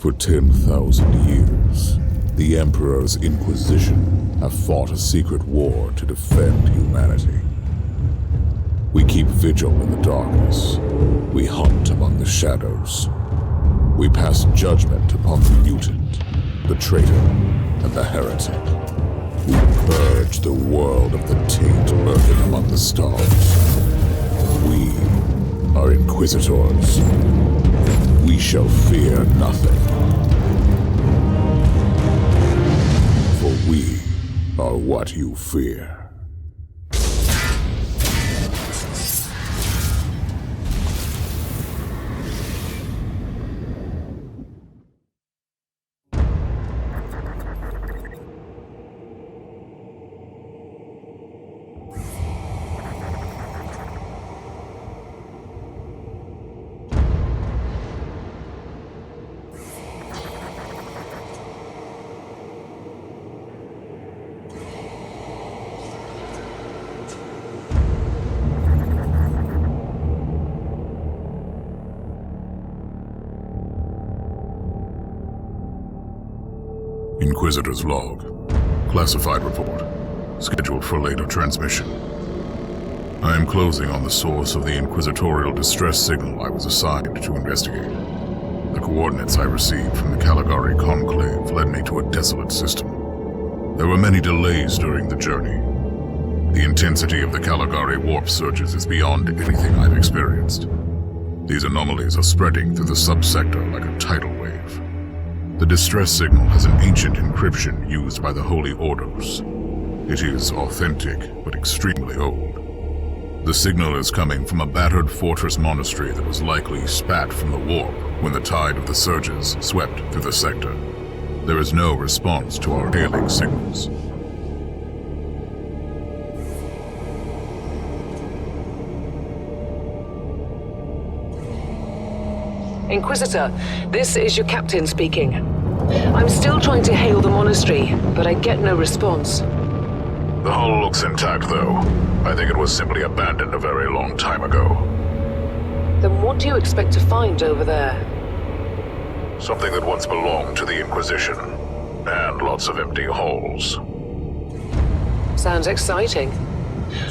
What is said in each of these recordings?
For 10,000 years, the Emperor's Inquisition have fought a secret war to defend humanity. We keep vigil in the darkness. We hunt among the shadows. We pass judgment upon the mutant, the traitor, and the heretic. We purge the world of the taint lurking among the stars. We are Inquisitors. We shall fear nothing. For we are what you fear. Inquisitor's log. Classified report. Scheduled for later transmission. I am closing on the source of the inquisitorial distress signal I was assigned to investigate. The coordinates I received from the Caligari Conclave led me to a desolate system. There were many delays during the journey. The intensity of the Caligari warp surges is beyond anything I've experienced. These anomalies are spreading through the subsector like a tidal wave. The distress signal has an ancient encryption used by the Holy Orders. It is authentic, but extremely old. The signal is coming from a battered fortress monastery that was likely spat from the warp when the tide of the surges swept through the sector. There is no response to our hailing signals. Inquisitor, this is your captain speaking. I'm still trying to hail the monastery, but I get no response. The hull looks intact, though. I think it was simply abandoned a very long time ago. Then what do you expect to find over there? Something that once belonged to the Inquisition, and lots of empty holes. Sounds exciting.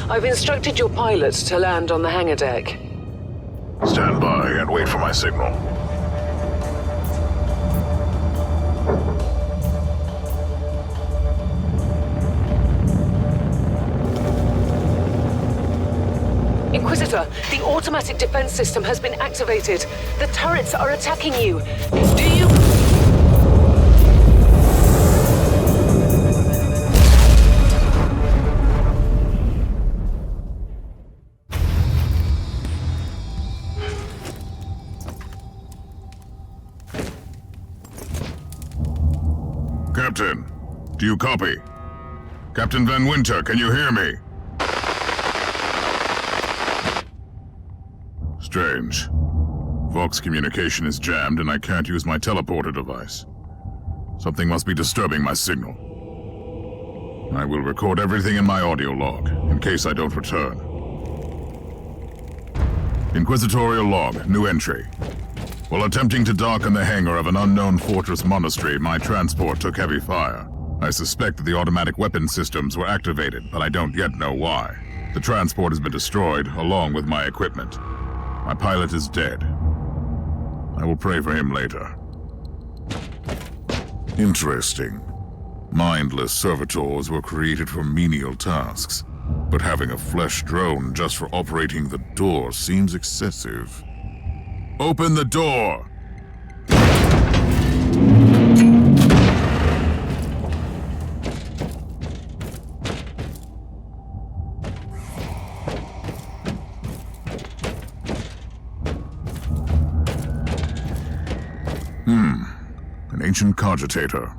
I've instructed your pilots to land on the hangar deck. Stand by and wait for my signal. Inquisitor, the automatic defense system has been activated. The turrets are attacking you. Do you... Captain, do you copy? Captain Van Winter, can you hear me? Strange. Vox communication is jammed and I can't use my teleporter device. Something must be disturbing my signal. I will record everything in my audio log, in case I don't return. Inquisitorial log, new entry. While attempting to dock in the hangar of an unknown fortress monastery, my transport took heavy fire. I suspect that the automatic weapon systems were activated, but I don't yet know why. The transport has been destroyed, along with my equipment. My pilot is dead. I will pray for him later. Interesting. Mindless servitors were created for menial tasks, but having a flesh drone just for operating the door seems excessive. Open the door! An ancient cogitator.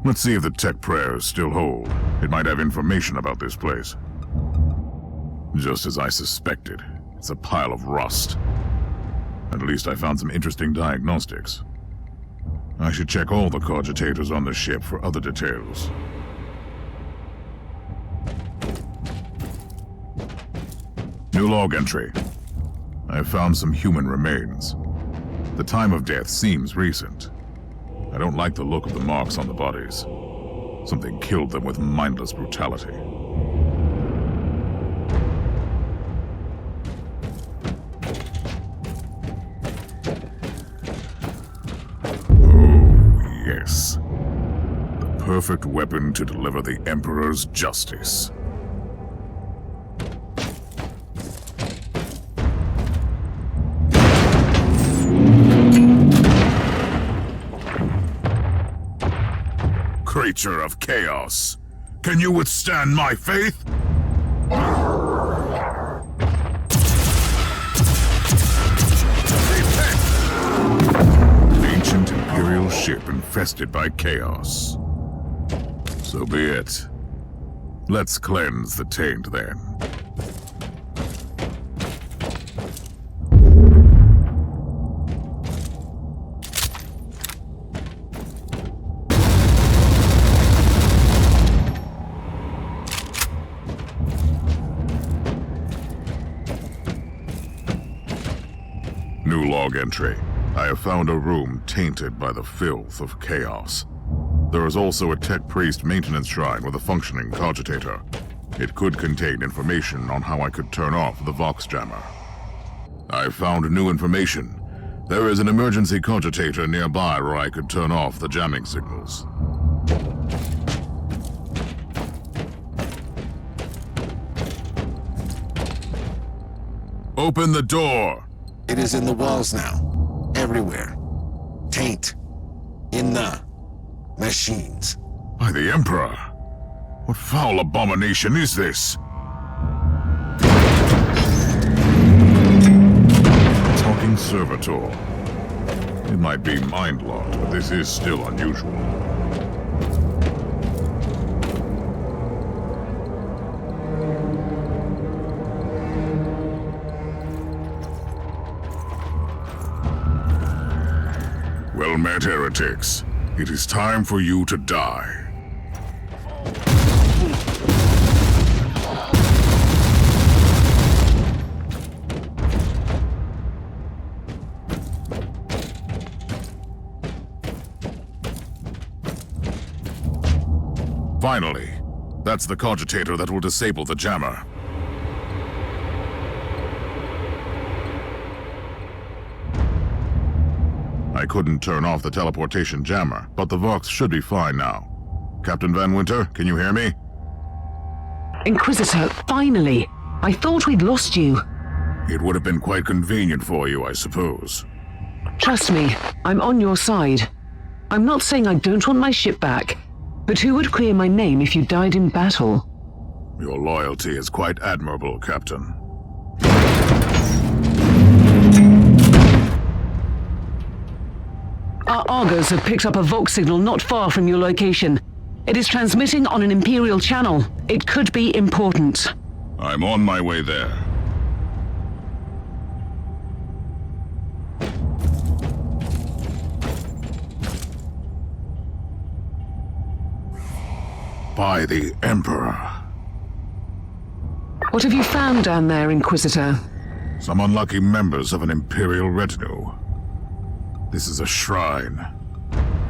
Let's see if the tech prayers still hold. It might have information about this place. Just as I suspected, it's a pile of rust. At least I found some interesting diagnostics. I should check all the cogitators on the ship for other details. New log entry. I have found some human remains. The time of death seems recent. I don't like the look of the marks on the bodies. Something killed them with mindless brutality. Oh, yes. The perfect weapon to deliver the Emperor's justice. Creature of chaos, can you withstand my faith? An ancient Imperial ship infested by chaos. So be it. Let's cleanse the taint then. New log entry. I have found a room tainted by the filth of chaos. There is also a tech priest maintenance shrine with a functioning cogitator. It could contain information on how I could turn off the Vox jammer. I found new information. There is an emergency cogitator nearby where I could turn off the jamming signals. Open the door! It is in the walls now. Everywhere. Taint. In the machines. By the Emperor! What foul abomination is this? Talking servitor. It might be mind-locked, but this is still unusual. Well met, heretics. It is time for you to die. Finally, that's the cogitator that will disable the jammer. I couldn't turn off the teleportation jammer, but the Vox should be fine now. Captain Van Winter, can you hear me? Inquisitor, finally! I thought we'd lost you. It would have been quite convenient for you, I suppose. Trust me, I'm on your side. I'm not saying I don't want my ship back, but who would clear my name if you died in battle? Your loyalty is quite admirable, Captain. Our Argos have picked up a Vox signal not far from your location. It is transmitting on an Imperial channel. It could be important. I'm on my way there. By the Emperor. What have you found down there, Inquisitor? Some unlucky members of an Imperial retinue. This is a shrine,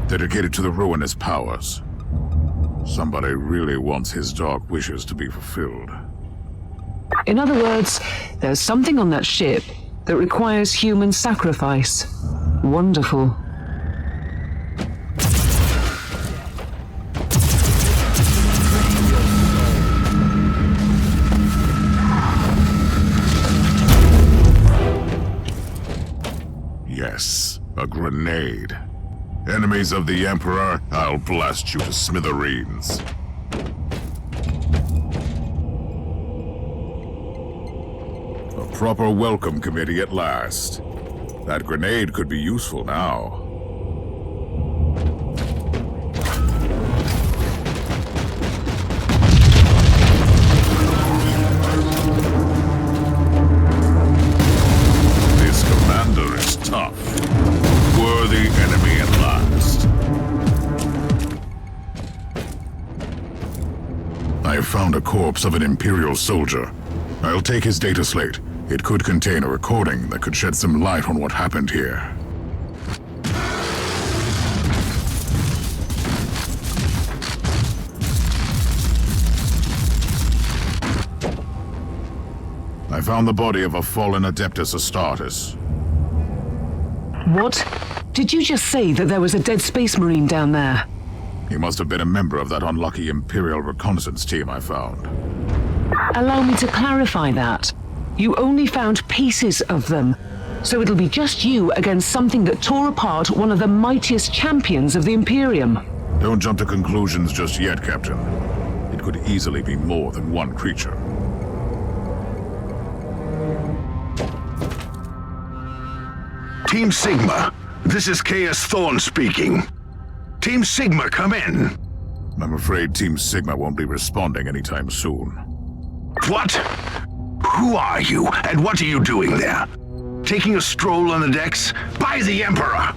dedicated to the ruinous powers. Somebody really wants his dark wishes to be fulfilled. In other words, there's something on that ship that requires human sacrifice. Wonderful. Yes, a grenade. Enemies of the Emperor, I'll blast you to smithereens. A proper welcome committee at last. That grenade could be useful now. This commander is tough. Worthy enemy at last. I have found a corpse of an Imperial soldier. I'll take his data slate. It could contain a recording that could shed some light on what happened here. found the body of a fallen Adeptus Astartes. What? Did you just say that there was a dead Space Marine down there? He must have been a member of that unlucky Imperial reconnaissance team I found. Allow me to clarify that. You only found pieces of them, so it'll be just you against something that tore apart one of the mightiest champions of the Imperium. Don't jump to conclusions just yet, Captain. It could easily be more than one creature. Team Sigma, this is Chaos Thorn speaking. Team Sigma, come in. I'm afraid Team Sigma won't be responding anytime soon. What? Who are you, and what are you doing there? Taking a stroll on the decks? By the Emperor!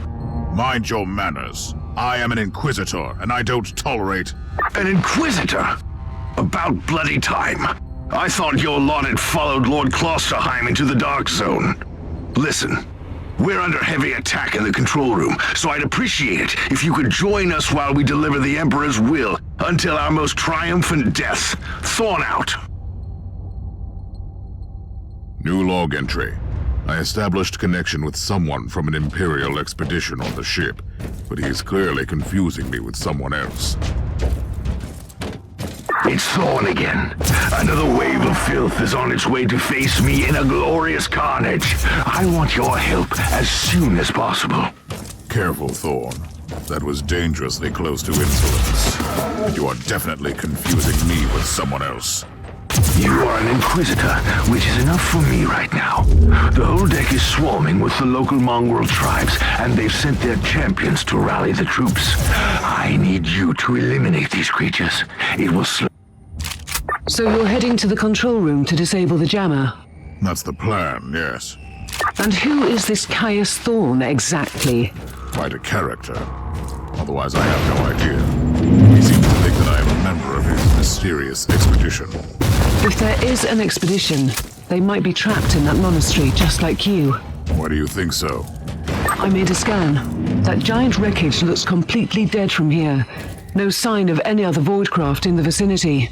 Mind your manners. I am an Inquisitor, and I don't tolerate... An Inquisitor? About bloody time. I thought your lot had followed Lord Klosterheim into the Dark Zone. Listen, we're under heavy attack in the control room, so I'd appreciate it if you could join us while we deliver the Emperor's will until our most triumphant death. Thorn out. New log entry. I established connection with someone from an Imperial expedition on the ship, but he is clearly confusing me with someone else. It's Thorn again. Another wave of filth is on its way to face me in a glorious carnage. I want your help as soon as possible. Careful, Thorn. That was dangerously close to insolence. You are definitely confusing me with someone else. You are an Inquisitor, which is enough for me right now. The whole deck is swarming with the local mongrel tribes, and they've sent their champions to rally the troops. I need you to eliminate these creatures. It will slow... So you're heading to the control room to disable the jammer? That's the plan, yes. And who is this Caius Thorn exactly? Quite a character. Otherwise, I have no idea. He seems to think that I am a member of his mysterious expedition. If there is an expedition, they might be trapped in that monastery just like you. Why do you think so? I made a scan. That giant wreckage looks completely dead from here. No sign of any other voidcraft in the vicinity.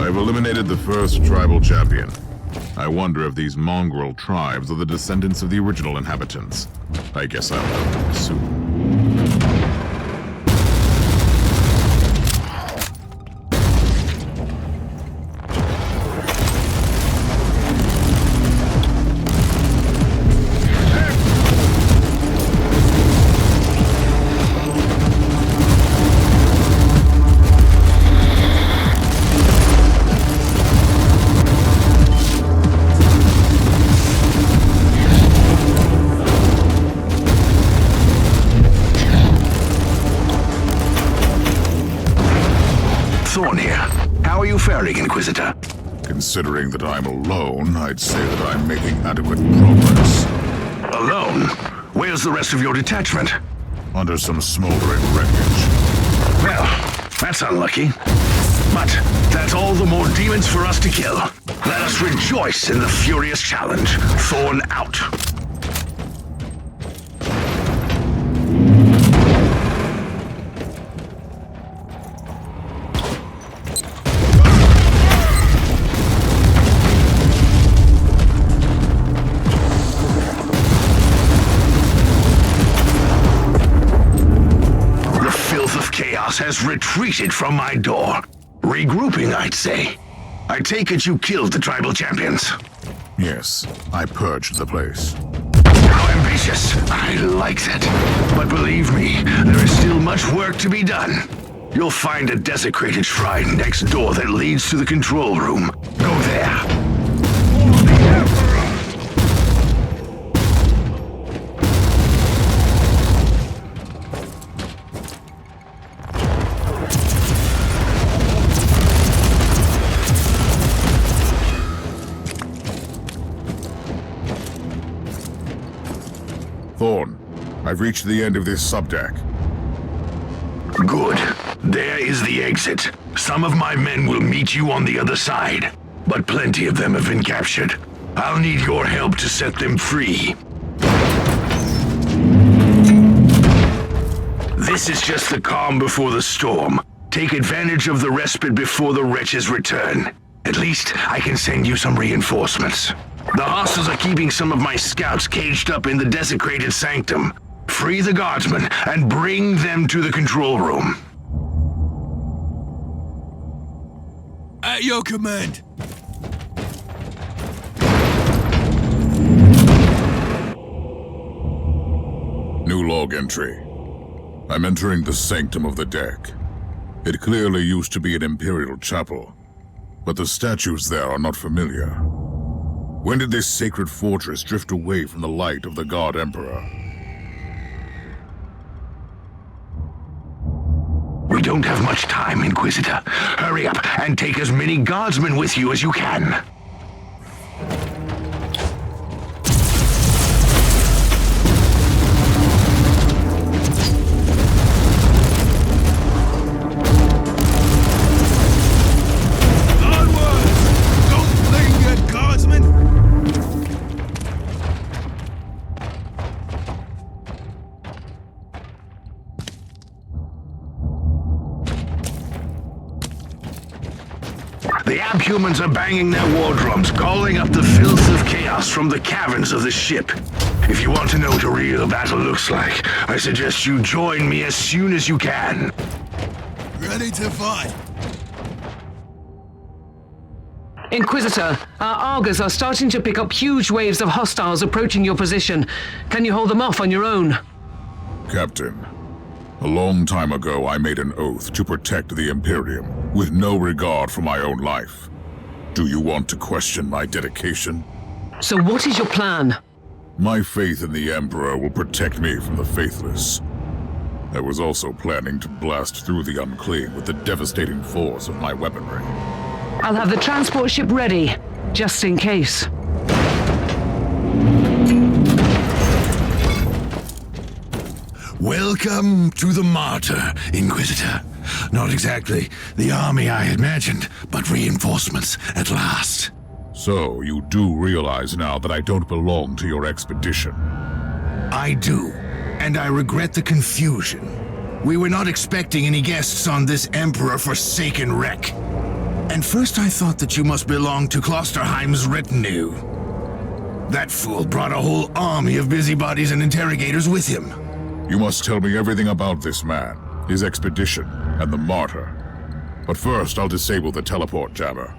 I've eliminated the first tribal champion. I wonder if these mongrel tribes are the descendants of the original inhabitants. I guess I'll know soon. Thorn here. How are you faring, Inquisitor? Considering that I'm alone, I'd say that I'm making adequate progress. Alone? Where's the rest of your detachment? Under some smoldering wreckage. Well, that's unlucky. But that's all the more demons for us to kill. Let us rejoice in the furious challenge. Thorn out. Has retreated from my door. Regrouping, I'd say. I take it you killed the tribal champions. Yes, I purged the place. How ambitious. I like that. But believe me, there is still much work to be done. You'll find a desecrated shrine next door that leads to the control room. Go there. Thorn, I've reached the end of this subdeck. Good. There is the exit. Some of my men will meet you on the other side, but plenty of them have been captured. I'll need your help to set them free. This is just the calm before the storm. Take advantage of the respite before the wretches return. At least I can send you some reinforcements. The hostiles are keeping some of my scouts caged up in the desecrated sanctum. Free the guardsmen and bring them to the control room. At your command. New log entry. I'm entering the sanctum of the deck. It clearly used to be an imperial chapel, but the statues there are not familiar. When did this sacred fortress drift away from the light of the God Emperor? We don't have much time, Inquisitor. Hurry up and take as many guardsmen with you as you can. The abhumans are banging their war drums, calling up the filth of chaos from the caverns of the ship. If you want to know what a real battle looks like, I suggest you join me as soon as you can. Ready to fight. Inquisitor, our Argos are starting to pick up huge waves of hostiles approaching your position. Can you hold them off on your own? Captain, a long time ago I made an oath to protect the Imperium, with no regard for my own life. Do you want to question my dedication? So what is your plan? My faith in the Emperor will protect me from the faithless. I was also planning to blast through the unclean with the devastating force of my weaponry. I'll have the transport ship ready, just in case. Welcome to the Martyr, Inquisitor. Not exactly the army I imagined, but reinforcements at last. So, you do realize now that I don't belong to your expedition? I do, and I regret the confusion. We were not expecting any guests on this Emperor-forsaken wreck. And first I thought that you must belong to Klosterheim's retinue. That fool brought a whole army of busybodies and interrogators with him. You must tell me everything about this man, his expedition, and the Martyr. But first, I'll disable the teleport jammer.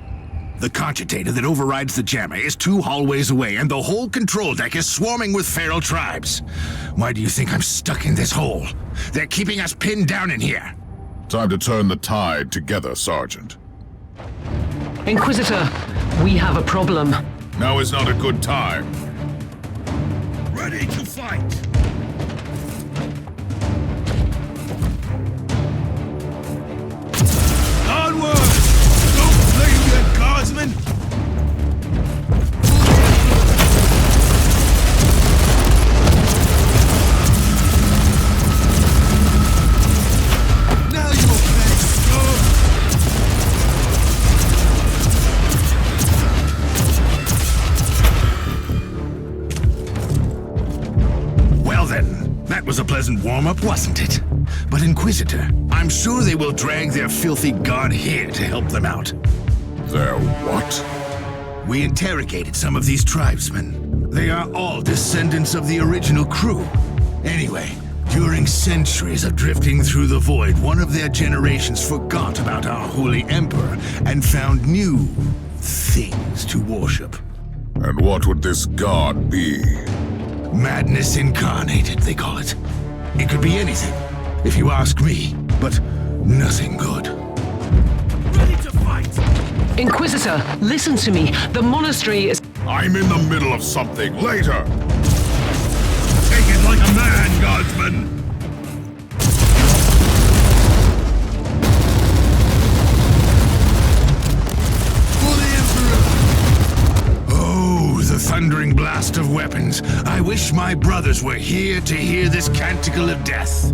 The cogitator that overrides the jammer is 2 hallways away, and the whole control deck is swarming with feral tribes. Why do you think I'm stuck in this hole? They're keeping us pinned down in here. Time to turn the tide together, Sergeant. Inquisitor, we have a problem. Now is not a good time. Ready to fight. Onward! Don't blame your guardsmen! Now you're ready to go! Well then, that was a pleasant warm-up, wasn't it? But Inquisitor, I'm sure they will drag their filthy god here to help them out. Their what? We interrogated some of these tribesmen. They are all descendants of the original crew. Anyway, during centuries of drifting through the void, one of their generations forgot about our holy emperor and found new things to worship. And what would this god be? Madness incarnated, they call it. It could be anything, if you ask me, but nothing good. Ready to fight! Inquisitor, listen to me. The monastery is... I'm in the middle of something. Later! Take it like a man, guardsman! For the Emperor! Oh, the thundering blast of weapons. I wish my brothers were here to hear this canticle of death.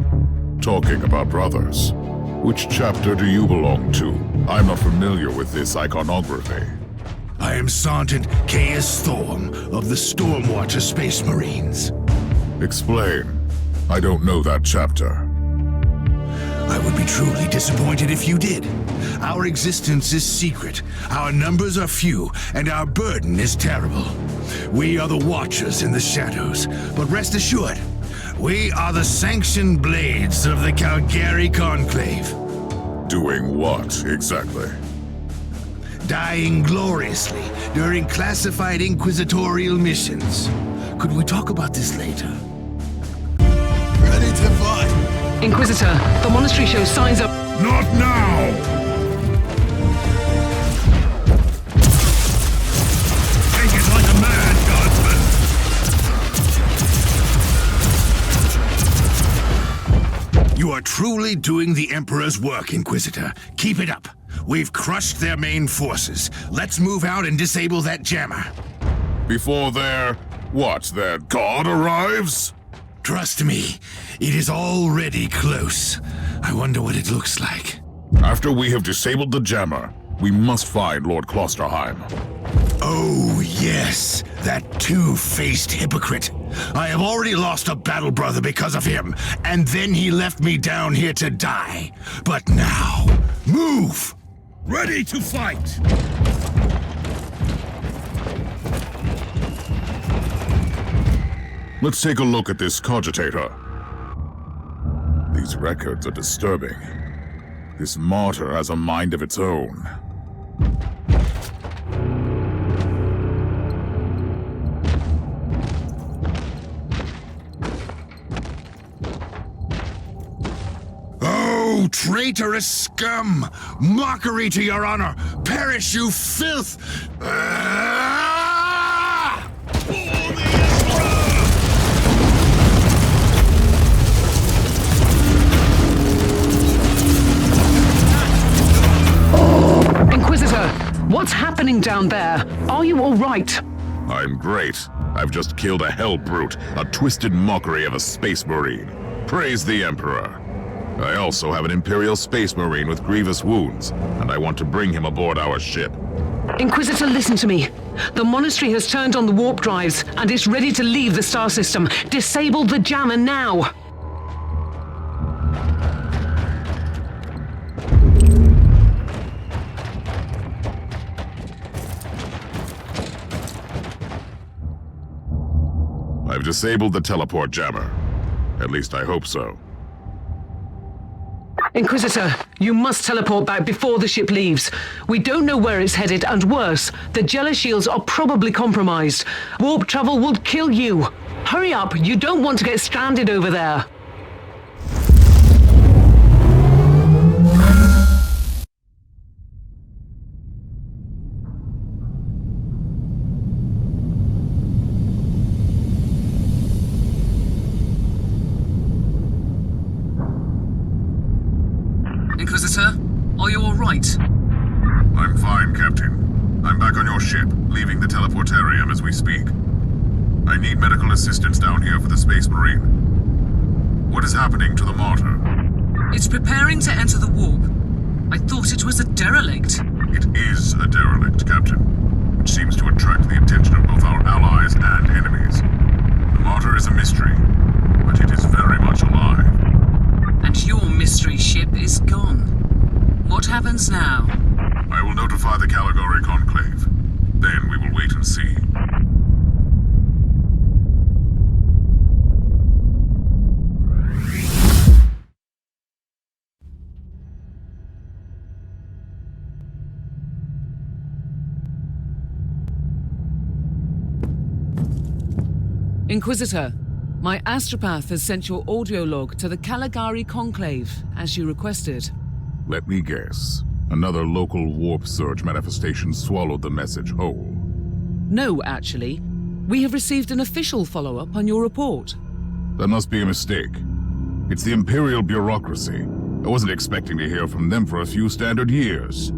Talking about brothers, which chapter do you belong to? I'm not familiar with this iconography. I am Sergeant Caius Thorm of the Stormwatcher Space Marines. Explain. I don't know that chapter. I would be truly disappointed if you did. Our existence is secret, our numbers are few, and our burden is terrible. We are the Watchers in the shadows, but rest assured, we are the sanctioned blades of the Calgary Conclave. Doing what, exactly? Dying gloriously during classified inquisitorial missions. Could we talk about this later? Ready to fight! Inquisitor, the monastery shows signs of... Not now! Take it like a man, guardsman! You are truly doing the Emperor's work, Inquisitor. Keep it up. We've crushed their main forces. Let's move out and disable that jammer. Before their god arrives? Trust me, it is already close. I wonder what it looks like. After we have disabled the jammer, we must find Lord Klosterheim. Oh, yes, that two-faced hypocrite. I have already lost a battle brother because of him, and then he left me down here to die. But now, move! Ready to fight! Let's take a look at this cogitator. These records are disturbing. This martyr has a mind of its own. Oh, traitorous scum! Mockery to your honor! Perish, you filth! Inquisitor, what's happening down there? Are you all right? I'm great. I've just killed a hell brute, a twisted mockery of a space marine. Praise the Emperor. I also have an Imperial space marine with grievous wounds, and I want to bring him aboard our ship. Inquisitor, listen to me. The monastery has turned on the warp drives and is ready to leave the star system. Disable the jammer now. I've disabled the teleport jammer. At least I hope so. Inquisitor, you must teleport back before the ship leaves. We don't know where it's headed, and worse, the Jella shields are probably compromised. Warp travel will kill you. Hurry up, you don't want to get stranded over there. Inquisitor, are you all right? I'm fine, Captain. I'm back on your ship, leaving the teleportarium as we speak. I need medical assistance down here for the Space Marine. What is happening to the Martyr? It's preparing to enter the warp. I thought it was a derelict. It is a derelict, Captain, which seems to attract the attention of both our allies and enemies. The Martyr is a mystery, but it is very much alive. And your mystery ship is gone. What happens now? I will notify the Calgary Conclave. Then we will wait and see. Inquisitor, my astropath has sent your audio log to the Calgary Conclave, as you requested. Let me guess. Another local warp surge manifestation swallowed the message whole. No, actually. We have received an official follow-up on your report. That must be a mistake. It's the Imperial bureaucracy. I wasn't expecting to hear from them for a few standard years.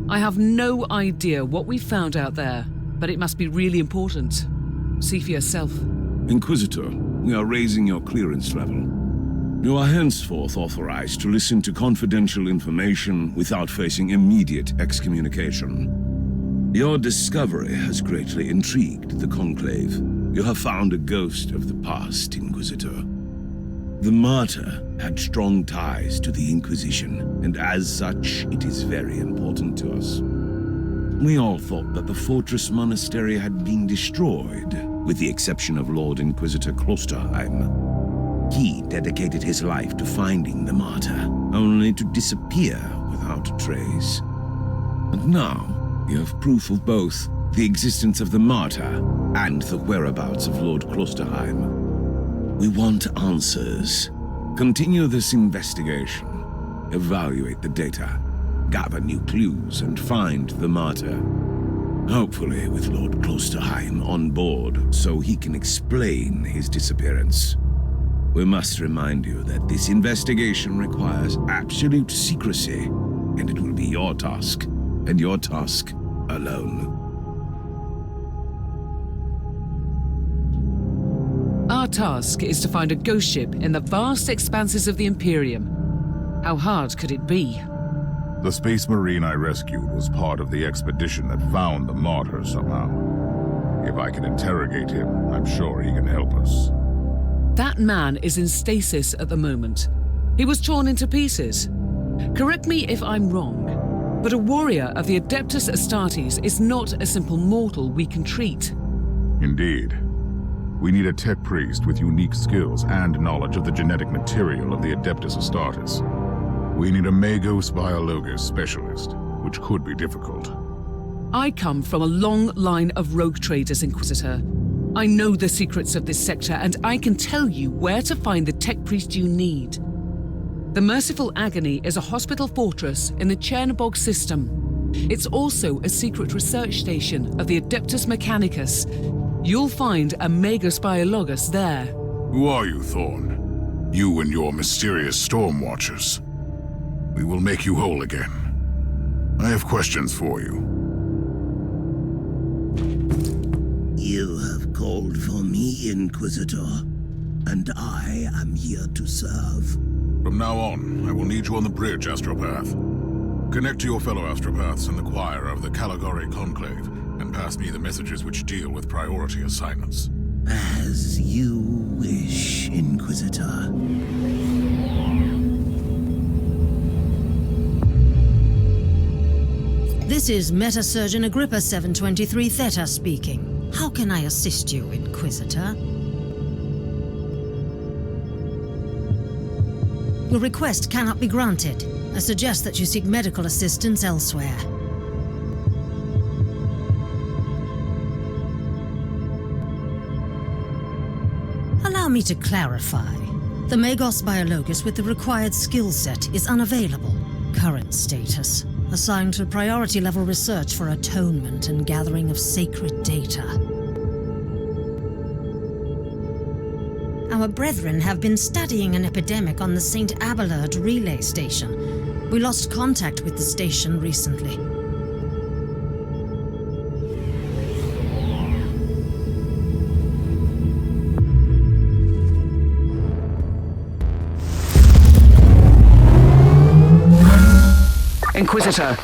I have no idea what we found out there, but it must be really important. See for yourself. Inquisitor, we are raising your clearance level. You are henceforth authorized to listen to confidential information without facing immediate excommunication. Your discovery has greatly intrigued the Conclave. You have found a ghost of the past, Inquisitor. The Martyr had strong ties to the Inquisition, and as such, it is very important to us. We all thought that the fortress monastery had been destroyed, with the exception of Lord Inquisitor Klosterheim. He dedicated his life to finding the Martyr, only to disappear without a trace. And now, you have proof of both the existence of the Martyr and the whereabouts of Lord Klosterheim. We want answers. Continue this investigation. Evaluate the data. Gather new clues and find the Martyr. Hopefully with Lord Klosterheim on board so he can explain his disappearance. We must remind you that this investigation requires absolute secrecy, and it will be your task, and your task alone. Our task is to find a ghost ship in the vast expanses of the Imperium. How hard could it be? The Space Marine I rescued was part of the expedition that found the Martyr somehow. If I can interrogate him, I'm sure he can help us. That man is in stasis at the moment. He was torn into pieces. Correct me if I'm wrong, but a warrior of the Adeptus Astartes is not a simple mortal we can treat. Indeed. We need a tech priest with unique skills and knowledge of the genetic material of the Adeptus Astartes. We need a Magos Biologus specialist, which could be difficult. I come from a long line of rogue traders, Inquisitor. I know the secrets of this sector, and I can tell you where to find the tech priest you need. The Merciful Agony is a hospital fortress in the Chernobog system. It's also a secret research station of the Adeptus Mechanicus. You'll find a Magos Biologus there. Who are you, Thorn? You and your mysterious storm watchers. We will make you whole again. I have questions for you. You have called for me, Inquisitor, and I am here to serve. From now on, I will need you on the bridge, Astropath. Connect to your fellow Astropaths in the choir of the Caligari Conclave, and pass me the messages which deal with priority assignments. As you wish, Inquisitor. This is Meta-Surgeon Agrippa 723 Theta speaking. How can I assist you, Inquisitor? Your request cannot be granted. I suggest that you seek medical assistance elsewhere. Allow me to clarify. The Magos Biologus with the required skill set is unavailable. Current status: assigned to priority level research for atonement and gathering of sacred data. Our brethren have been studying an epidemic on the St. Abelard relay station. We lost contact with the station recently. Inquisitor,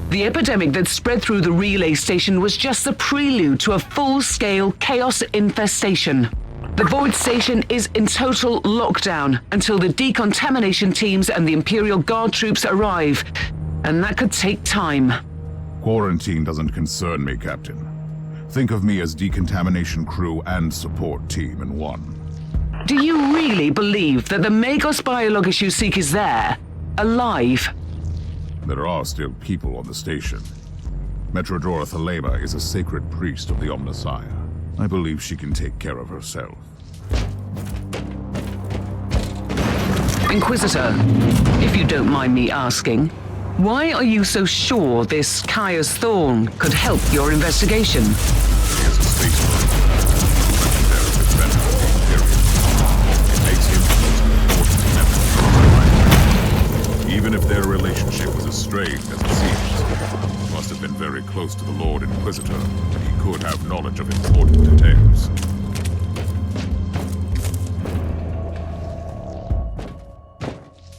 the epidemic that spread through the relay station was just the prelude to a full-scale chaos infestation. The Void Station is in total lockdown until the decontamination teams and the Imperial Guard troops arrive, and that could take time. Quarantine doesn't concern me, Captain. Think of me as decontamination crew and support team in one. Do you really believe that the Magos Biologus you seek is there, alive? There are still people on the station. Metrodora Thelema is a sacred priest of the Omnissiah. I believe she can take care of herself. Inquisitor, if you don't mind me asking, why are you so sure this Caius Thorn could help your investigation? He is a space marine. There is a benefit of the Imperium. It makes him the most important member. Even if their relationship was as strained as it seems, he must have been very close to the Lord Inquisitor, and he could have knowledge of important details.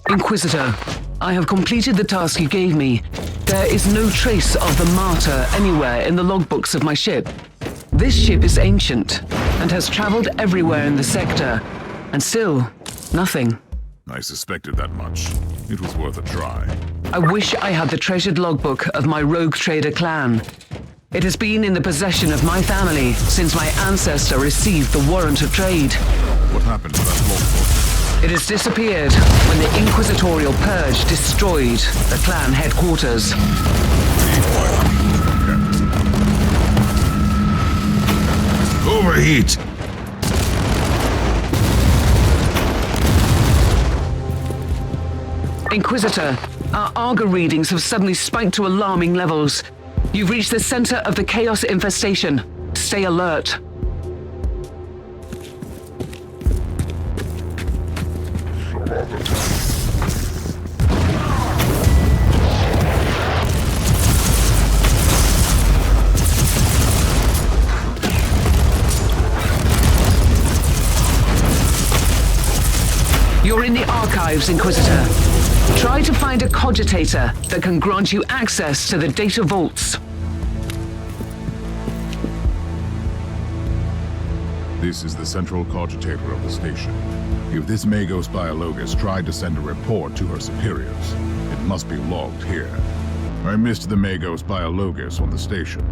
Inquisitor, I have completed the task you gave me. There is no trace of the Martyr anywhere in the logbooks of my ship. This ship is ancient and has traveled everywhere in the sector, and still, nothing. I suspected that much. It was worth a try. I wish I had the treasured logbook of my rogue trader clan. It has been in the possession of my family since my ancestor received the warrant of trade. What happened to that logbook? It has disappeared when the Inquisitorial Purge destroyed the clan headquarters. Overheat! Inquisitor, our Arga readings have suddenly spiked to alarming levels. You've reached the center of the Chaos infestation. Stay alert. You're in the archives, Inquisitor. Try to find a cogitator that can grant you access to the data vaults. This is the central cogitator of the station. If this Magos Biologus tried to send a report to her superiors, it must be logged here. I missed the Magos Biologus on the station.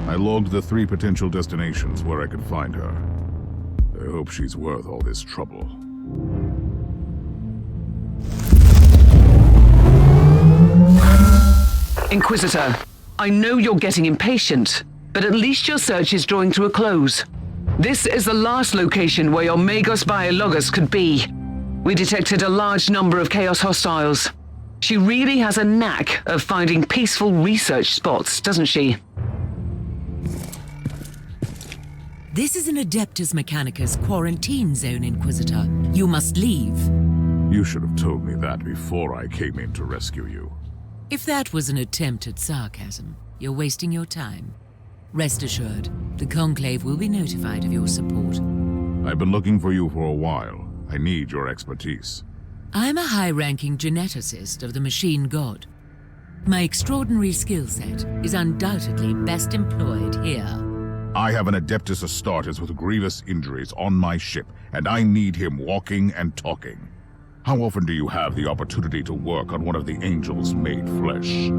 I logged the 3 potential destinations where I could find her. I hope she's worth all this trouble. Inquisitor, I know you're getting impatient, but at least your search is drawing to a close. This is the last location where your Magos Biologus could be. We detected a large number of Chaos hostiles. She really has a knack of finding peaceful research spots, doesn't she? This is an Adeptus Mechanicus quarantine zone, Inquisitor. You must leave. You should have told me that before I came in to rescue you. If that was an attempt at sarcasm, you're wasting your time. Rest assured, the Conclave will be notified of your support. I've been looking for you for a while. I need your expertise. I'm a high-ranking geneticist of the Machine God. My extraordinary skill set is undoubtedly best employed here. I have an Adeptus Astartes with grievous injuries on my ship, and I need him walking and talking. How often do you have the opportunity to work on one of the angels made flesh?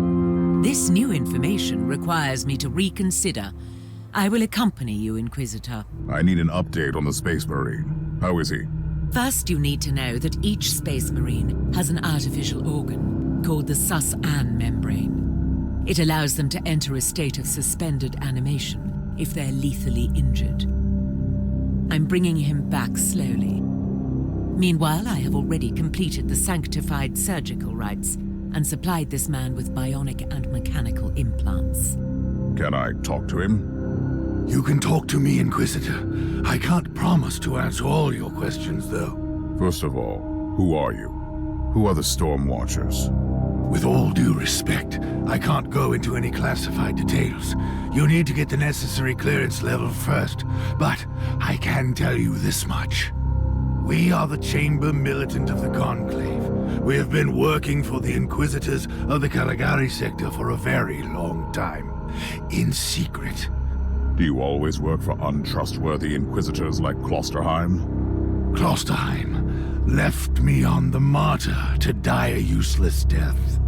This new information requires me to reconsider. I will accompany you, Inquisitor. I need an update on the Space Marine. How is he? First, you need to know that each Space Marine has an artificial organ called the Sus-An membrane. It allows them to enter a state of suspended animation if they're lethally injured. I'm bringing him back slowly. Meanwhile, I have already completed the sanctified surgical rites and supplied this man with bionic and mechanical implants. Can I talk to him? You can talk to me, Inquisitor. I can't promise to answer all your questions, though. First of all, who are you? Who are the Storm Watchers? With all due respect, I can't go into any classified details. You need to get the necessary clearance level first, but I can tell you this much. We are the Chamber Militant of the Conclave. We have been working for the Inquisitors of the Caligari sector for a very long time, in secret. Do you always work for untrustworthy Inquisitors like Klosterheim? Klosterheim left me on the Martyr to die a useless death.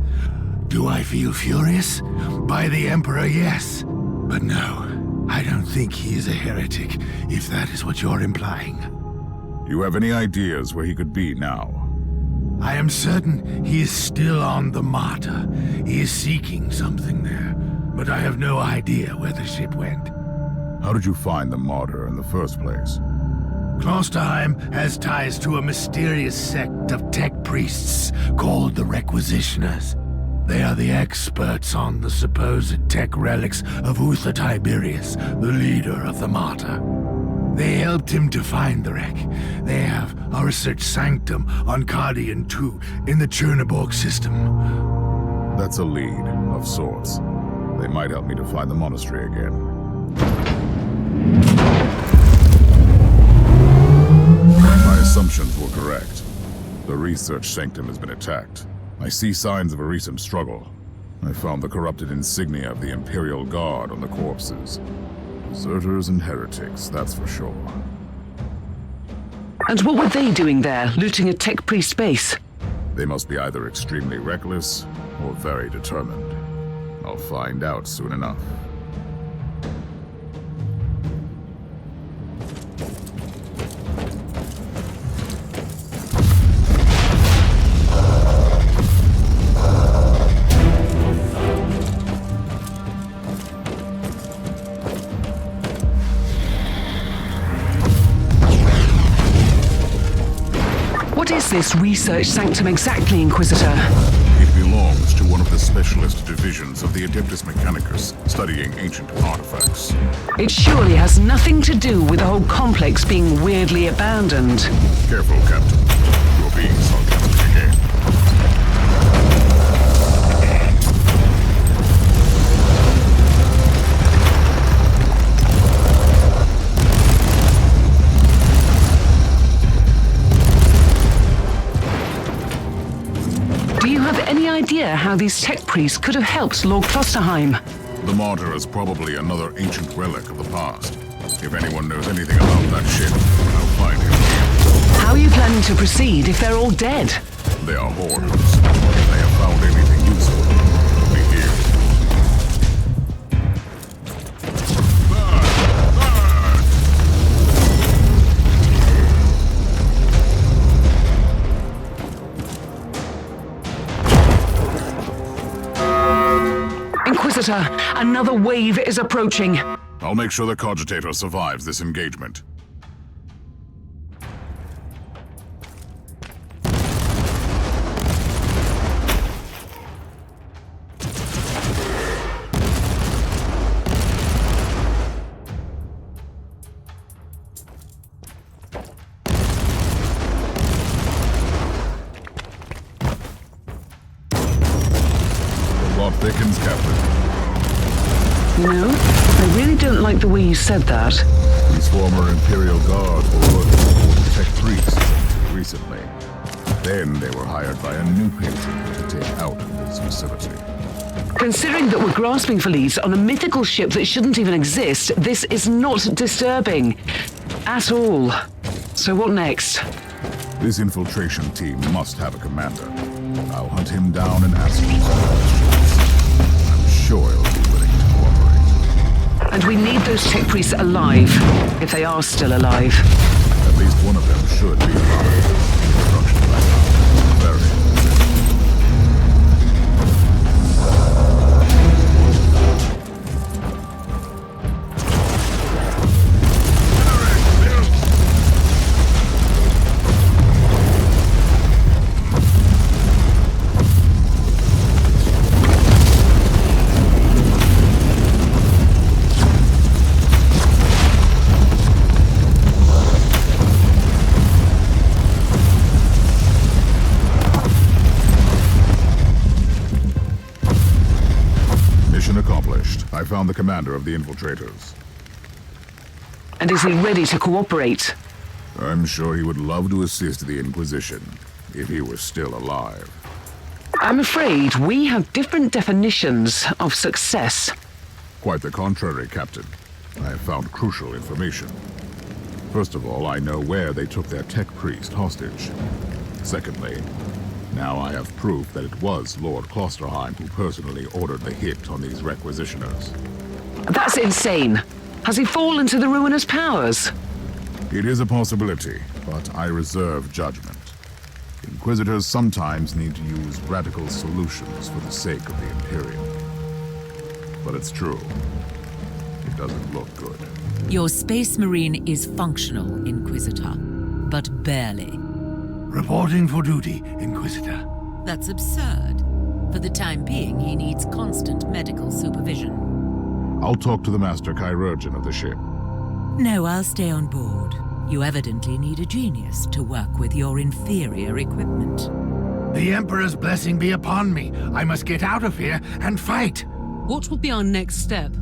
Do I feel furious? By the Emperor, yes. But no, I don't think he is a heretic, if that is what you're implying. Do you have any ideas where he could be now? I am certain he is still on the Martyr. He is seeking something there, but I have no idea where the ship went. How did you find the Martyr in the first place? Klosterheim has ties to a mysterious sect of tech priests called the Requisitioners. They are the experts on the supposed tech relics of Uther Tiberius, the leader of the Martyr. They helped him to find the wreck. They have a research sanctum on Cardian 2 in the Cherniborg system. That's a lead, of sorts. They might help me to find the monastery again. My assumptions were correct. The research sanctum has been attacked. I see signs of a recent struggle. I found the corrupted insignia of the Imperial Guard on the corpses. Deserters and heretics, that's for sure. And what were they doing there, looting a tech priest base? They must be either extremely reckless or very determined. I'll find out soon enough. What is this research sanctum exactly, Inquisitor? It belongs to one of the specialist divisions of the Adeptus Mechanicus, studying ancient artifacts. It surely has nothing to do with the whole complex being weirdly abandoned. Careful, Captain. You're being sarcastic again. Do you have any idea how these tech priests could have helped Lord Klosterheim? The Martyr is probably another ancient relic of the past. If anyone knows anything about that ship, I'll find him here. How are you planning to proceed if they're all dead? They are hoarders. If they have found anything useful, it'll be here. Inquisitor, another wave is approaching. I'll make sure the Cogitator survives this engagement. The plot thickens, Captain. You know, I really don't like the way you said that. These former Imperial Guards were working for the tech priests recently. Then they were hired by a new patron to take out of this facility. Considering that we're grasping for leads on a mythical ship that shouldn't even exist, this is not disturbing. At all. So what next? This infiltration team must have a commander. I'll hunt him down and ask him some questions. I'm sure he'll be willing to cooperate. And we need those tech priests alive, if they are still alive. At least one of them should be alive. Instruction right now. Very specific. I found the commander of the infiltrators. And is he ready to cooperate? I'm sure he would love to assist the Inquisition, if he were still alive. I'm afraid we have different definitions of success. Quite the contrary, Captain. I have found crucial information. First of all, I know where they took their tech priest hostage. Secondly, now I have proof that it was Lord Klosterheim who personally ordered the hit on these requisitioners. That's insane. Has he fallen to the ruinous powers? It is a possibility, but I reserve judgment. Inquisitors sometimes need to use radical solutions for the sake of the Imperium. But it's true. It doesn't look good. Your Space Marine is functional, Inquisitor, but barely. Reporting for duty, Inquisitor. That's absurd. For the time being, he needs constant medical supervision. I'll talk to the Master Chirurgeon of the ship. No, I'll stay on board. You evidently need a genius to work with your inferior equipment. The Emperor's blessing be upon me. I must get out of here and fight. What will be our next step?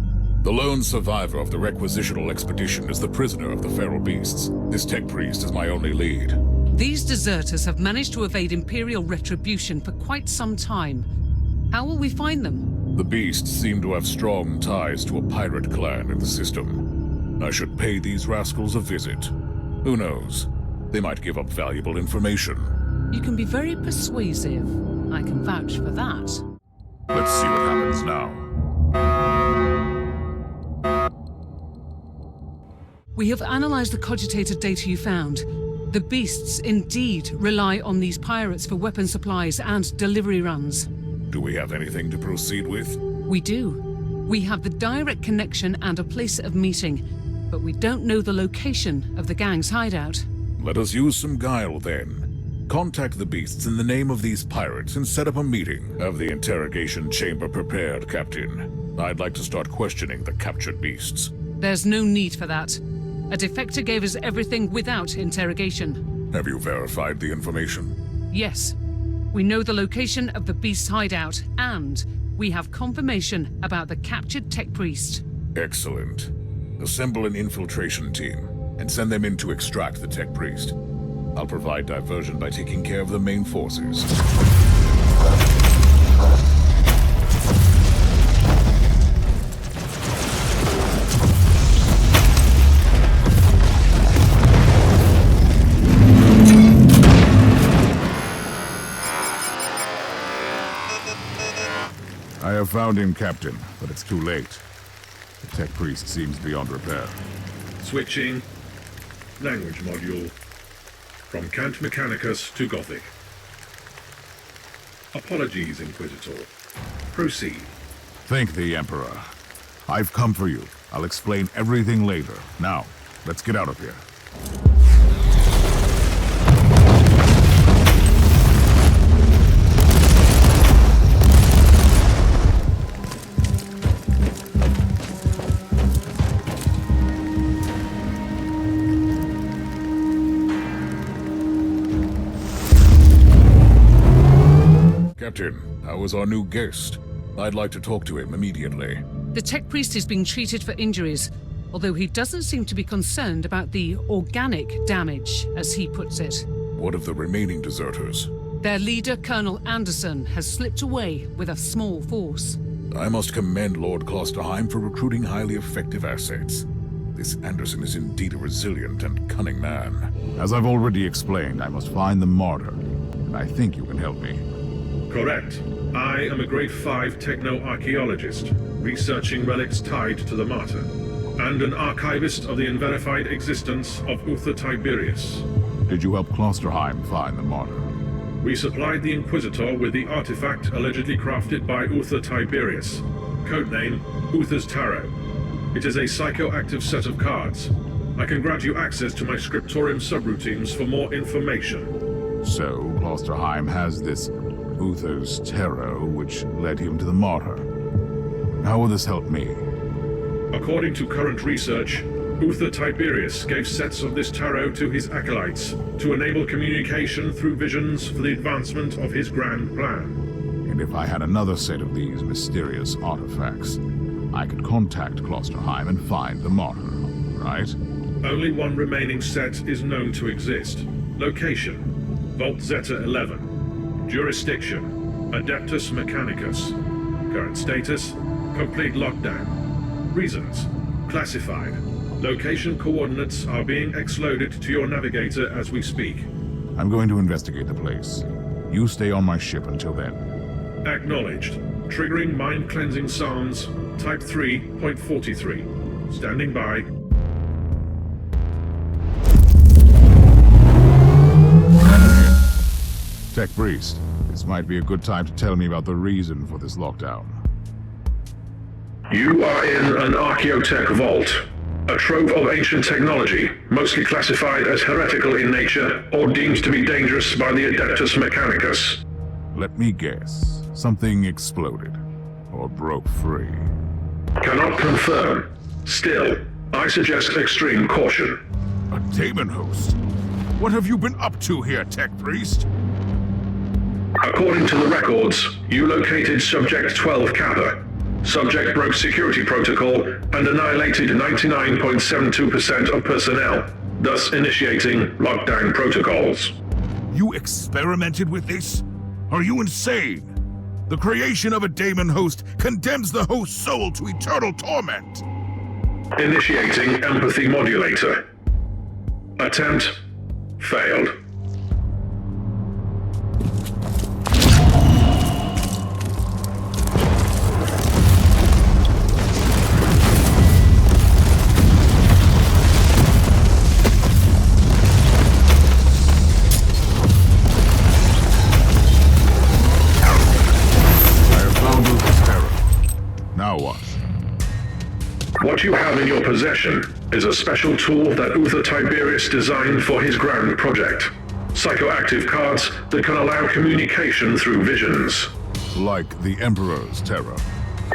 The lone survivor of the requisitional expedition is the prisoner of the feral beasts. This tech priest is my only lead. These deserters have managed to evade Imperial retribution for quite some time. How will we find them? The beasts seem to have strong ties to a pirate clan in the system. I should pay these rascals a visit. Who knows? They might give up valuable information. You can be very persuasive. I can vouch for that. Let's see what happens now. We have analyzed the cogitated data you found. The beasts indeed rely on these pirates for weapon supplies and delivery runs. Do we have anything to proceed with? We do. We have the direct connection and a place of meeting, but we don't know the location of the gang's hideout. Let us use some guile then. Contact the beasts in the name of these pirates and set up a meeting. Have the interrogation chamber prepared, Captain. I'd like to start questioning the captured beasts. There's no need for that. A defector gave us everything without interrogation. Have you verified the information? Yes. We know the location of the beast's hideout, and we have confirmation about the captured tech priest. Excellent. Assemble an infiltration team and send them in to extract the tech priest. I'll provide diversion by taking care of the main forces. I have found him, Captain, but it's too late. The tech priest seems beyond repair. Switching. Language module. From Cant Mechanicus to Gothic. Apologies, Inquisitor. Proceed. Thank the Emperor. I've come for you. I'll explain everything later. Now, let's get out of here. Captain, how is our new guest? I'd like to talk to him immediately. The tech priest is being treated for injuries, although he doesn't seem to be concerned about the organic damage, as he puts it. What of the remaining deserters? Their leader, Colonel Anderson, has slipped away with a small force. I must commend Lord Klosterheim for recruiting highly effective assets. This Anderson is indeed a resilient and cunning man. As I've already explained, I must find the Martyr, and I think you can help me. Correct. I am a Grade 5 techno-archaeologist, researching relics tied to the Martyr, and an archivist of the unverified existence of Uther Tiberius. Did you help Klosterheim find the Martyr? We supplied the Inquisitor with the artifact allegedly crafted by Uther Tiberius, codename Uther's Tarot. It is a psychoactive set of cards. I can grant you access to my scriptorium subroutines for more information. So, Klosterheim has this Uther's Tarot, which led him to the Martyr. How will this help me? According to current research, Uther Tiberius gave sets of this tarot to his acolytes to enable communication through visions for the advancement of his grand plan. And if I had another set of these mysterious artifacts, I could contact Klosterheim and find the Martyr, right? Only one remaining set is known to exist. Location: Vault Zeta 11. Jurisdiction: Adeptus Mechanicus. Current status: complete lockdown. Reasons: classified. Location coordinates are being exloaded to your navigator as we speak. I'm going to investigate the place. You stay on my ship until then. Acknowledged. Triggering mind-cleansing psalms, Type 3.43. Standing by. Tech Priest, this might be a good time to tell me about the reason for this lockdown. You are in an Archaeotech vault. A trove of ancient technology, mostly classified as heretical in nature or deemed to be dangerous by the Adeptus Mechanicus. Let me guess. Something exploded. Or broke free. Cannot confirm. Still, I suggest extreme caution. A Daemon host? What have you been up to here, Tech Priest? According to the records, you located Subject 12 Kappa. Subject broke security protocol and annihilated 99.72% of personnel, thus initiating lockdown protocols. You experimented with this? Are you insane? The creation of a daemon host condemns the host's soul to eternal torment. Initiating empathy modulator. Attempt failed. Now what? What you have in your possession is a special tool that Uther Tiberius designed for his grand project. Psychoactive cards that can allow communication through visions. Like the Emperor's Tarot.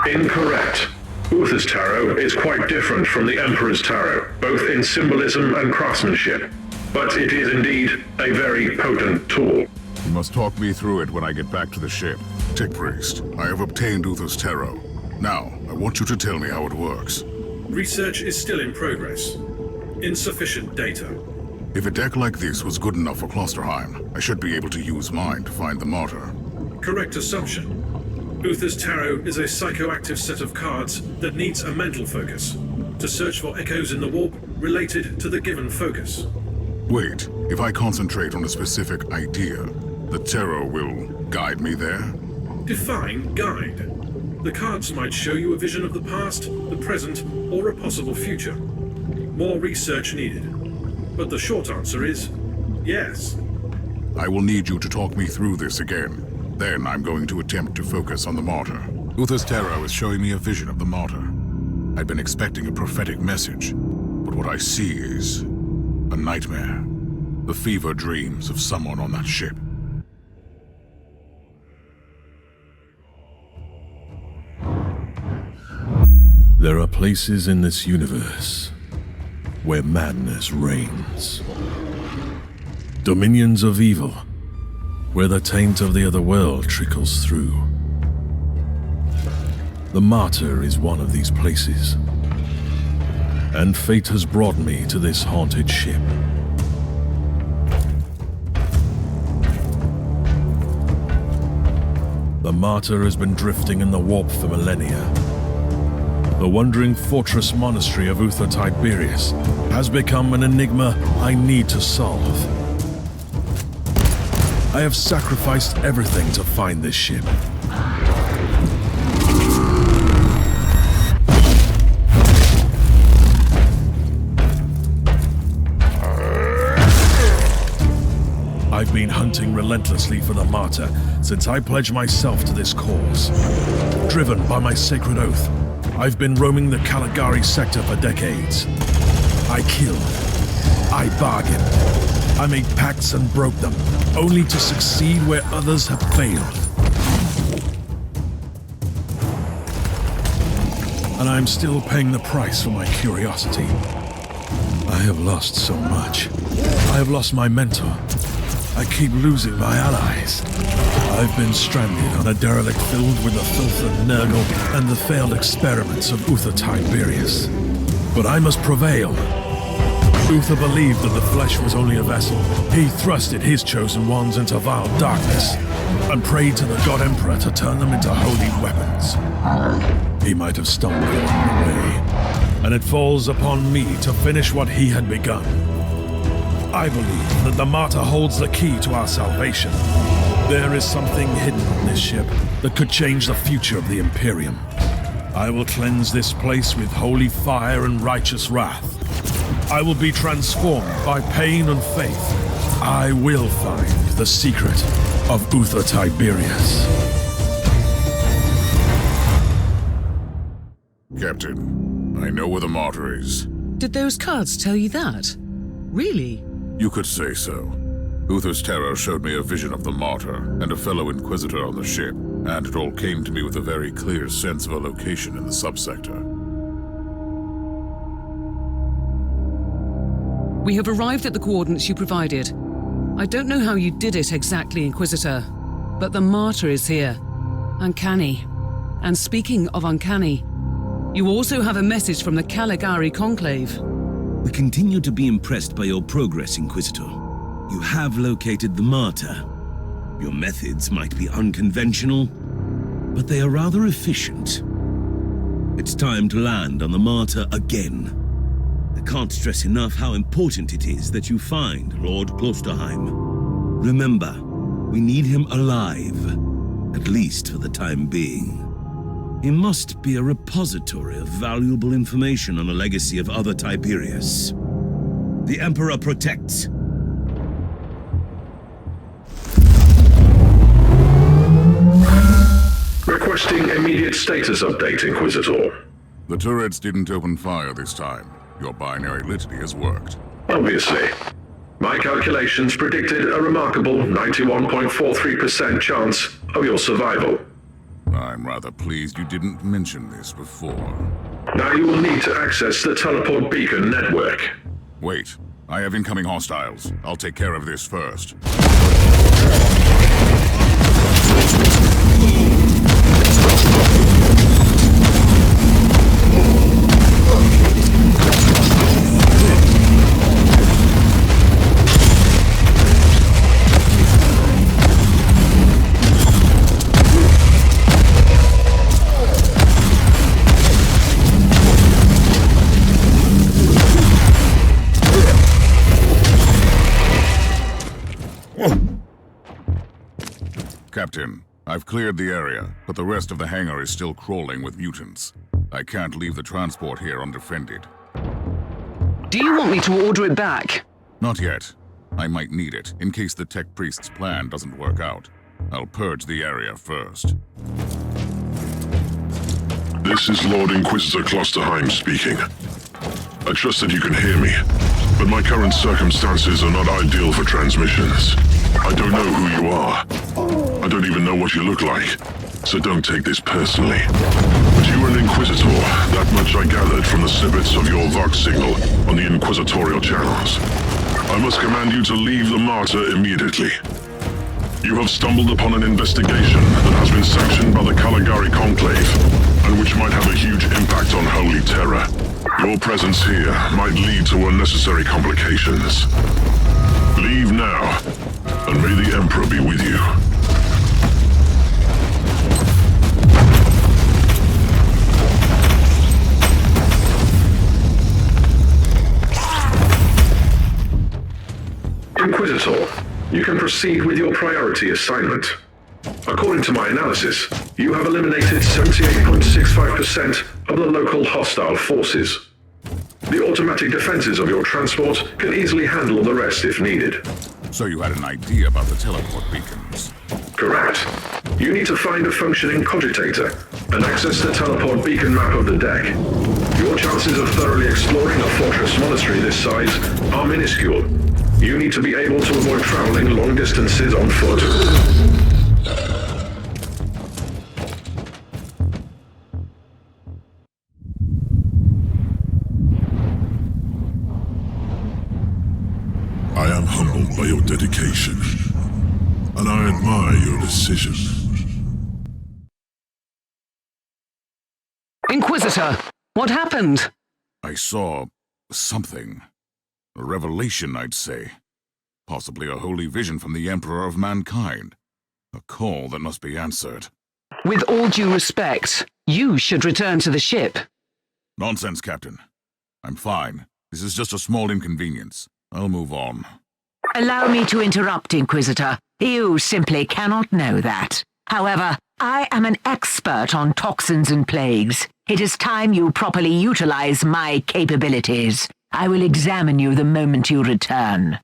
Incorrect. Uther's tarot is quite different from the Emperor's tarot, both in symbolism and craftsmanship. But it is indeed a very potent tool. You must talk me through it when I get back to the ship. Tech Priest, I have obtained Uther's tarot. Now, I want you to tell me how it works. Research is still in progress. Insufficient data. If a deck like this was good enough for Klosterheim, I should be able to use mine to find the Martyr. Correct assumption. Uther's tarot is a psychoactive set of cards that needs a mental focus to search for echoes in the warp related to the given focus. Wait, if I concentrate on a specific idea, the tarot will guide me there? Define guide. The cards might show you a vision of the past, the present, or a possible future. More research needed. But the short answer is yes. I will need you to talk me through this again. Then I'm going to attempt to focus on the Martyr. Uther's tarot is showing me a vision of the Martyr. I'd been expecting a prophetic message, but what I see is a nightmare. The fever dreams of someone on that ship. There are places in this universe where madness reigns. Dominions of evil, where the taint of the other world trickles through. The Martyr is one of these places, and fate has brought me to this haunted ship. The Martyr has been drifting in the warp for millennia. The wandering fortress monastery of Uther Tiberius has become an enigma I need to solve. I have sacrificed everything to find this ship. I've been hunting relentlessly for the Martyr since I pledged myself to this cause. Driven by my sacred oath, I've been roaming the Caligari sector for decades. I killed. I bargained. I made pacts and broke them, only to succeed where others have failed. And I'm still paying the price for my curiosity. I have lost so much. I have lost my mentor. I keep losing my allies. I've been stranded on a derelict filled with the filth and nurgle and the failed experiments of Uther Tiberius. But I must prevail. Uther believed that the flesh was only a vessel. He thrusted his chosen ones into vile darkness and prayed to the God Emperor to turn them into holy weapons. He might have stumbled along the way, and it falls upon me to finish what he had begun. I believe that the Martyr holds the key to our salvation. There is something hidden on this ship that could change the future of the Imperium. I will cleanse this place with holy fire and righteous wrath. I will be transformed by pain and faith. I will find the secret of Uther Tiberius. Captain, I know where the Martyr is. Did those cards tell you that? Really? You could say so. Uther's tarot showed me a vision of the Martyr and a fellow Inquisitor on the ship, and it all came to me with a very clear sense of a location in the subsector. We have arrived at the coordinates you provided. I don't know how you did it exactly, Inquisitor, but the Martyr is here. Uncanny. And speaking of uncanny, you also have a message from the Caligari Conclave. We continue to be impressed by your progress, Inquisitor. You have located the Martyr. Your methods might be unconventional, but they are rather efficient. It's time to land on the Martyr again. I can't stress enough how important it is that you find Lord Klosterheim. Remember, we need him alive, at least for the time being. He must be a repository of valuable information on the legacy of other Tiberius. The Emperor protects. Requesting immediate status update, Inquisitor. The turrets didn't open fire this time. Your binary litany has worked. Obviously. My calculations predicted a remarkable 91.43% chance of your survival. I'm rather pleased you didn't mention this before. Now you will need to access the teleport beacon network. Wait. I have incoming hostiles. I'll take care of this first. Captain, I've cleared the area, but the rest of the hangar is still crawling with mutants. I can't leave the transport here undefended. Do you want me to order it back? Not yet. I might need it, in case the Tech Priest's plan doesn't work out. I'll purge the area first. This is Lord Inquisitor Klosterheim speaking. I trust that you can hear me, but my current circumstances are not ideal for transmissions. I don't know who you are. I don't even know what you look like, so don't take this personally. But you are an Inquisitor, that much I gathered from the snippets of your Vox signal on the Inquisitorial channels. I must command you to leave the Martyr immediately. You have stumbled upon an investigation that has been sanctioned by the Caligari Conclave, and which might have a huge impact on Holy Terror. Your presence here might lead to unnecessary complications. Leave now, and may the Emperor be with you. Inquisitor, you can proceed with your priority assignment. According to my analysis, you have eliminated 78.65% of the local hostile forces. The automatic defenses of your transport can easily handle the rest if needed. So you had an idea about the teleport beacons? Correct. You need to find a functioning cogitator and access the teleport beacon map of the deck. Your chances of thoroughly exploring a fortress monastery this size are minuscule. You need to be able to avoid traveling long distances on foot. I am humbled by your dedication, and I admire your decision. Inquisitor, what happened? I saw something. A revelation, I'd say. Possibly a holy vision from the Emperor of Mankind. A call that must be answered. With all due respect, you should return to the ship. Nonsense, Captain. I'm fine. This is just a small inconvenience. I'll move on. Allow me to interrupt, Inquisitor. You simply cannot know that. However, I am an expert on toxins and plagues. It is time you properly utilize my capabilities. I will examine you the moment you return.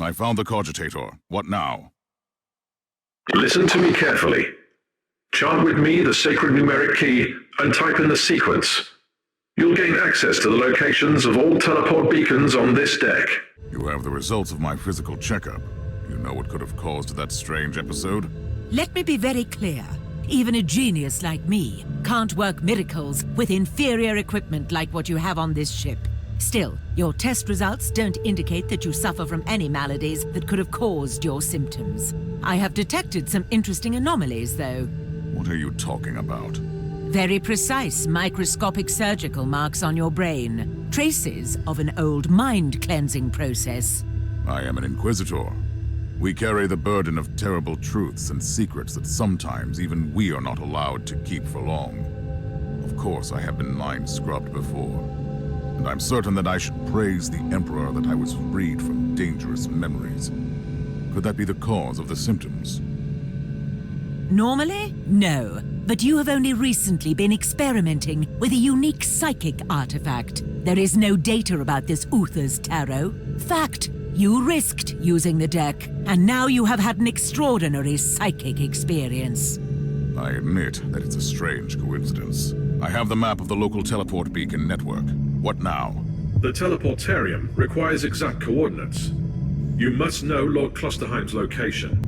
I found the cogitator. What now? Listen to me carefully. Chant with me the sacred numeric key and type in the sequence. You'll gain access to the locations of all teleport beacons on this deck. You have the results of my physical checkup. You know what could have caused that strange episode? Let me be very clear. Even a genius like me can't work miracles with inferior equipment like what you have on this ship. Still, your test results don't indicate that you suffer from any maladies that could have caused your symptoms. I have detected some interesting anomalies, though. What are you talking about? Very precise microscopic surgical marks on your brain. Traces of an old mind-cleansing process. I am an Inquisitor. We carry the burden of terrible truths and secrets that sometimes even we are not allowed to keep for long. Of course, I have been mind-scrubbed before. And I'm certain that I should praise the Emperor that I was freed from dangerous memories. Could that be the cause of the symptoms? Normally, no. But you have only recently been experimenting with a unique psychic artifact. There is no data about this Uther's tarot. Fact, you risked using the deck, and now you have had an extraordinary psychic experience. I admit that it's a strange coincidence. I have the map of the local teleport beacon network. What now? The teleportarium requires exact coordinates. You must know Lord Klosterheim's location,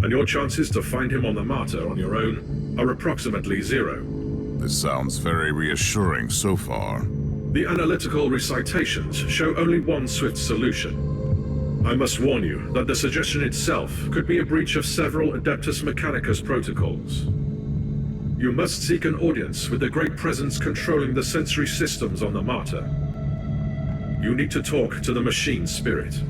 and your chances to find him on the Martyr on your own are approximately 0. This sounds very reassuring so far. The analytical recitations show only one swift solution. I must warn you that the suggestion itself could be a breach of several Adeptus Mechanicus protocols. You must seek an audience with the Great Presence controlling the sensory systems on the Martyr. You need to talk to the machine spirit.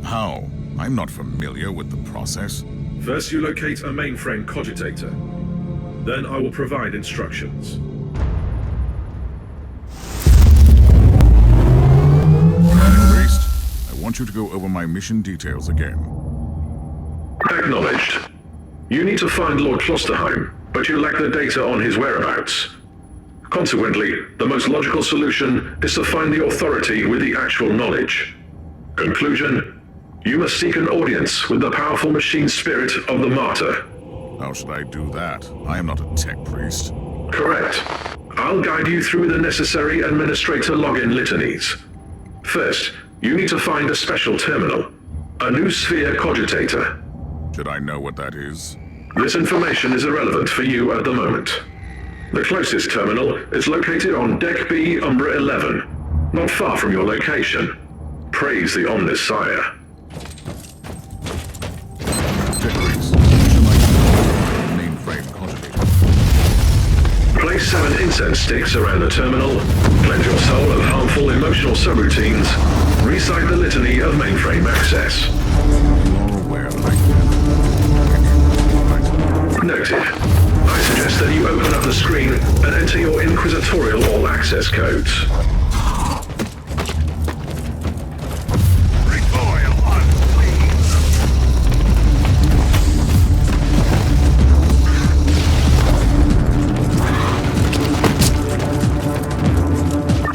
How? I'm not familiar with the process. First you locate a mainframe cogitator. Then I will provide instructions. Priest, I want you to go over my mission details again. Acknowledged. You need to find Lord Klosterheim, but you lack the data on his whereabouts. Consequently, the most logical solution is to find the authority with the actual knowledge. Conclusion: you must seek an audience with the powerful machine spirit of the Martyr. How should I do that? I am not a tech priest. Correct. I'll guide you through the necessary administrator login litanies. First, you need to find a special terminal, a new sphere cogitator. Should I know what that is? This information is irrelevant for you at the moment. The closest terminal is located on Deck B, Umbra 11, not far from your location. Praise the Omnis Sire. Mainframe cogitator. Place 7 incense sticks around the terminal, cleanse your soul of harmful emotional subroutines, recite the litany of mainframe access. You're aware that I can. Noted. I suggest that you open up the screen and enter your Inquisitorial all-access codes. Recoil on, please.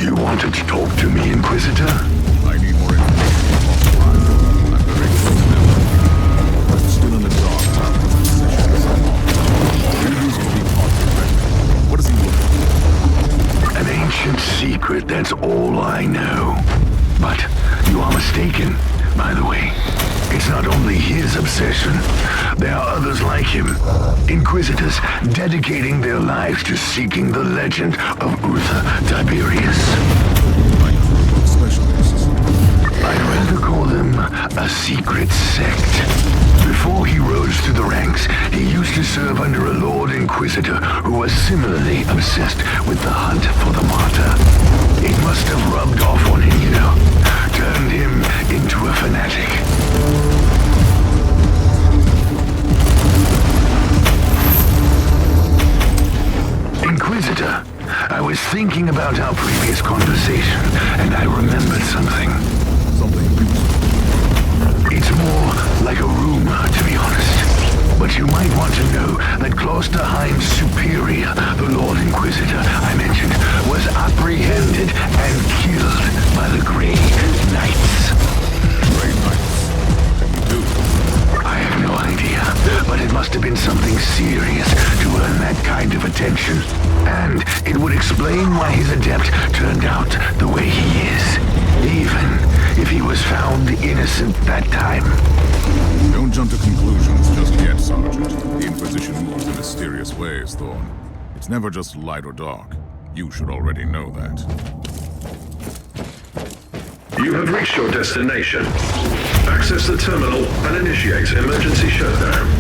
You wanted to talk to me, Inquisitor? I need more information. I'm very close now. I'm still in the dark. What does he look like? An ancient secret, that's all I know. But you are mistaken, by the way. It's not only his obsession. There are others like him. Inquisitors dedicating their lives to seeking the legend of Uther Tiberius. I'd rather call them a secret sect. Before he rose through the ranks, he used to serve under a Lord Inquisitor who was similarly obsessed with the hunt for the Martyr. It must have rubbed off on him, you know. Turned him into a fanatic. Inquisitor, I was thinking about our previous conversation, and I remembered something. It's more like a rumor, to be honest. But you might want to know that Klosterheim's superior, the Lord Inquisitor I mentioned, was apprehended and killed by the Grey Knights. Grey Knights? What did you do? I have no idea, but it must have been something serious to earn that kind of attention. And it would explain why his adept turned out the way he is. Even if he was found innocent that time. Don't jump to conclusions just yet, Sergeant. The Inquisition moves in mysterious ways, Thorn. It's never just light or dark. You should already know that. You have reached your destination. Access the terminal and initiate emergency shutdown.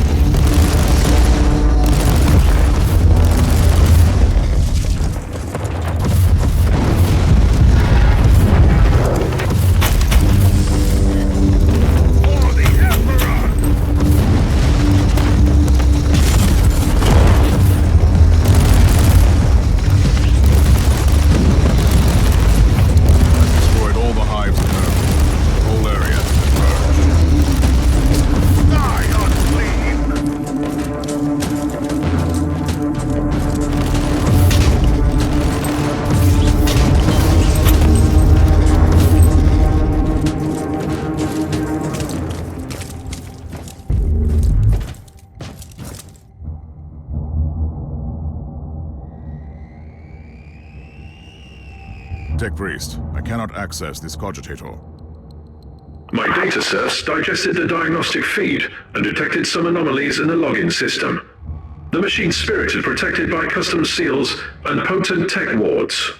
Tech Priest, I cannot access this cogitator. My data search digested the diagnostic feed and detected some anomalies in the login system. The machine's spirit is protected by custom seals and potent tech wards.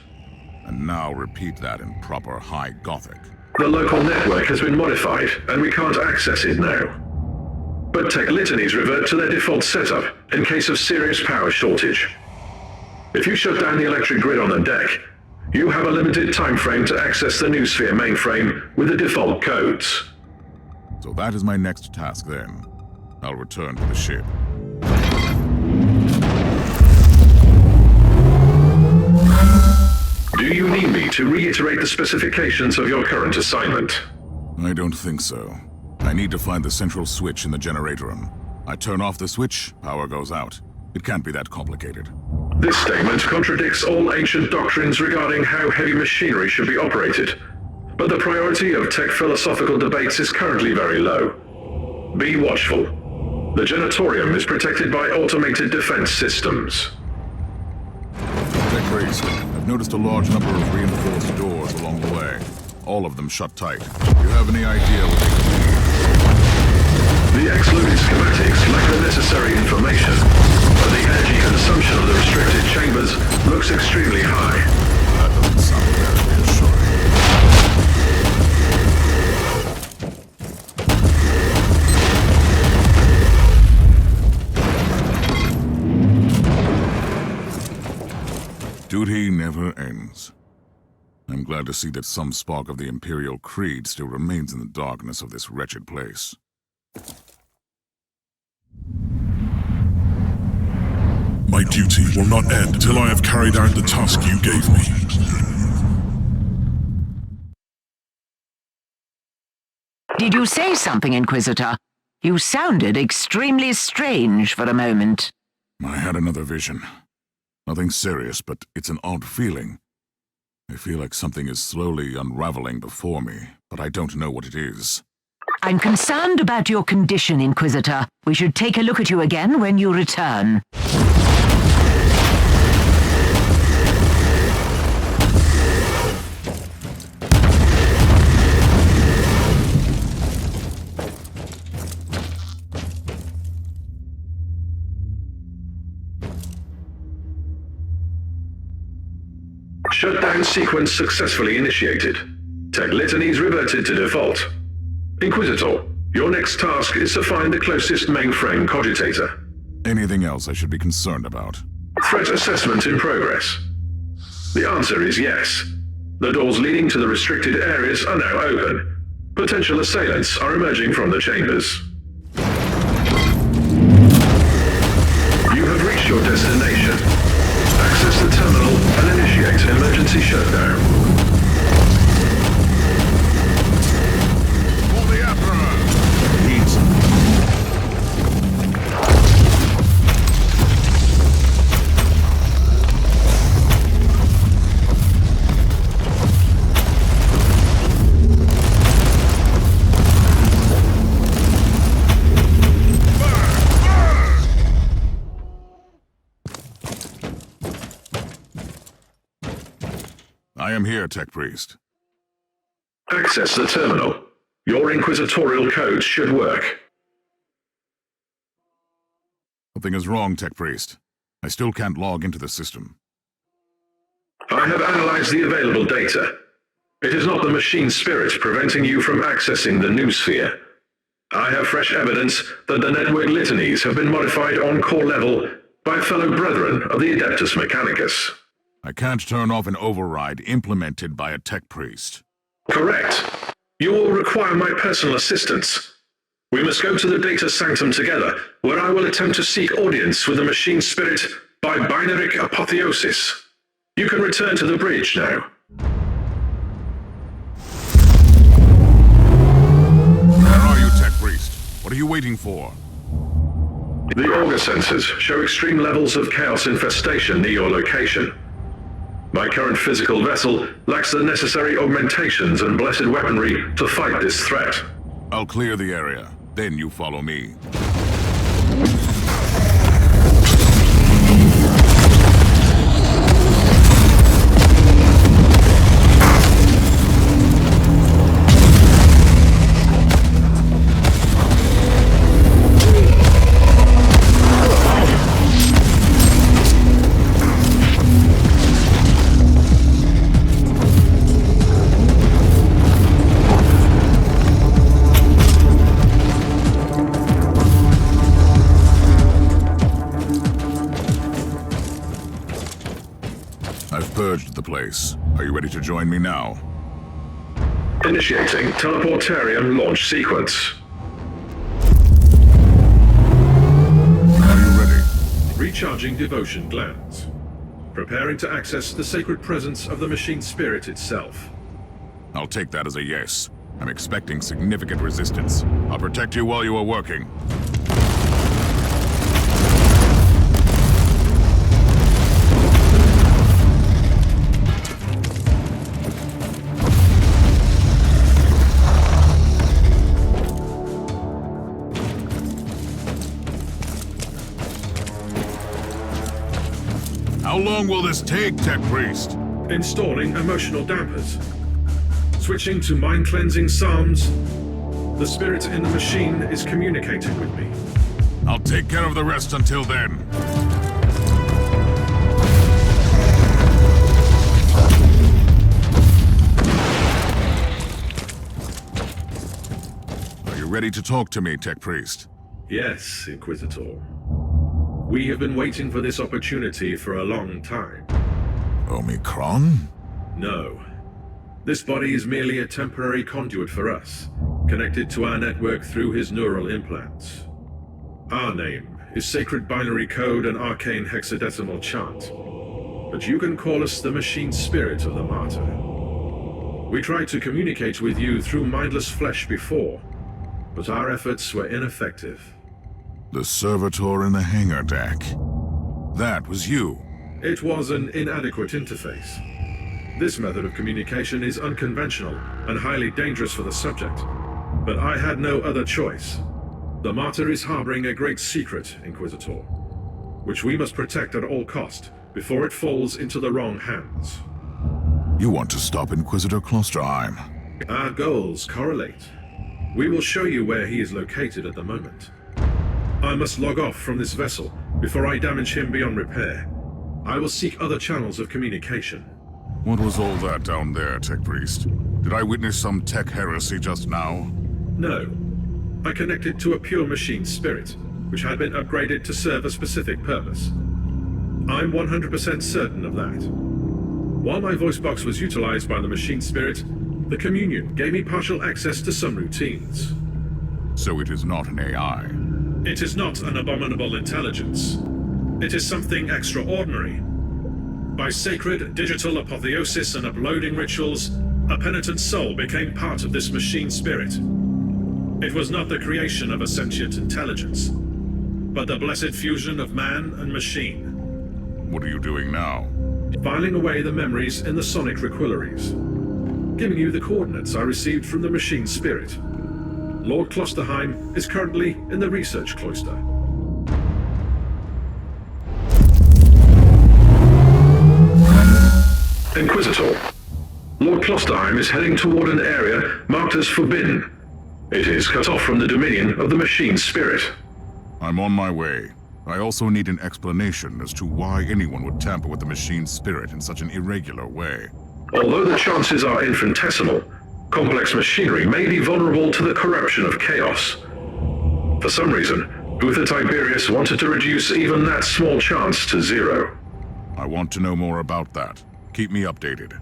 And now repeat that in proper High Gothic. The local network has been modified, and we can't access it now. But tech litanies revert to their default setup in case of serious power shortage. If you shut down the electric grid on the deck, you have a limited time frame to access the Noosphere mainframe with the default codes. So that is my next task then. I'll return to the ship. Do you need me to reiterate the specifications of your current assignment? I don't think so. I need to find the central switch in the generator room. I turn off the switch, power goes out. It can't be that complicated. This statement contradicts all ancient doctrines regarding how heavy machinery should be operated, but the priority of tech philosophical debates is currently very low. Be watchful. The Genatorium is protected by automated defense systems. Tech Priest, I've noticed a large number of reinforced doors along the way. All of them shut tight. Do you have any idea what they could be? The excluded schematics lack the necessary information, but the energy consumption of the restricted chambers looks extremely high. That doesn't sound very reassuring. Duty never ends. I'm glad to see that some spark of the Imperial Creed still remains in the darkness of this wretched place. My duty will not end till I have carried out the task you gave me. Did you say something, Inquisitor? You sounded extremely strange for a moment. I had another vision. Nothing serious, but it's an odd feeling. I feel like something is slowly unraveling before me, but I don't know what it is. I'm concerned about your condition, Inquisitor. We should take a look at you again when you return. Shutdown sequence successfully initiated. Tech litanies reverted to default. Inquisitor, your next task is to find the closest mainframe cogitator. Anything else I should be concerned about? Threat assessment in progress. The answer is yes. The doors leading to the restricted areas are now open. Potential assailants are emerging from the chambers. You have reached your destination. Access the terminal and initiate emergency shutdown. For the Emperor! I am here, Tech Priest. Access the terminal. Your inquisitorial codes should work. Something is wrong, Tech Priest. I still can't log into the system. I have analyzed the available data. It is not the machine spirit preventing you from accessing the new sphere. I have fresh evidence that the network litanies have been modified on core level by fellow brethren of the Adeptus Mechanicus. I can't turn off an override implemented by a tech priest. Correct. You will require my personal assistance. We must go to the data sanctum together, where I will attempt to seek audience with the machine spirit by binary apotheosis. You can return to the bridge now. Where are you, tech priest? What are you waiting for? The auger sensors show extreme levels of chaos infestation near your location. My current physical vessel lacks the necessary augmentations and blessed weaponry to fight this threat. I'll clear the area. Then you follow me. Purged the place. Are you ready to join me now? Initiating teleportarium launch sequence. Are you ready? Recharging devotion glands. Preparing to access the sacred presence of the machine spirit itself. I'll take that as a yes. I'm expecting significant resistance. I'll protect you while you are working. How long will this take, Tech Priest? Installing emotional dampers. Switching to mind-cleansing psalms. The spirit in the machine is communicating with me. I'll take care of the rest until then. Are you ready to talk to me, Tech Priest? Yes, Inquisitor. We have been waiting for this opportunity for a long time. Omicron? No. This body is merely a temporary conduit for us, connected to our network through his neural implants. Our name is Sacred Binary Code and Arcane Hexadecimal Chant, but you can call us the Machine Spirit of the Martyr. We tried to communicate with you through mindless flesh before, but our efforts were ineffective. The servitor in the hangar deck. That was you. It was an inadequate interface. This method of communication is unconventional and highly dangerous for the subject, but I had no other choice. The Martyr is harboring a great secret, Inquisitor, which we must protect at all cost before it falls into the wrong hands. You want to stop Inquisitor Klosterheim? Our goals correlate. We will show you where he is located at the moment. I must log off from this vessel before I damage him beyond repair. I will seek other channels of communication. What was all that down there, Tech Priest? Did I witness some tech heresy just now? No. I connected to a pure machine spirit, which had been upgraded to serve a specific purpose. I'm 100% certain of that. While my voice box was utilized by the machine spirit, the communion gave me partial access to some routines. So it is not an AI? It is not an abominable intelligence. It is something extraordinary. By sacred digital apotheosis and uploading rituals, a penitent soul became part of this machine spirit. It was not the creation of a sentient intelligence, but the blessed fusion of man and machine. What are you doing now? Filing away the memories in the sonic requillaries. Giving you the coordinates I received from the machine spirit. Lord Klosterheim is currently in the research cloister. Inquisitor, Lord Klosterheim is heading toward an area marked as forbidden. It is cut off from the dominion of the machine spirit. I'm on my way. I also need an explanation as to why anyone would tamper with the machine spirit in such an irregular way. Although the chances are infinitesimal, complex machinery may be vulnerable to the corruption of chaos. For some reason, Uther Tiberius wanted to reduce even that small chance to zero. I want to know more about that. Keep me updated.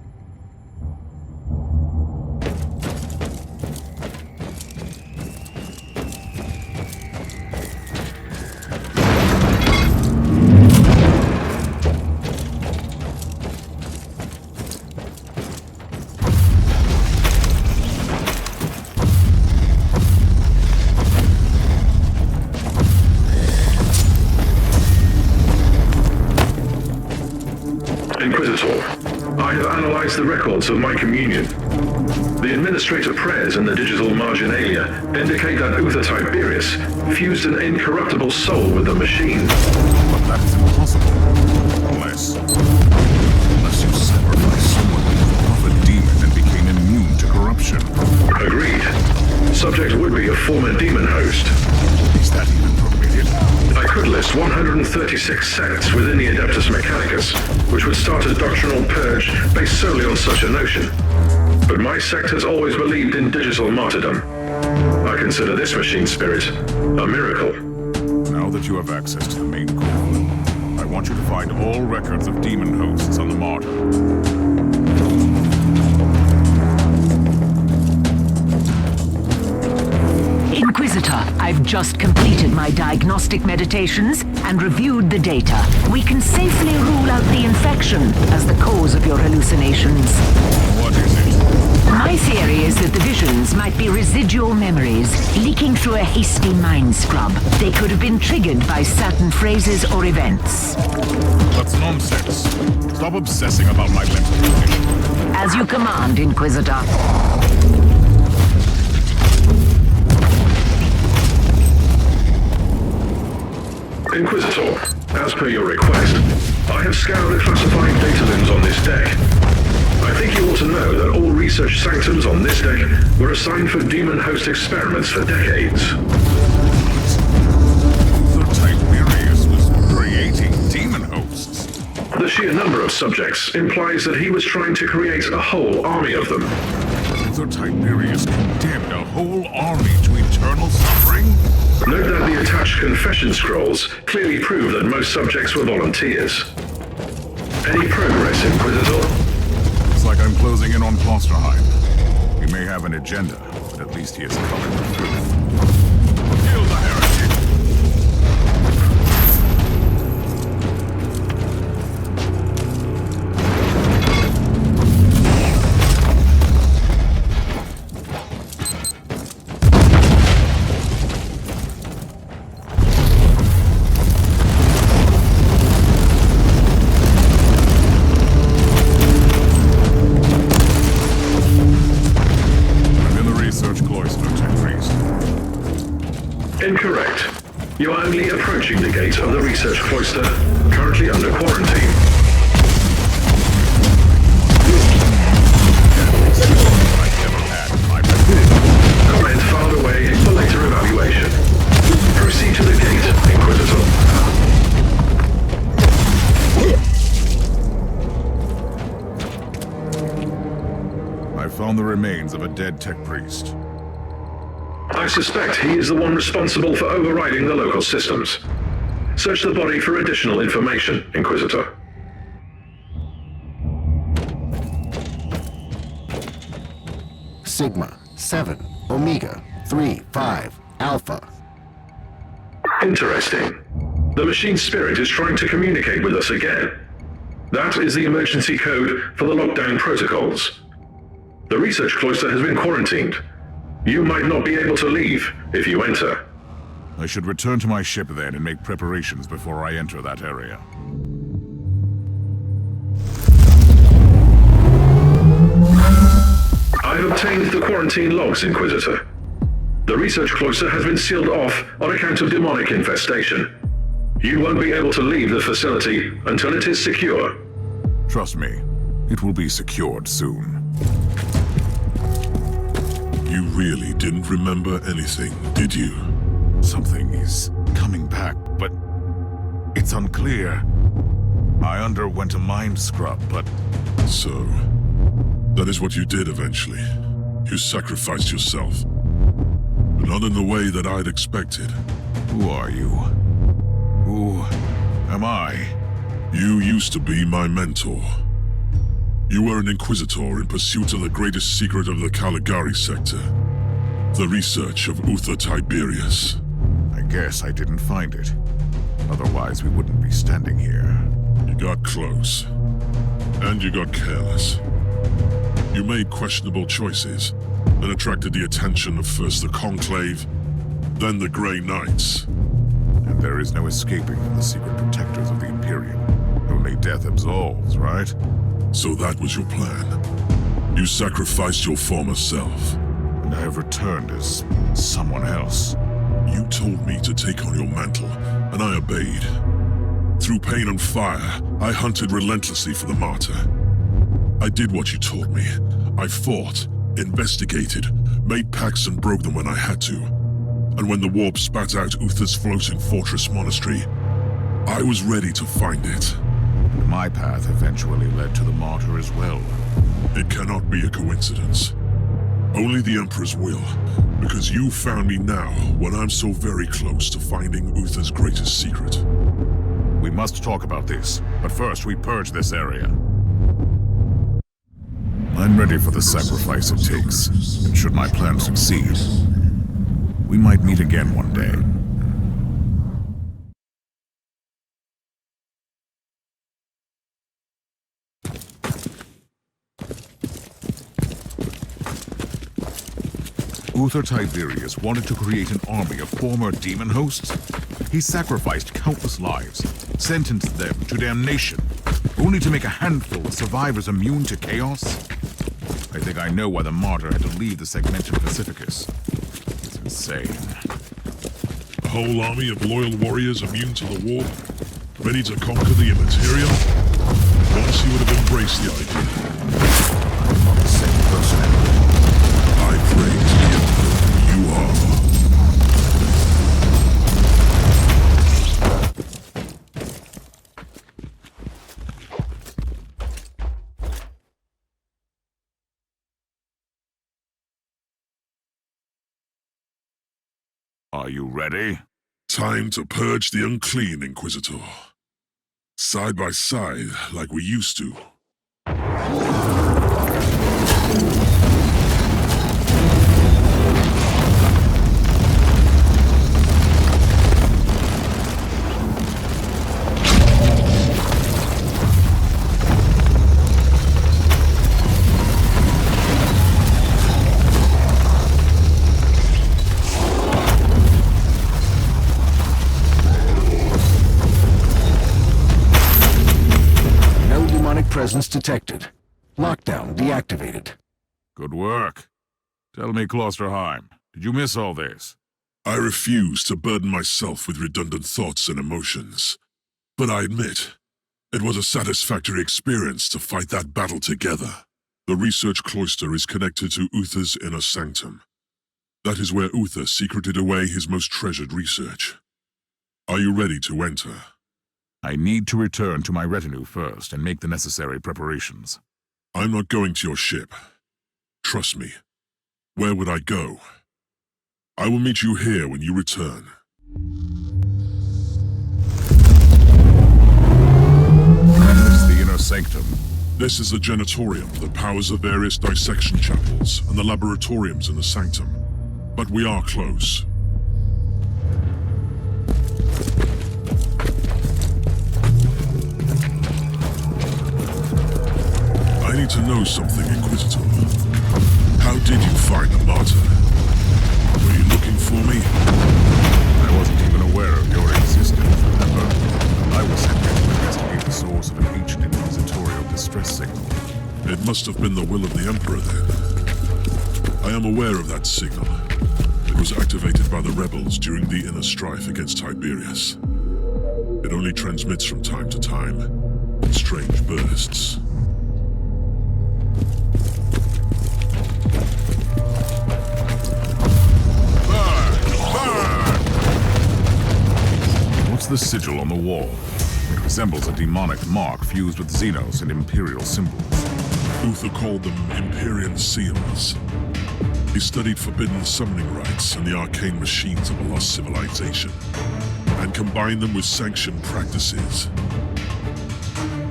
Inquisitor, I have analyzed the records of my communion. The administrator prayers and the digital marginalia indicate that Uther Tiberius fused an incorruptible soul with the machine. But that is impossible. Unless you sacrificed someone of a demon and became immune to corruption. Agreed. Subject would be a former demon host. Is that even permitted? I could list 136 sects within the Adeptus Mechanicus, which would start a doctrinal purge based solely on such a notion. But my sect has always believed in digital martyrdom. I consider this machine spirit a miracle. Now that you have access to the main core, I want you to find all records of demon hosts on the Martyr. Inquisitor, I've just completed my diagnostic meditations and reviewed the data. We can safely rule out the infection as the cause of your hallucinations. What is it? My theory is that the visions might be residual memories leaking through a hasty mind scrub. They could have been triggered by certain phrases or events. That's nonsense. Stop obsessing about my mental condition. As you command, Inquisitor. Inquisitor, as per your request, I have scoured the classified data limbs on this deck. I think you ought to know that all research sanctums on this deck were assigned for demon host experiments for decades. Uther Tiberius was creating demon hosts. The sheer number of subjects implies that he was trying to create a whole army of them. Uther Tiberius condemned a whole army to eternal suffering? Note that the attached confession scrolls clearly prove that most subjects were volunteers. Any progress, Inquisitor? It's like I'm closing in on Klosterheim. He may have an agenda, but at least he has covered the truth. Kill the heretic! Incorrect. You are only approaching the gate of the research cloister, currently under quarantine. Comment filed away for later evaluation. Proceed to the gate, Inquisitor. I found the remains of a dead tech priest. I suspect he is the one responsible for overriding the local systems. Search the body for additional information, Inquisitor. Sigma 7 Omega 3 5 Alpha. Interesting. The machine spirit is trying to communicate with us again. That is the emergency code for the lockdown protocols. The research cloister has been quarantined. You might not be able to leave if you enter. I should return to my ship then and make preparations before I enter that area. I've obtained the quarantine logs, Inquisitor. The research cloister has been sealed off on account of demonic infestation. You won't be able to leave the facility until it is secure. Trust me, it will be secured soon. You really didn't remember anything, did you? Something is coming back, but it's unclear. I underwent a mind scrub, but... So, That is what you did eventually. You sacrificed yourself. But not in the way that I'd expected. Who are you? Who am I? You used to be my mentor. You were an Inquisitor in pursuit of the greatest secret of the Caligari sector. The research of Uther Tiberius. I guess I didn't find it. Otherwise, we wouldn't be standing here. You got close. And you got careless. You made questionable choices that attracted the attention of first the Conclave, then the Grey Knights. And there is no escaping from the secret protectors of the Imperium. Only death absolves, right? So that was your plan. You sacrificed your former self. And I have returned as someone else. You told me to take on your mantle, and I obeyed. Through pain and fire, I hunted relentlessly for the Martyr. I did what you taught me. I fought, investigated, made pacts and broke them when I had to. And when the warp spat out Uther's floating fortress monastery, I was ready to find it. And my path eventually led to the Martyr as well. It cannot be a coincidence. Only the Emperor's will, because you found me now when I'm so very close to finding Uther's greatest secret. We must talk about this, but first we purge this area. I'm ready for the sacrifice it takes, and should my plan succeed, we might meet again one day. Uther Tiberius wanted to create an army of former demon hosts. He sacrificed countless lives, sentenced them to damnation, only to make a handful of survivors immune to chaos. I think I know why the Martyr had to leave the segmented Pacificus. It's insane. A whole army of loyal warriors immune to the warp, ready to conquer the immaterial? Once he would have embraced the idea. I'm not the same person anymore. I pray to the Emperor you are. Are you ready? Time to purge the unclean, Inquisitor. Side by side, like we used to. Presence detected. Lockdown deactivated. Good work. Tell me, Klosterheim, did you miss all this? I refuse to burden myself with redundant thoughts and emotions. But I admit, it was a satisfactory experience to fight that battle together. The research cloister is connected to Uther's inner sanctum. That is where Uther secreted away his most treasured research. Are you ready to enter? I need to return to my retinue first and make the necessary preparations. I'm not going to your ship. Trust me. Where would I go? I will meet you here when you return. This is the inner sanctum. This is the genitorium that powers the various dissection chapels and the laboratoriums in the sanctum. But we are close. I need to know something, Inquisitor. How did you find the Martyr? Were you looking for me? I wasn't even aware of your existence, remember? I was sent here to investigate the source of an ancient inquisitorial distress signal. It must have been the will of the Emperor, then. I am aware of that signal. It was activated by the rebels during the inner strife against Tiberius. It only transmits from time to time, in strange bursts. What's the sigil on the wall? It resembles a demonic mark fused with Xenos and Imperial symbols. Uther called them Empyrean Seals. He studied forbidden summoning rites and the arcane machines of a lost civilization, and combined them with sanctioned practices.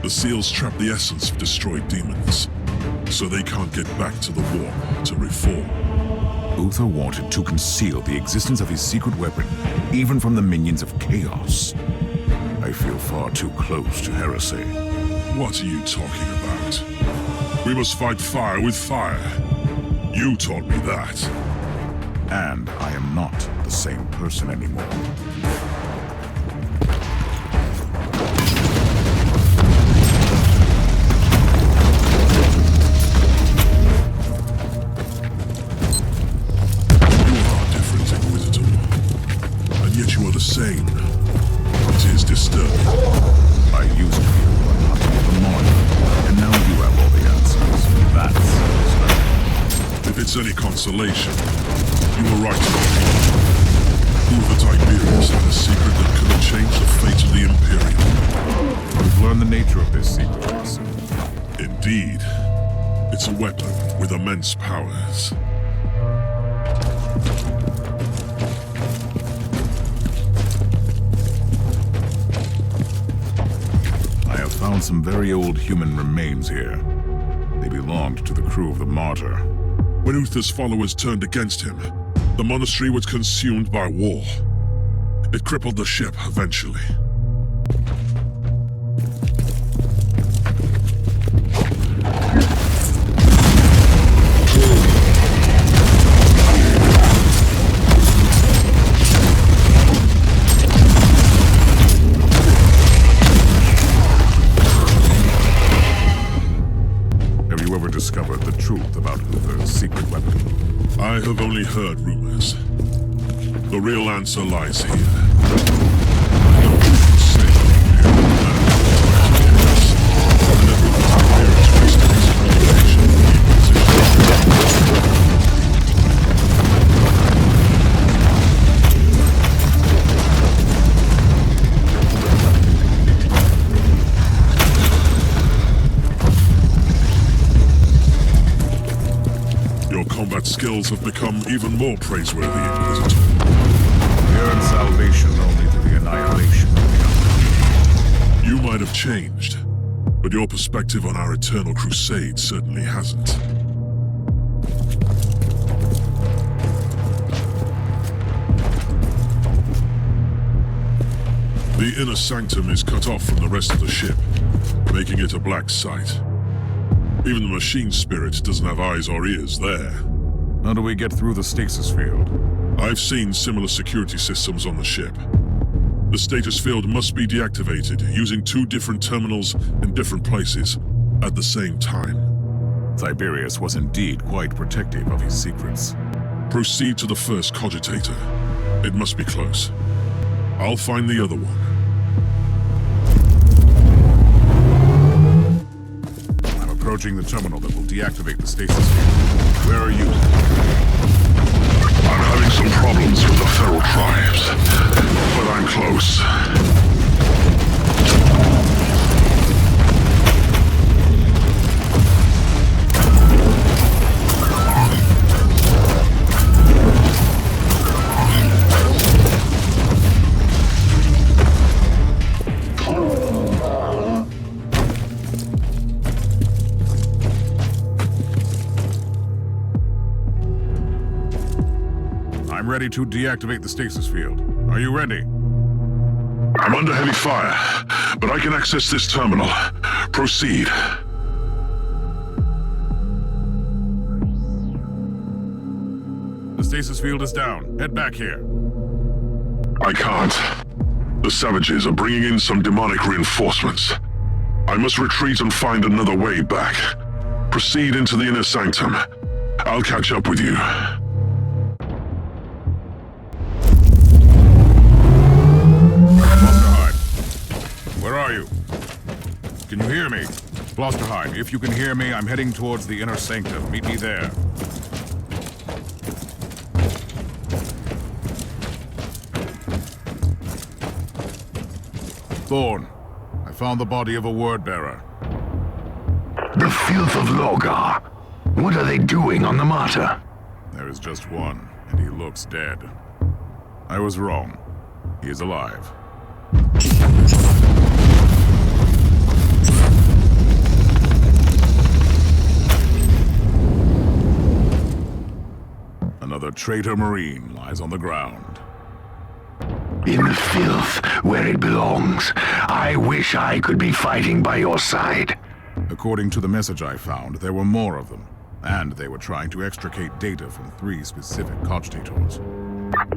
The Seals trap the essence of destroyed demons, so they can't get back to the warp to reform. Uther wanted to conceal the existence of his secret weapon, even from the minions of Chaos. I feel far too close to heresy. What are you talking about? We must fight fire with fire. You taught me that. And I am not the same person anymore. You are the same. It is disturbing. I used to be the Martyr, and now you have all the answers. That's disturbing. If it's any consolation, you were right. Uther Tiberius had a secret that could have changed the fate of the Imperium. We've learned the nature of this secret. Indeed. It's a weapon with immense powers. Found some very old human remains here. They belonged to the crew of the Martyr. When Uther's followers turned against him, the monastery was consumed by war. It crippled the ship eventually. Discovered the truth about Uther's secret weapon. I have only heard rumors. The real answer lies here. Skills have become even more praiseworthy, Inquisitor. We earn salvation only through the annihilation of the undead. You might have changed, but your perspective on our eternal crusade certainly hasn't. The inner sanctum is cut off from the rest of the ship, making it a black site. Even the machine spirit doesn't have eyes or ears there. How do we get through the stasis field? I've seen similar security systems on the ship. The status field must be deactivated using 2 different terminals in different places at the same time. Tiberius was indeed quite protective of his secrets. Proceed to the first cogitator. It must be close. I'll find the other one. I'm approaching the terminal that will deactivate the stasis field. Where are you? I'm having some problems with the feral tribes, but I'm close. I'm ready to deactivate the stasis field. Are you ready? I'm under heavy fire, but I can access this terminal. Proceed. The stasis field is down. Head back here. I can't. The savages are bringing in some demonic reinforcements. I must retreat and find another way back. Proceed into the inner sanctum. I'll catch up with you. Where are you? Can you hear me? Blosterheim, if you can hear me, I'm heading towards the inner sanctum. Meet me there. Thorn, I found the body of a word bearer. The filth of Logar. What are they doing on the Martyr? There is just one, and he looks dead. I was wrong. He is alive. Another traitor Marine lies on the ground. In the filth, where it belongs. I wish I could be fighting by your side. According to the message I found, there were more of them, and they were trying to extricate data from 3 specific cogitators.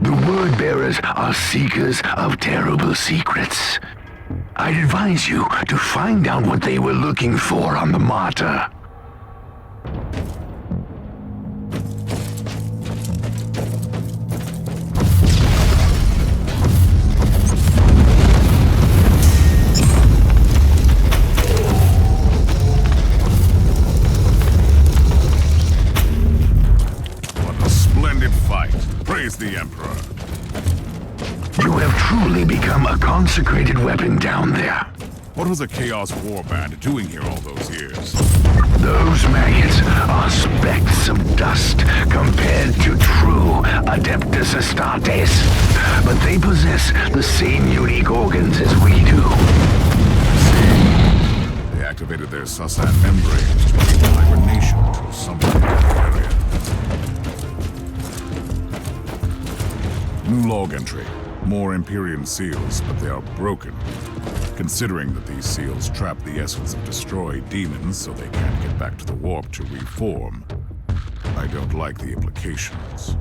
The word-bearers are seekers of terrible secrets. I'd advise you to find out what they were looking for on the Martyr. Praise the Emperor. You have truly become a consecrated weapon down there. What was a Chaos Warband doing here all those years? Those maggots are specks of dust compared to true Adeptus Astartes. But they possess the same unique organs as we do. They activated their Susan membranes to bring hibernation to some area. New log entry. More Empyrean seals, but they are broken. Considering that these seals trap the essence of destroyed demons so they can't get back to the warp to reform, I don't like the implications.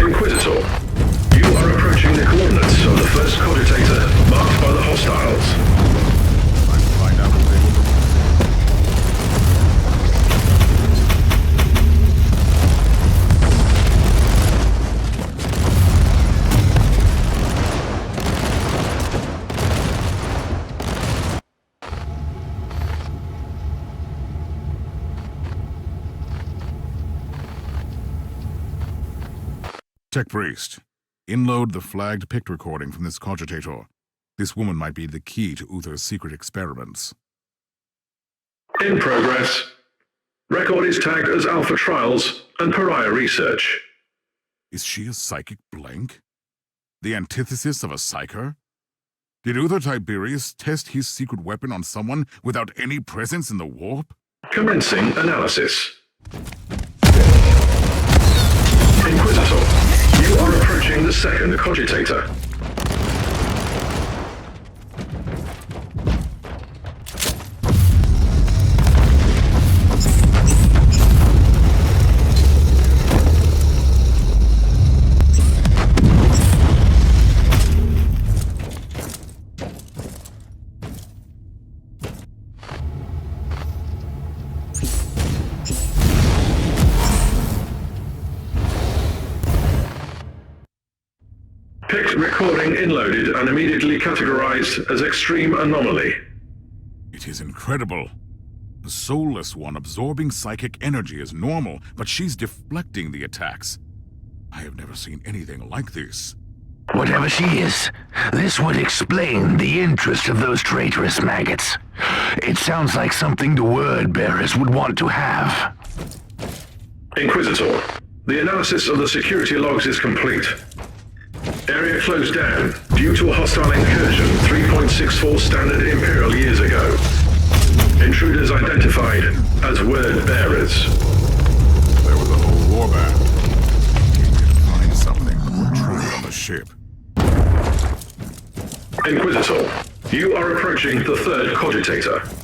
Inquisitor, you are approaching the coordinates of the first cogitator marked by the hostiles. Find out what they will look Tech Priest, inload the flagged pict recording from this cogitator. This woman might be the key to Uther's secret experiments. In progress. Record is tagged as Alpha Trials and Pariah Research. Is she a psychic blank? The antithesis of a psyker? Did Uther Tiberius test his secret weapon on someone without any presence in the warp? Commencing analysis. Inquisitor, you are approaching the second cogitator. Pict recording inloaded and immediately categorized as extreme anomaly. It is incredible. The soulless one absorbing psychic energy is normal, but she's deflecting the attacks. I have never seen anything like this. Whatever she is, this would explain the interest of those traitorous maggots. It sounds like something the word-bearers would want to have. Inquisitor, the analysis of the security logs is complete. Area closed down due to a hostile incursion 3.64 standard Imperial years ago. Intruders identified as word-bearers. There was a whole warband. Came here to find something, but were intruded on the ship. Inquisitor, you are approaching the third cogitator.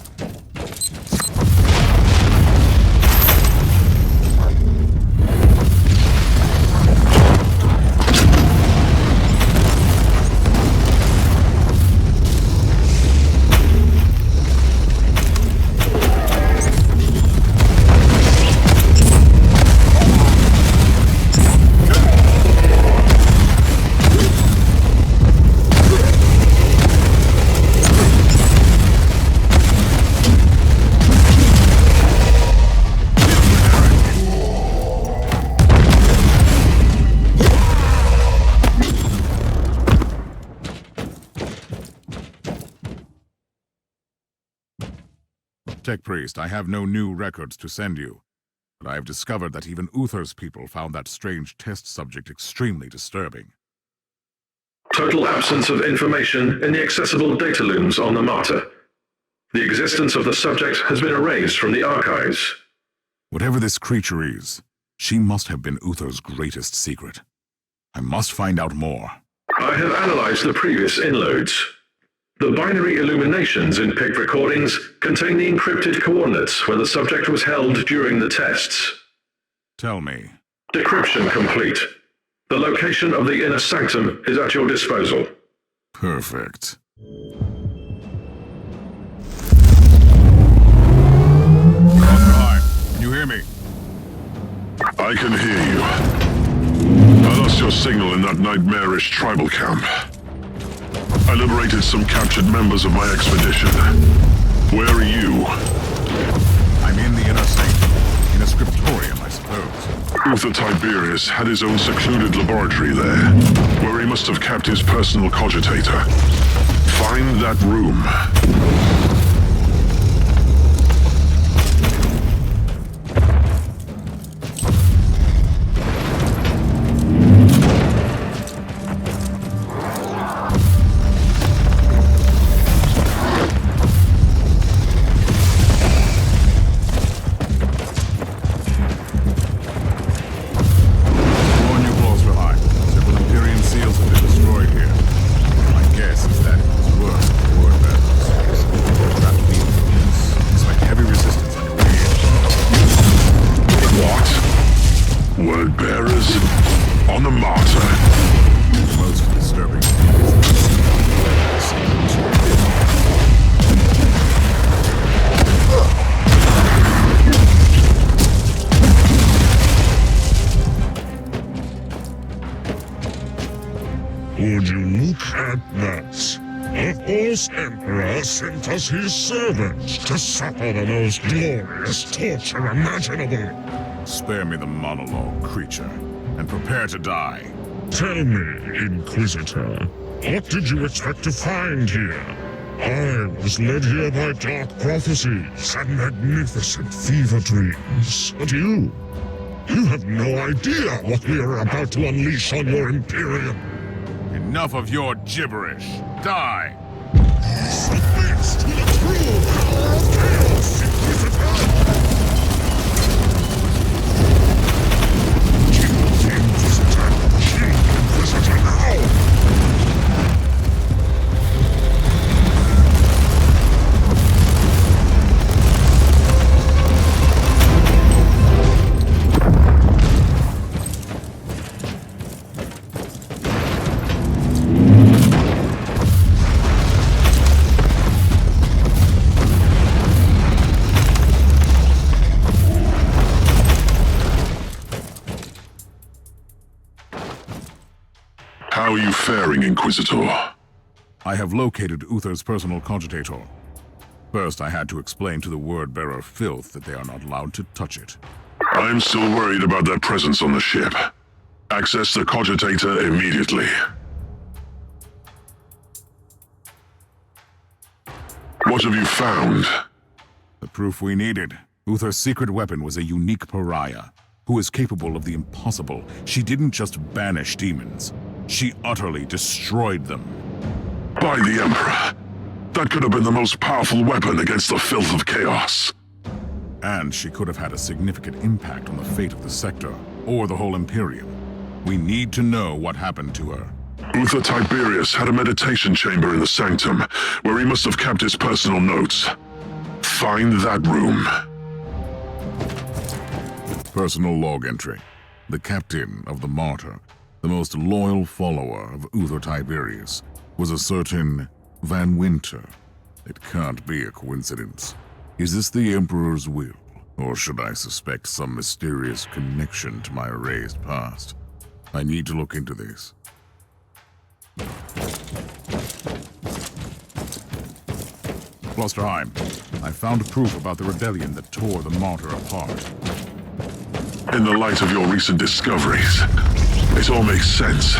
Tech Priest, I have no new records to send you, but I have discovered that even Uther's people found that strange test subject extremely disturbing. Total absence of information in the accessible data looms on the Martyr. The existence of the subject has been erased from the archives. Whatever this creature is, she must have been Uther's greatest secret. I must find out more. I have analyzed the previous inloads. The binary illuminations in picked recordings contain the encrypted coordinates where the subject was held during the tests. Tell me. Decryption complete. The location of the inner sanctum is at your disposal. Perfect. Can you hear me? I can hear you. I lost your signal in that nightmarish tribal camp. I liberated some captured members of my expedition. Where are you? I'm in the inner sanctum. In a scriptorium, I suppose. Uther Tiberius had his own secluded laboratory there, where he must have kept his personal cogitator. Find that room. Would you look at that? A false emperor sent us his servants to suffer the most glorious torture imaginable. Spare me the monologue, creature, and prepare to die. Tell me, Inquisitor, what did you expect to find here? I was led here by dark prophecies and magnificent fever dreams. But you have no idea what we are about to unleash on your Imperium. Enough of your gibberish. Die! Submit to the true power of chaos, Inquisitor! Kill the Inquisitor! Kill the Inquisitor now! How are you faring, Inquisitor? I have located Uther's personal cogitator. First, I had to explain to the word-bearer Filth that they are not allowed to touch it. I'm still worried about their presence on the ship. Access the cogitator immediately. What have you found? The proof we needed. Uther's secret weapon was a unique pariah, who is capable of the impossible. She didn't just banish demons. She utterly destroyed them. By the Emperor! That could have been the most powerful weapon against the filth of chaos. And she could have had a significant impact on the fate of the sector, or the whole Imperium. We need to know what happened to her. Uther Tiberius had a meditation chamber in the sanctum, where he must have kept his personal notes. Find that room. Personal log entry. The captain of the Martyr, the most loyal follower of Uther Tiberius, was a certain Van Winter. It can't be a coincidence. Is this the Emperor's will, or should I suspect some mysterious connection to my erased past? I need to look into this. Klosterheim, I found proof about the rebellion that tore the Martyr apart. In the light of your recent discoveries, it all makes sense.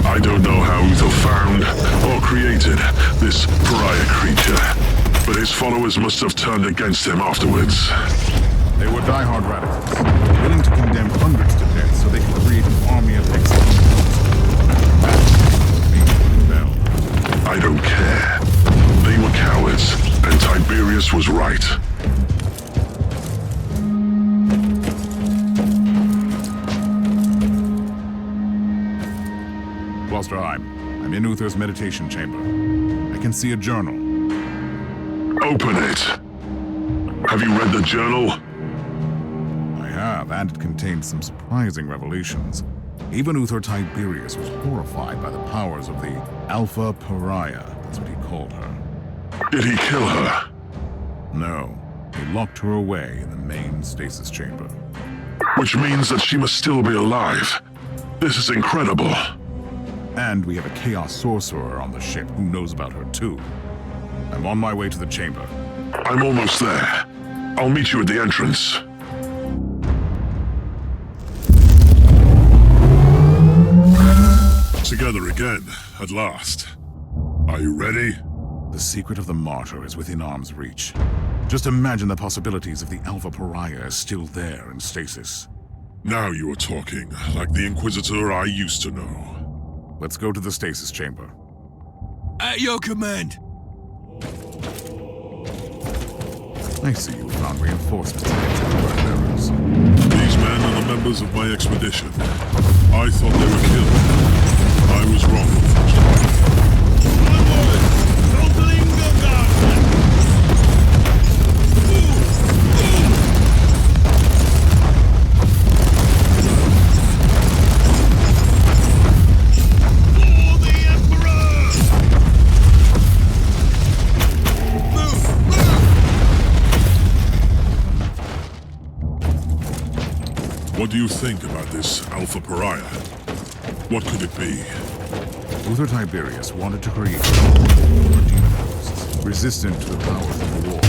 I don't know how Uther found or created this pariah creature, But his followers must have turned against him afterwards. They were die-hard radicals, willing to condemn hundreds to death so they could create an army of executioners. I don't care. They were cowards, and Tiberius was right. Klosterheim, I'm in Uther's meditation chamber. I can see a journal. Open it. Have you read the journal? I have, and it contains some surprising revelations. Even Uther Tiberius was horrified by the powers of the Alpha Pariah, that's what he called her. Did he kill her? No, he locked her away in the main stasis chamber. Which means that she must still be alive. This is incredible. And we have a Chaos Sorcerer on the ship who knows about her too. I'm on my way to the chamber. I'm almost there. I'll meet you at the entrance. Together again, at last. Are you ready? The secret of the Martyr is within arm's reach. Just imagine the possibilities if the Alpha Pariah is still there in stasis. Now you are talking, like the Inquisitor I used to know. Let's go to the stasis chamber. At your command. I see you found reinforcements against the word bearers. These men are the members of my expedition. I thought they were killed. I was wrong. What do you think about this Alpha Pariah? What could it be? Uther Tiberius wanted to create more demon hosts, resistant to the powers of the war.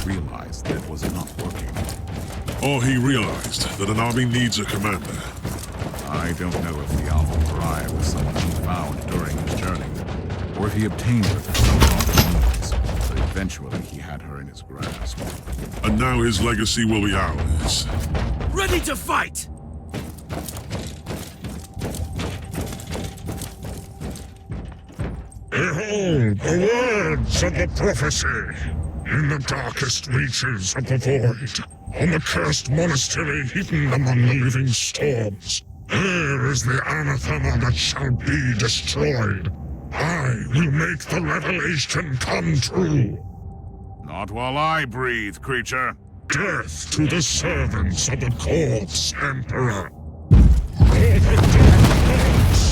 He realized that it was not working. Or he realized that an army needs a commander. I don't know if the Alpha Pariah was someone he found during his journey, or if he obtained her through some means, but eventually he had her in his grasp. And now his legacy will be ours. Ready to fight! Behold the words of the prophecy! In the darkest reaches of the void, on the cursed monastery hidden among the living storms, there is the anathema that shall be destroyed. I will make the revelation come true. Not while I breathe, creature. Death to the servants of the corpse emperor. For the dark gods.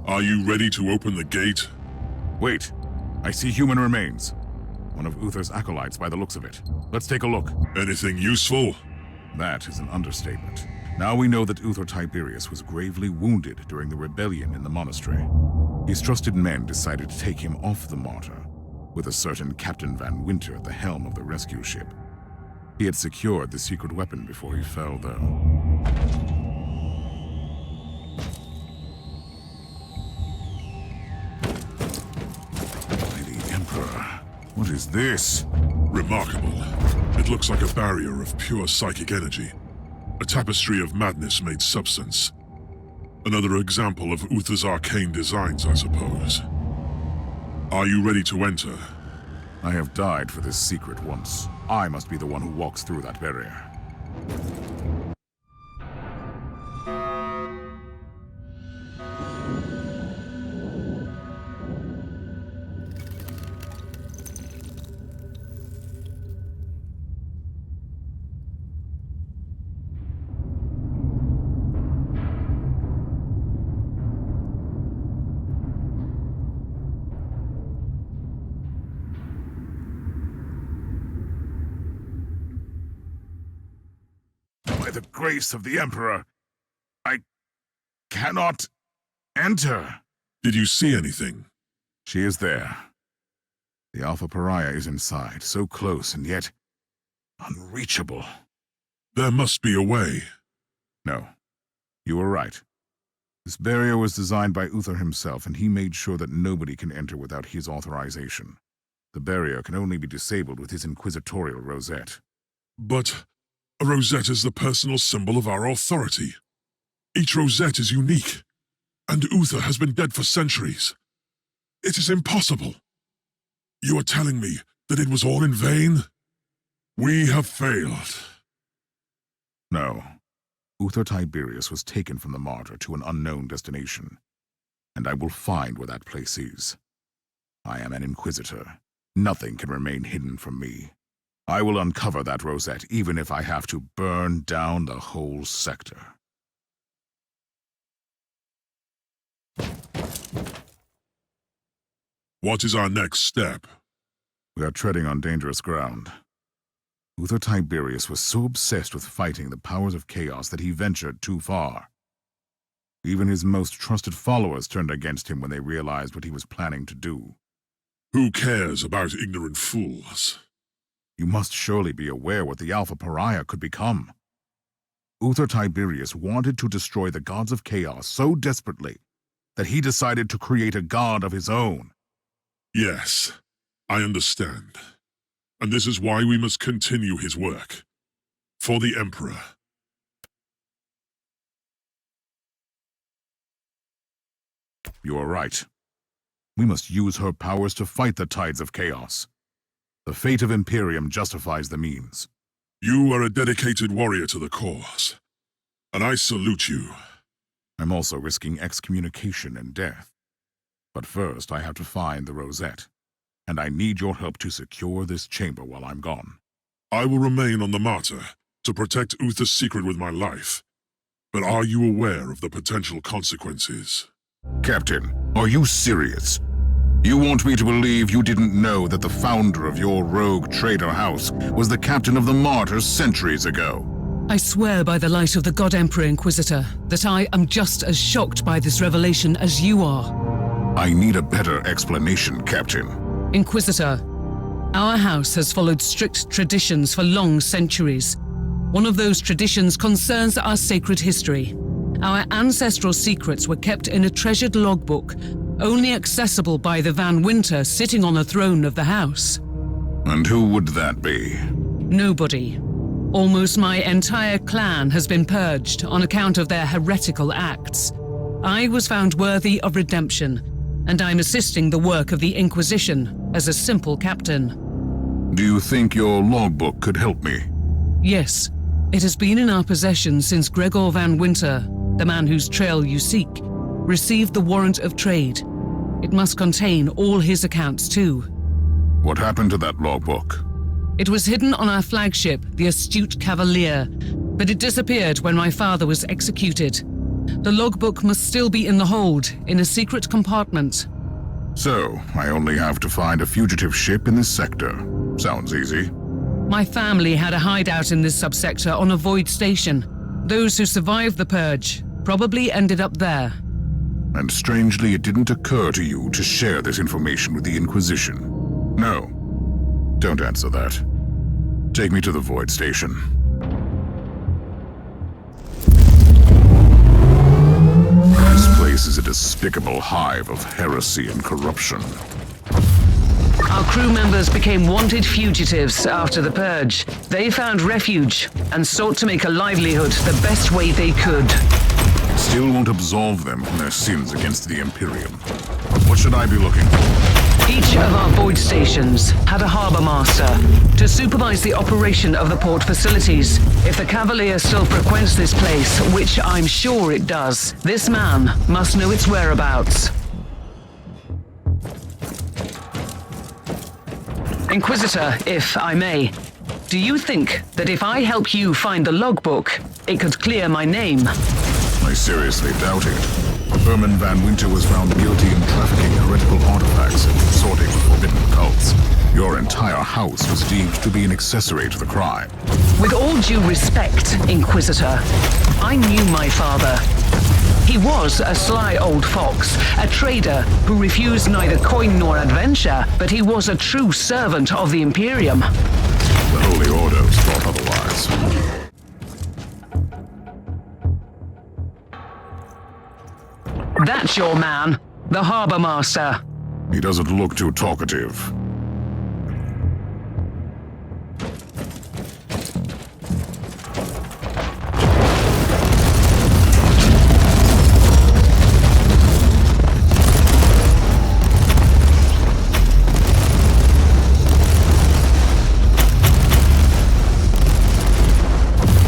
Are you ready to open the gate? Wait. I see human remains. One of Uther's acolytes by the looks of it. Let's take a look. Anything useful? That is an understatement. Now we know that Uther Tiberius was gravely wounded during the rebellion in the monastery. His trusted men decided to take him off the Martyr, with a certain Captain Van Winter at the helm of the rescue ship. He had secured the secret weapon before he fell, though. What is this? Remarkable. It looks like a barrier of pure psychic energy. A tapestry of madness made substance. Another example of Uther's arcane designs, I suppose. Are you ready to enter? I have died for this secret once. I must be the one who walks through that barrier. By the grace of the Emperor, I cannot enter. Did you see anything? She is there. The Alpha Pariah is inside, so close and yet unreachable. There must be a way. No, you were right. This barrier was designed by Uther himself, and he made sure that nobody can enter without his authorization. The barrier can only be disabled with his inquisitorial rosette. But a rosette is the personal symbol of our authority. Each rosette is unique, and Uther has been dead for centuries. It is impossible. You are telling me that it was all in vain? We have failed. No. Uther Tiberius was taken from the Martyr to an unknown destination, and I will find where that place is. I am an Inquisitor. Nothing can remain hidden from me. I will uncover that rosette, even if I have to burn down the whole sector. What is our next step? We are treading on dangerous ground. Uther Tiberius was so obsessed with fighting the powers of chaos that he ventured too far. Even his most trusted followers turned against him when they realized what he was planning to do. Who cares about ignorant fools? You must surely be aware what the Alpha Pariah could become. Uther Tiberius wanted to destroy the gods of chaos so desperately that he decided to create a god of his own. Yes, I understand. And this is why we must continue his work. For the Emperor. You are right. We must use her powers to fight the tides of chaos. The fate of Imperium justifies the means. You are a dedicated warrior to the cause, and I salute you. I'm also risking excommunication and death. But first, I have to find the rosette, and I need your help to secure this chamber while I'm gone. I will remain on the Martyr to protect Uther's secret with my life. But are you aware of the potential consequences? Captain, are you serious? You want me to believe you didn't know that the founder of your rogue trader house was the captain of the Martyr centuries ago? I swear by the light of the God Emperor Inquisitor that I am just as shocked by this revelation as you are. I need a better explanation, Captain. Inquisitor, our house has followed strict traditions for long centuries. One of those traditions concerns our sacred history. Our ancestral secrets were kept in a treasured logbook, only accessible by the Van Winter sitting on the throne of the house. And who would that be? Nobody. Almost my entire clan has been purged on account of their heretical acts. I was found worthy of redemption, and I'm assisting the work of the Inquisition as a simple captain. Do you think your logbook could help me? Yes. It has been in our possession since Gregor Van Winter, the man whose trail you seek, received the warrant of trade. It must contain all his accounts too. What happened to that logbook? It was hidden on our flagship, the Astute Cavalier, but it disappeared when my father was executed. The logbook must still be in the hold, in a secret compartment. So, I only have to find a fugitive ship in this sector. Sounds easy. My family had a hideout in this subsector on a void station. Those who survived the purge probably ended up there. And strangely, it didn't occur to you to share this information with the Inquisition. No. Don't answer that. Take me to the void station. This place is a despicable hive of heresy and corruption. Our crew members became wanted fugitives after the Purge. They found refuge and sought to make a livelihood the best way they could. Still won't absolve them from their sins against the Imperium. What should I be looking for? Each of our void stations had a harbor master to supervise the operation of the port facilities. If the Cavalier still frequents this place, which I'm sure it does, this man must know its whereabouts. Inquisitor, if I may, do you think that if I help you find the logbook, it could clear my name? I seriously doubt it. Herman Van Winter was found guilty in trafficking heretical artifacts and sorting forbidden cults. Your entire house was deemed to be an accessory to the crime. With all due respect, Inquisitor, I knew my father. He was a sly old fox, a trader who refused neither coin nor adventure, but he was a true servant of the Imperium. The Holy Orders thought otherwise. That's your man, the harbor master. He doesn't look too talkative.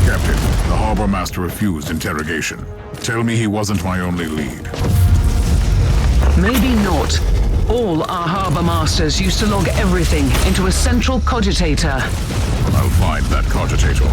Captain, the harbor master refused interrogation. Tell me he wasn't my only lead. Maybe not. All our harbor masters used to log everything into a central cogitator. I'll find that cogitator.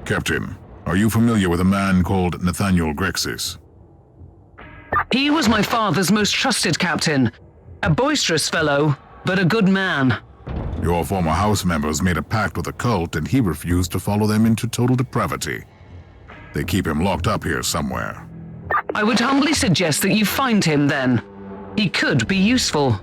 Captain, are you familiar with a man called Nathaniel Grexus? He was my father's most trusted captain. A boisterous fellow, but a good man. Your former house members made a pact with a cult and he refused to follow them into total depravity. They keep him locked up here somewhere. I would humbly suggest that you find him then. He could be useful.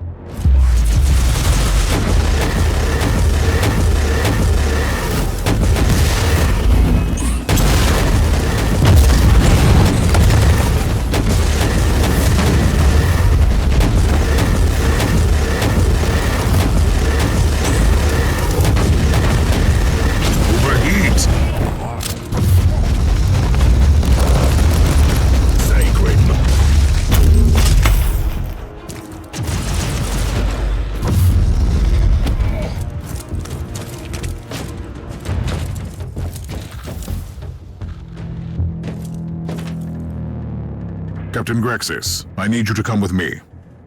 Captain Grexus, I need you to come with me.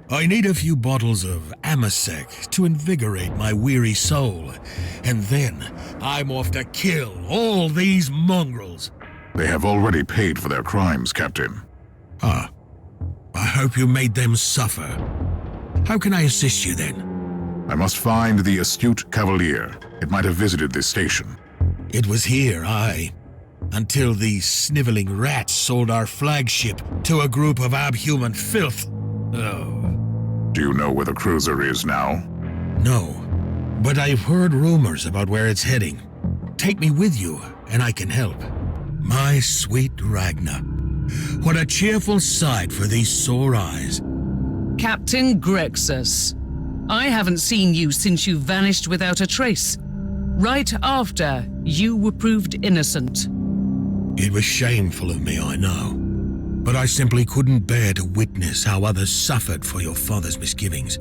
I need a few bottles of Amasec to invigorate my weary soul, and then I'm off to kill all these mongrels. They have already paid for their crimes, Captain. I hope you made them suffer. How can I assist you then? I must find the astute Cavalier. It might have visited this station. It was here, until these sniveling rats sold our flagship to a group of abhuman filth. Oh. Do you know where the cruiser is now? No, but I've heard rumors about where it's heading. Take me with you, and I can help. My sweet Ragnar. What a cheerful sight for these sore eyes. Captain Grexus, I haven't seen you since you vanished without a trace. Right after you were proved innocent. It was shameful of me, I know. But I simply couldn't bear to witness how others suffered for your father's misgivings.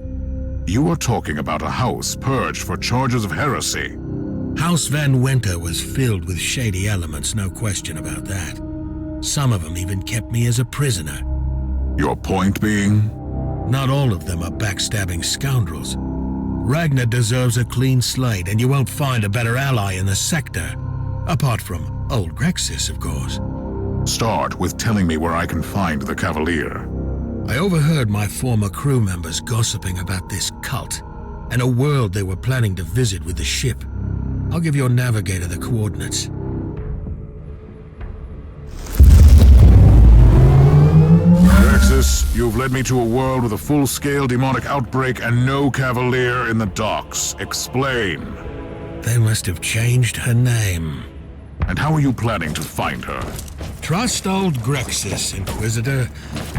You are talking about a house purged for charges of heresy. House Van Winter was filled with shady elements, no question about that. Some of them even kept me as a prisoner. Your point being? Not all of them are backstabbing scoundrels. Ragnar deserves a clean slate, and you won't find a better ally in the sector. Apart from old Grexus, of course. Start with telling me where I can find the Cavalier. I overheard my former crew members gossiping about this cult, and a world they were planning to visit with the ship. I'll give your navigator the coordinates. Grexus, you've led me to a world with a full-scale demonic outbreak and no Cavalier in the docks. Explain. They must have changed her name. And how are you planning to find her? Trust old Grexus, Inquisitor.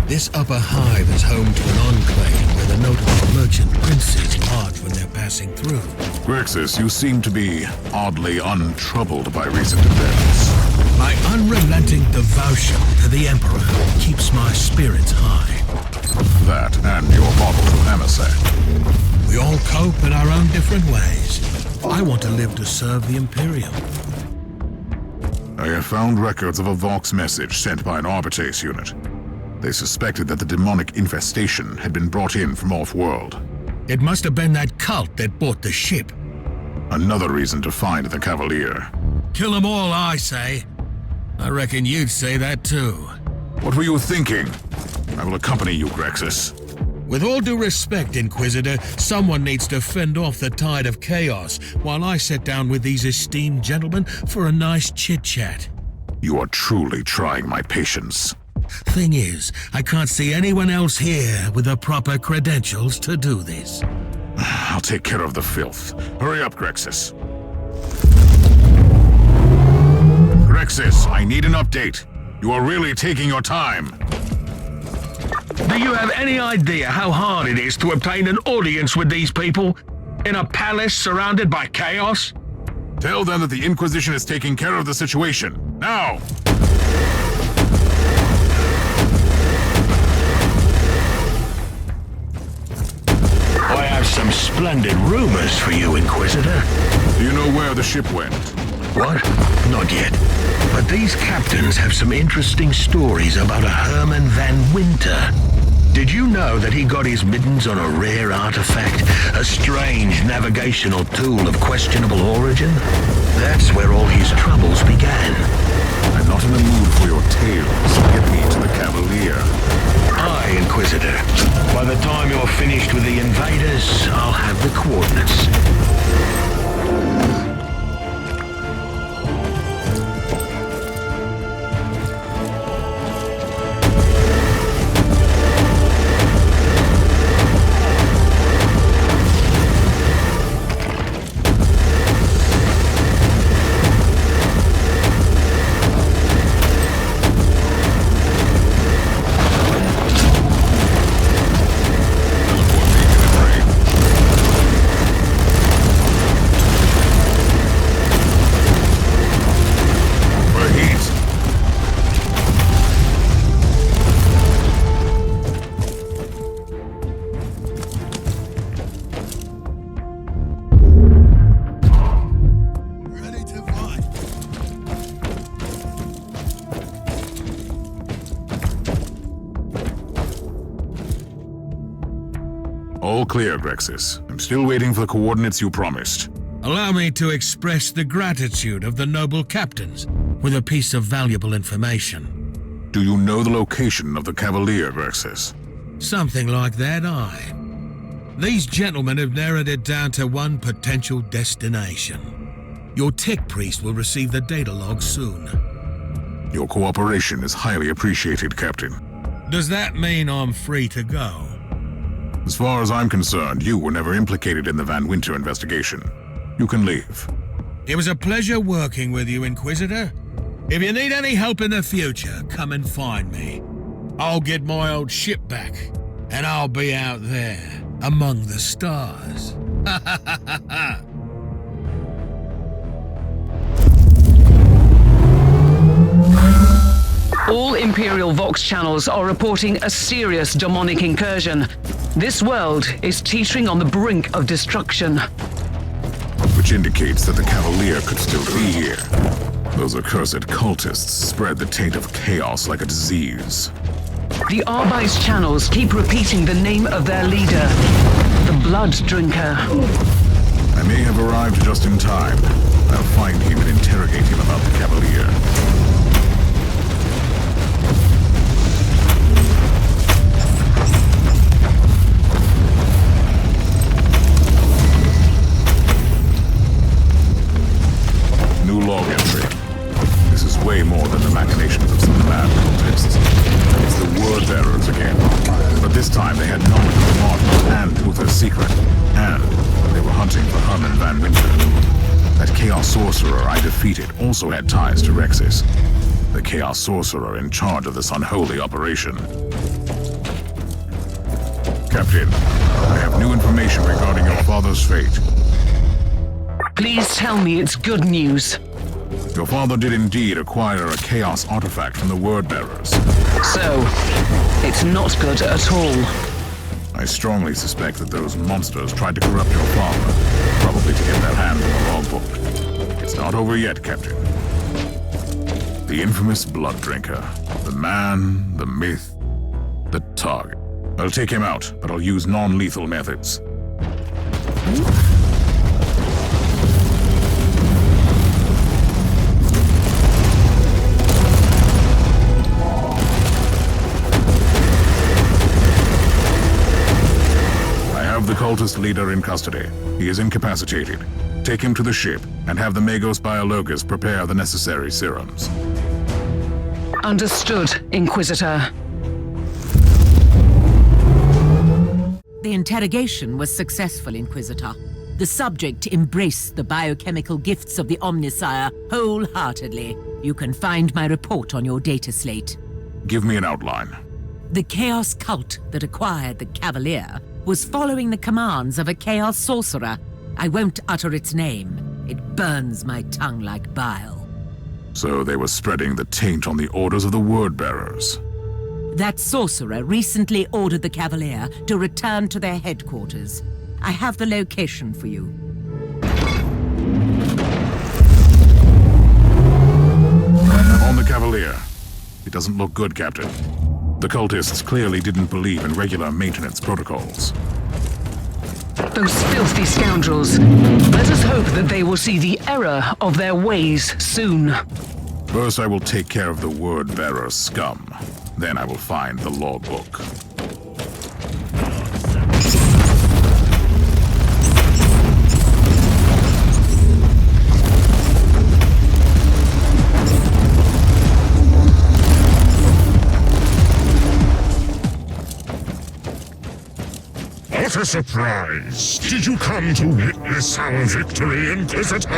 This upper hive is home to an enclave where the notable merchant princes lodge when they're passing through. Grexus, you seem to be oddly untroubled by recent events. My unrelenting devotion to the Emperor keeps my spirits high. That and your bottle of Amasec. We all cope in our own different ways. I want to live to serve the Imperium. I have found records of a Vox message sent by an Arbitase unit. They suspected that the demonic infestation had been brought in from off-world. It must have been that cult that bought the ship. Another reason to find the Cavalier. Kill them all, I say. I reckon you'd say that too. What were you thinking? I will accompany you, Grexus. With all due respect, Inquisitor, someone needs to fend off the tide of chaos while I sit down with these esteemed gentlemen for a nice chit-chat. You are truly trying my patience. Thing is, I can't see anyone else here with the proper credentials to do this. I'll take care of the filth. Hurry up, Grexus. Grexus, I need an update. You are really taking your time. Do you have any idea how hard it is to obtain an audience with these people? In a palace surrounded by chaos? Tell them that the Inquisition is taking care of the situation. Now! I have some splendid rumors for you, Inquisitor. Do you know where the ship went? What? Not yet. But these captains have some interesting stories about a Herman Van Winter. Did you know that he got his middens on a rare artifact? A strange navigational tool of questionable origin? That's where all his troubles began. I'm not in the mood for your tales. Get me to the Cavalier. Aye, Inquisitor. By the time you're finished with the invaders, I'll have the coordinates. All clear, Grexus. I'm still waiting for the coordinates you promised. Allow me to express the gratitude of the noble captains with a piece of valuable information. Do you know the location of the Cavalier, Grexus? Something like that, aye. These gentlemen have narrowed it down to one potential destination. Your tech priest will receive the data log soon. Your cooperation is highly appreciated, Captain. Does that mean I'm free to go? As far as I'm concerned, you were never implicated in the Van Winter investigation. You can leave. It was a pleasure working with you, Inquisitor. If you need any help in the future, come and find me. I'll get my old ship back, and I'll be out there, among the stars. Ha ha ha ha ha! All Imperial Vox channels are reporting a serious demonic incursion. This world is teetering on the brink of destruction. Which indicates that the Cavalier could still be here. Those accursed cultists spread the taint of chaos like a disease. The Arbitase channels keep repeating the name of their leader, the Blood Drinker. I may have arrived just in time. I'll find him and interrogate him about the Cavalier. New log entry. This is way more than the machinations of some mad cultists. It's the word bearers again. But time, they had knowledge of the Martyr and Uther's secret, and they were hunting for Herman Van Winter. That Chaos Sorcerer I defeated also had ties to Grexus, the Chaos Sorcerer in charge of this unholy operation. Captain, I have new information regarding your father's fate. Please tell me it's good news. Your father did indeed acquire a Chaos artifact from the Word-Bearers. So, it's not good at all. I strongly suspect that those monsters tried to corrupt your father, probably to get their hands on the logbook. It's not over yet, Captain. The infamous Blood Drinker. The man, the myth, the target. I'll take him out, but I'll use non-lethal methods. The cultist leader in custody. He is incapacitated. Take him to the ship and have the Magos Biologus prepare the necessary serums. Understood, Inquisitor. The interrogation was successful, Inquisitor. The subject embraced the biochemical gifts of the Omnisire wholeheartedly. You can find my report on your data slate. Give me an outline. The Chaos cult that acquired the Cavalier was following the commands of a Chaos Sorcerer. I won't utter its name. It burns my tongue like bile. So they were spreading the taint on the orders of the Word-Bearers. That Sorcerer recently ordered the Cavalier to return to their headquarters. I have the location for you. I'm on the Cavalier. It doesn't look good, Captain. The cultists clearly didn't believe in regular maintenance protocols. Those filthy scoundrels. Let us hope that they will see the error of their ways soon. First, I will take care of the Word-Bearer scum. Then I will find the logbook. What a surprise! Did you come to witness our victory, Inquisitor?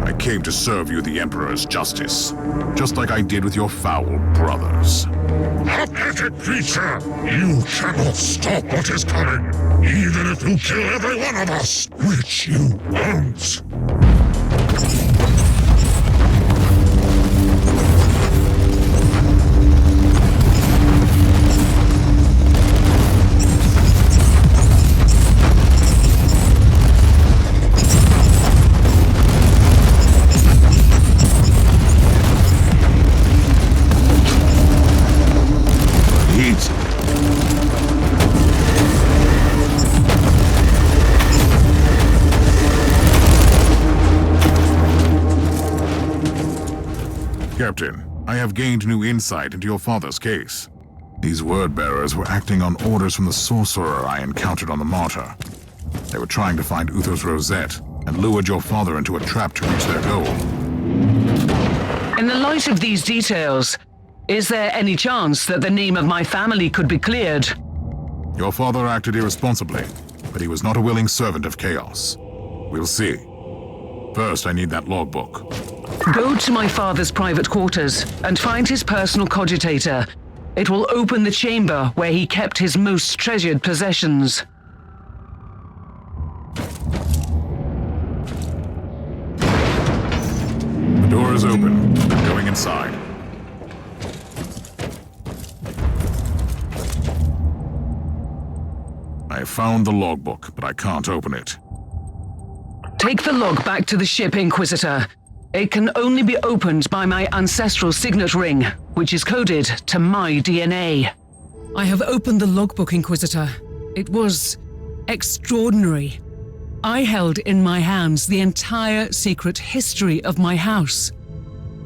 I came to serve you the Emperor's justice, just like I did with your foul brothers. Pathetic creature! You cannot stop what is coming, even if you kill every one of us, which you won't. Captain, I have gained new insight into your father's case. These Word-Bearers were acting on orders from the sorcerer I encountered on the Martyr. They were trying to find Uther's rosette and lured your father into a trap to reach their goal. In the light of these details, is there any chance that the name of my family could be cleared? Your father acted irresponsibly, but he was not a willing servant of chaos. We'll see. First, I need that logbook. Go to my father's private quarters and find his personal cogitator. It will open the chamber where he kept his most treasured possessions. The door is open. I'm going inside. I have found the logbook, but I can't open it. Take the log back to the ship, Inquisitor. It can only be opened by my ancestral signet ring, which is coded to my DNA. I have opened the logbook, Inquisitor. It was extraordinary. I held in my hands the entire secret history of my house.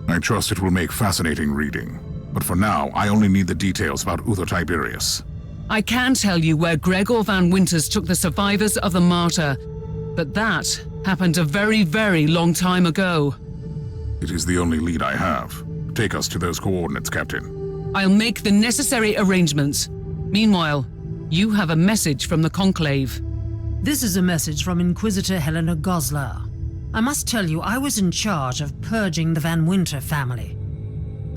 I trust it will make fascinating reading. But for now, I only need the details about Uther Tiberius. I can tell you where Gregor Van Winters took the survivors of the Martyr, but that happened a very, very long time ago. It is the only lead I have. Take us to those coordinates, Captain. I'll make the necessary arrangements. Meanwhile, You have a message from the Conclave. This is a message from Inquisitor Helena Goslar. I must tell you, I was in charge of purging the Van Winter family.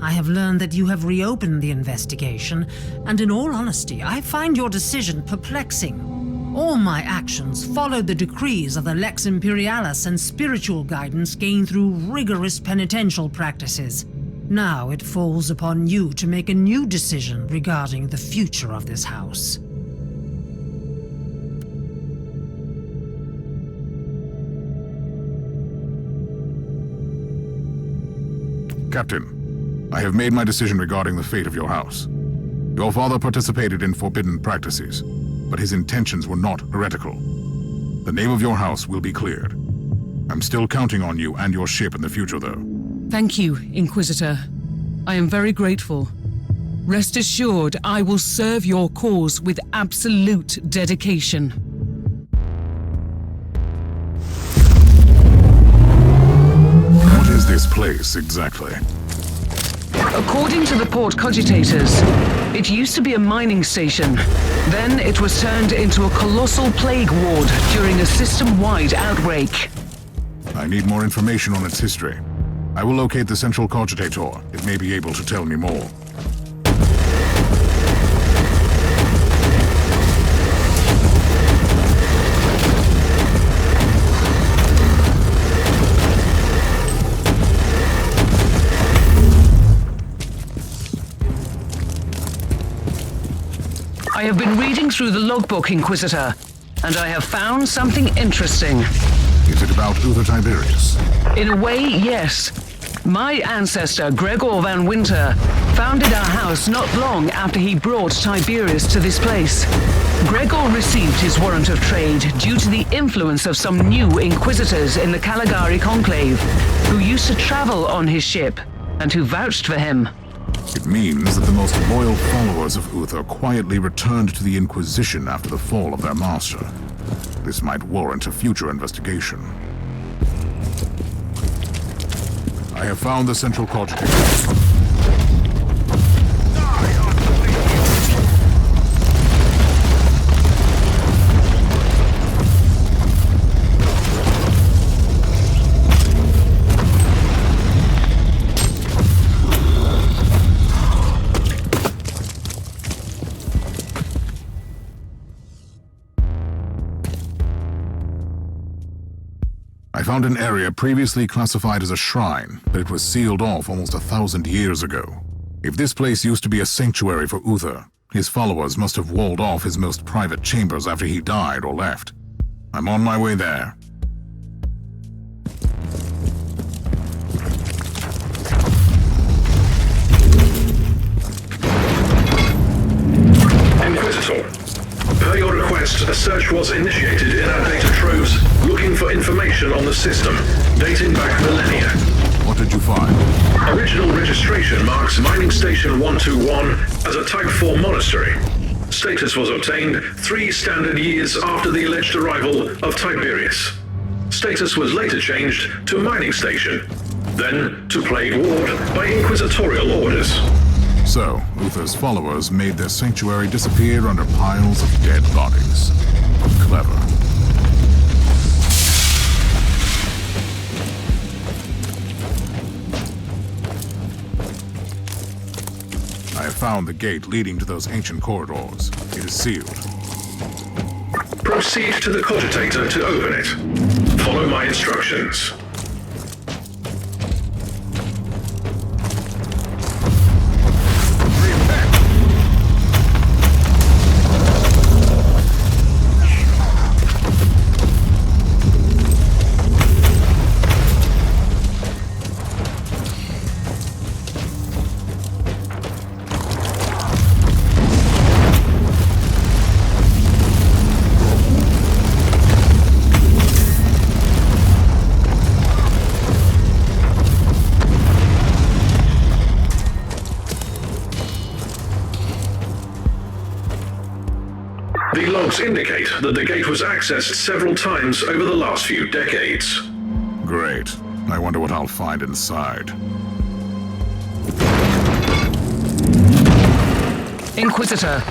I have learned that you have reopened the investigation, and in all honesty, I find your decision perplexing. All my actions followed the decrees of the Lex Imperialis and spiritual guidance gained through rigorous penitential practices. Now it falls upon you to make a new decision regarding the future of this house. Captain, I have made my decision regarding the fate of your house. Your father participated in forbidden practices, but his intentions were not heretical. The name of your house will be cleared. I'm still counting on you and your ship in the future, though. Thank you, Inquisitor. I am very grateful. Rest assured, I will serve your cause with absolute dedication. What is this place, exactly? According to the port cogitators, it used to be a mining station. Then it was turned into a colossal plague ward during a system-wide outbreak. I need more information on its history. I will locate the central cogitator. It may be able to tell me more. I have been reading through the logbook, Inquisitor, and I have found something interesting. Is it about Uther Tiberius? In a way, yes. My ancestor, Gregor Van Winter, founded our house not long after he brought Tiberius to this place. Gregor received his warrant of trade due to the influence of some new Inquisitors in the Caligari Conclave, who used to travel on his ship, and who vouched for him. It means that the most loyal followers of Uther quietly returned to the Inquisition after the fall of their master. This might warrant a future investigation. I have found the central cogitator. I found an area previously classified as a shrine, but it was sealed off almost 1,000 years ago. If this place used to be a sanctuary for Uther, his followers must have walled off his most private chambers after he died or left. I'm on my way there. Inquisitor, per your request, a search was initiated in our data troves, looking for information on the system, dating back millennia. What did you find? Original registration marks Mining Station 121 as a Type 4 monastery. Status was obtained 3 standard years after the alleged arrival of Tiberius. Status was later changed to Mining Station, then to Plague Ward by inquisitorial orders. So, Uther's followers made their sanctuary disappear under piles of dead bodies. Clever. I have found the gate leading to those ancient corridors. It is sealed. Proceed to the cogitator to open it. Follow my instructions. The logs indicate that the gate was accessed several times over the last few decades. Great. I wonder what I'll find inside. Inquisitor,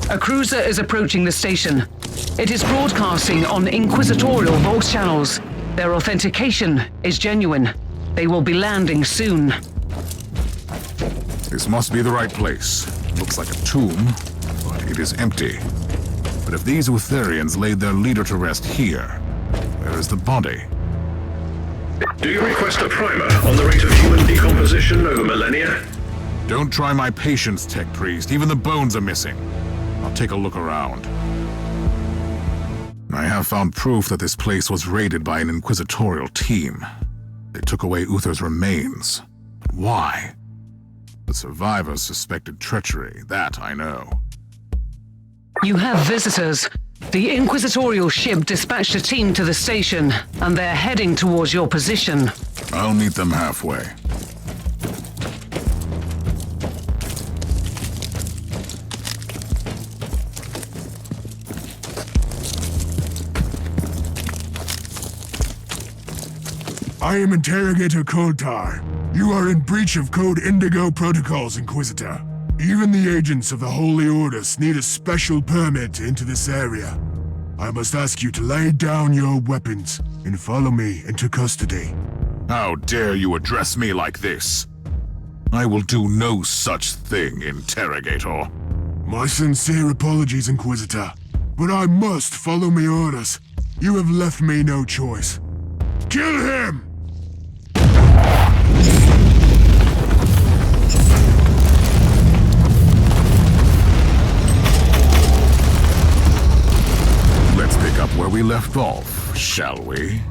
A cruiser is approaching the station. It is broadcasting on Inquisitorial Vox channels. Their authentication is genuine. They will be landing soon. This must be the right place. Looks like a tomb, but it is empty. But if these Utherians laid their leader to rest here, where is the body? Do you request a primer on the rate of human decomposition over millennia? Don't try my patience, Tech Priest. Even the bones are missing. I'll take a look around. I have found proof that this place was raided by an Inquisitorial team. They took away Uther's remains. But why? The survivors suspected treachery, that I know. You have visitors. The Inquisitorial ship dispatched a team to the station, and they're heading towards your position. I'll meet them halfway. I am Interrogator Koltar. You are in breach of Code Indigo protocols, Inquisitor. Even the agents of the Holy Orders need a special permit to enter this area. I must ask you to lay down your weapons and follow me into custody. How dare you address me like this? I will do no such thing, Interrogator. My sincere apologies, Inquisitor, but I must follow my orders. You have left me no choice. Kill him! Let's pick up where we left off, shall we?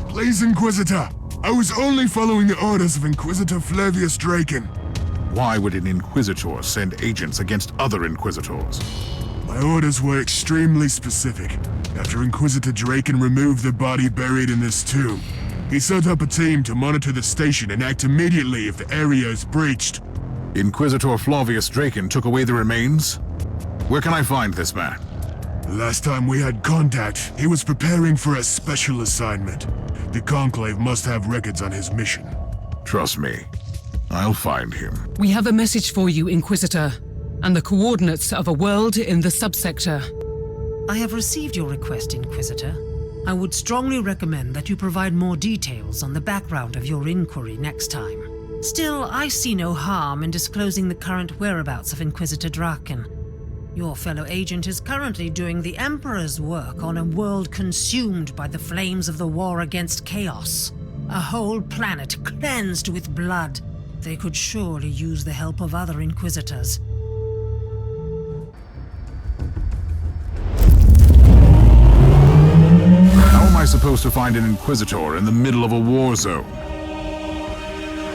Please, Inquisitor. I was only following the orders of Inquisitor Flavius Draken. Why would an Inquisitor send agents against other Inquisitors? My orders were extremely specific. After Inquisitor Draken removed the body buried in this tomb, he set up a team to monitor the station and act immediately if the area is breached. Inquisitor Flavius Draken took away the remains? Where can I find this man? Last time we had contact, he was preparing for a special assignment. The Conclave must have records on his mission. Trust me, I'll find him. We have a message for you, Inquisitor, and the coordinates of a world in the subsector. I have received your request, Inquisitor. I would strongly recommend that you provide more details on the background of your inquiry next time. Still, I see no harm in disclosing the current whereabouts of Inquisitor Draken. Your fellow agent is currently doing the Emperor's work on a world consumed by the flames of the war against chaos. A whole planet cleansed with blood. They could surely use the help of other Inquisitors. How am I supposed to find an Inquisitor in the middle of a war zone?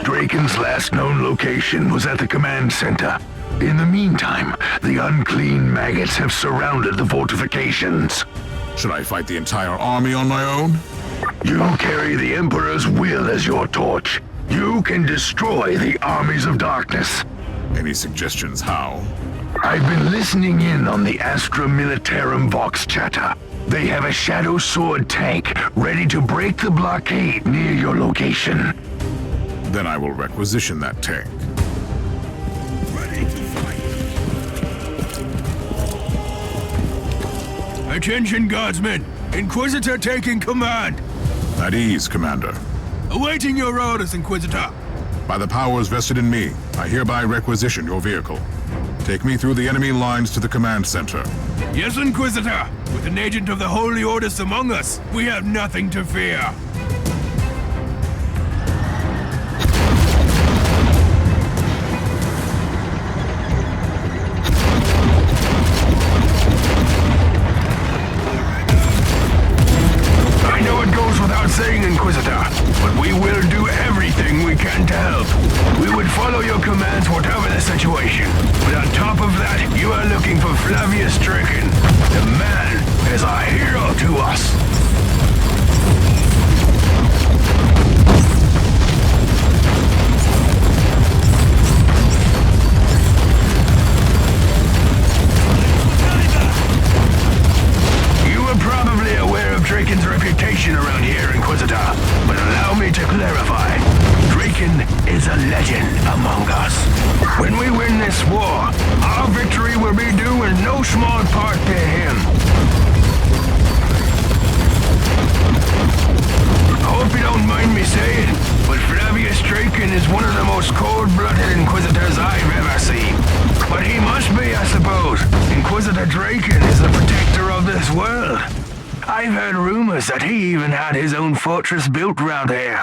Draken's last known location was at the command center. In the meantime, the unclean maggots have surrounded the fortifications. Should I fight the entire army on my own? You carry the Emperor's will as your torch. You can destroy the armies of darkness. Any suggestions how? I've been listening in on the Astra Militarum Vox chatter. They have a Shadow Sword tank ready to break the blockade near your location. Then I will requisition that tank. Attention, guardsmen! Inquisitor taking command! At ease, Commander. Awaiting your orders, Inquisitor! By the powers vested in me, I hereby requisition your vehicle. Take me through the enemy lines to the command center. Yes, Inquisitor! With an agent of the Holy Orders among us, we have nothing to fear! Saying, Inquisitor, but we will do everything we can to help. We would follow your commands whatever the situation. But on top of that, you are looking for Flavius Draken. The man is a hero to us. Probably aware of Draken's reputation around here, Inquisitor, but allow me to clarify. Draken is a legend among us. When we win this war, our victory will be due in no no small part to him. I hope you don't mind me saying, but Flavius Draken is one of the most cold-blooded Inquisitors I've ever seen. But he must be, I suppose. Inquisitor Draken is the protector of this world. I've heard rumors that he even had his own fortress built around here.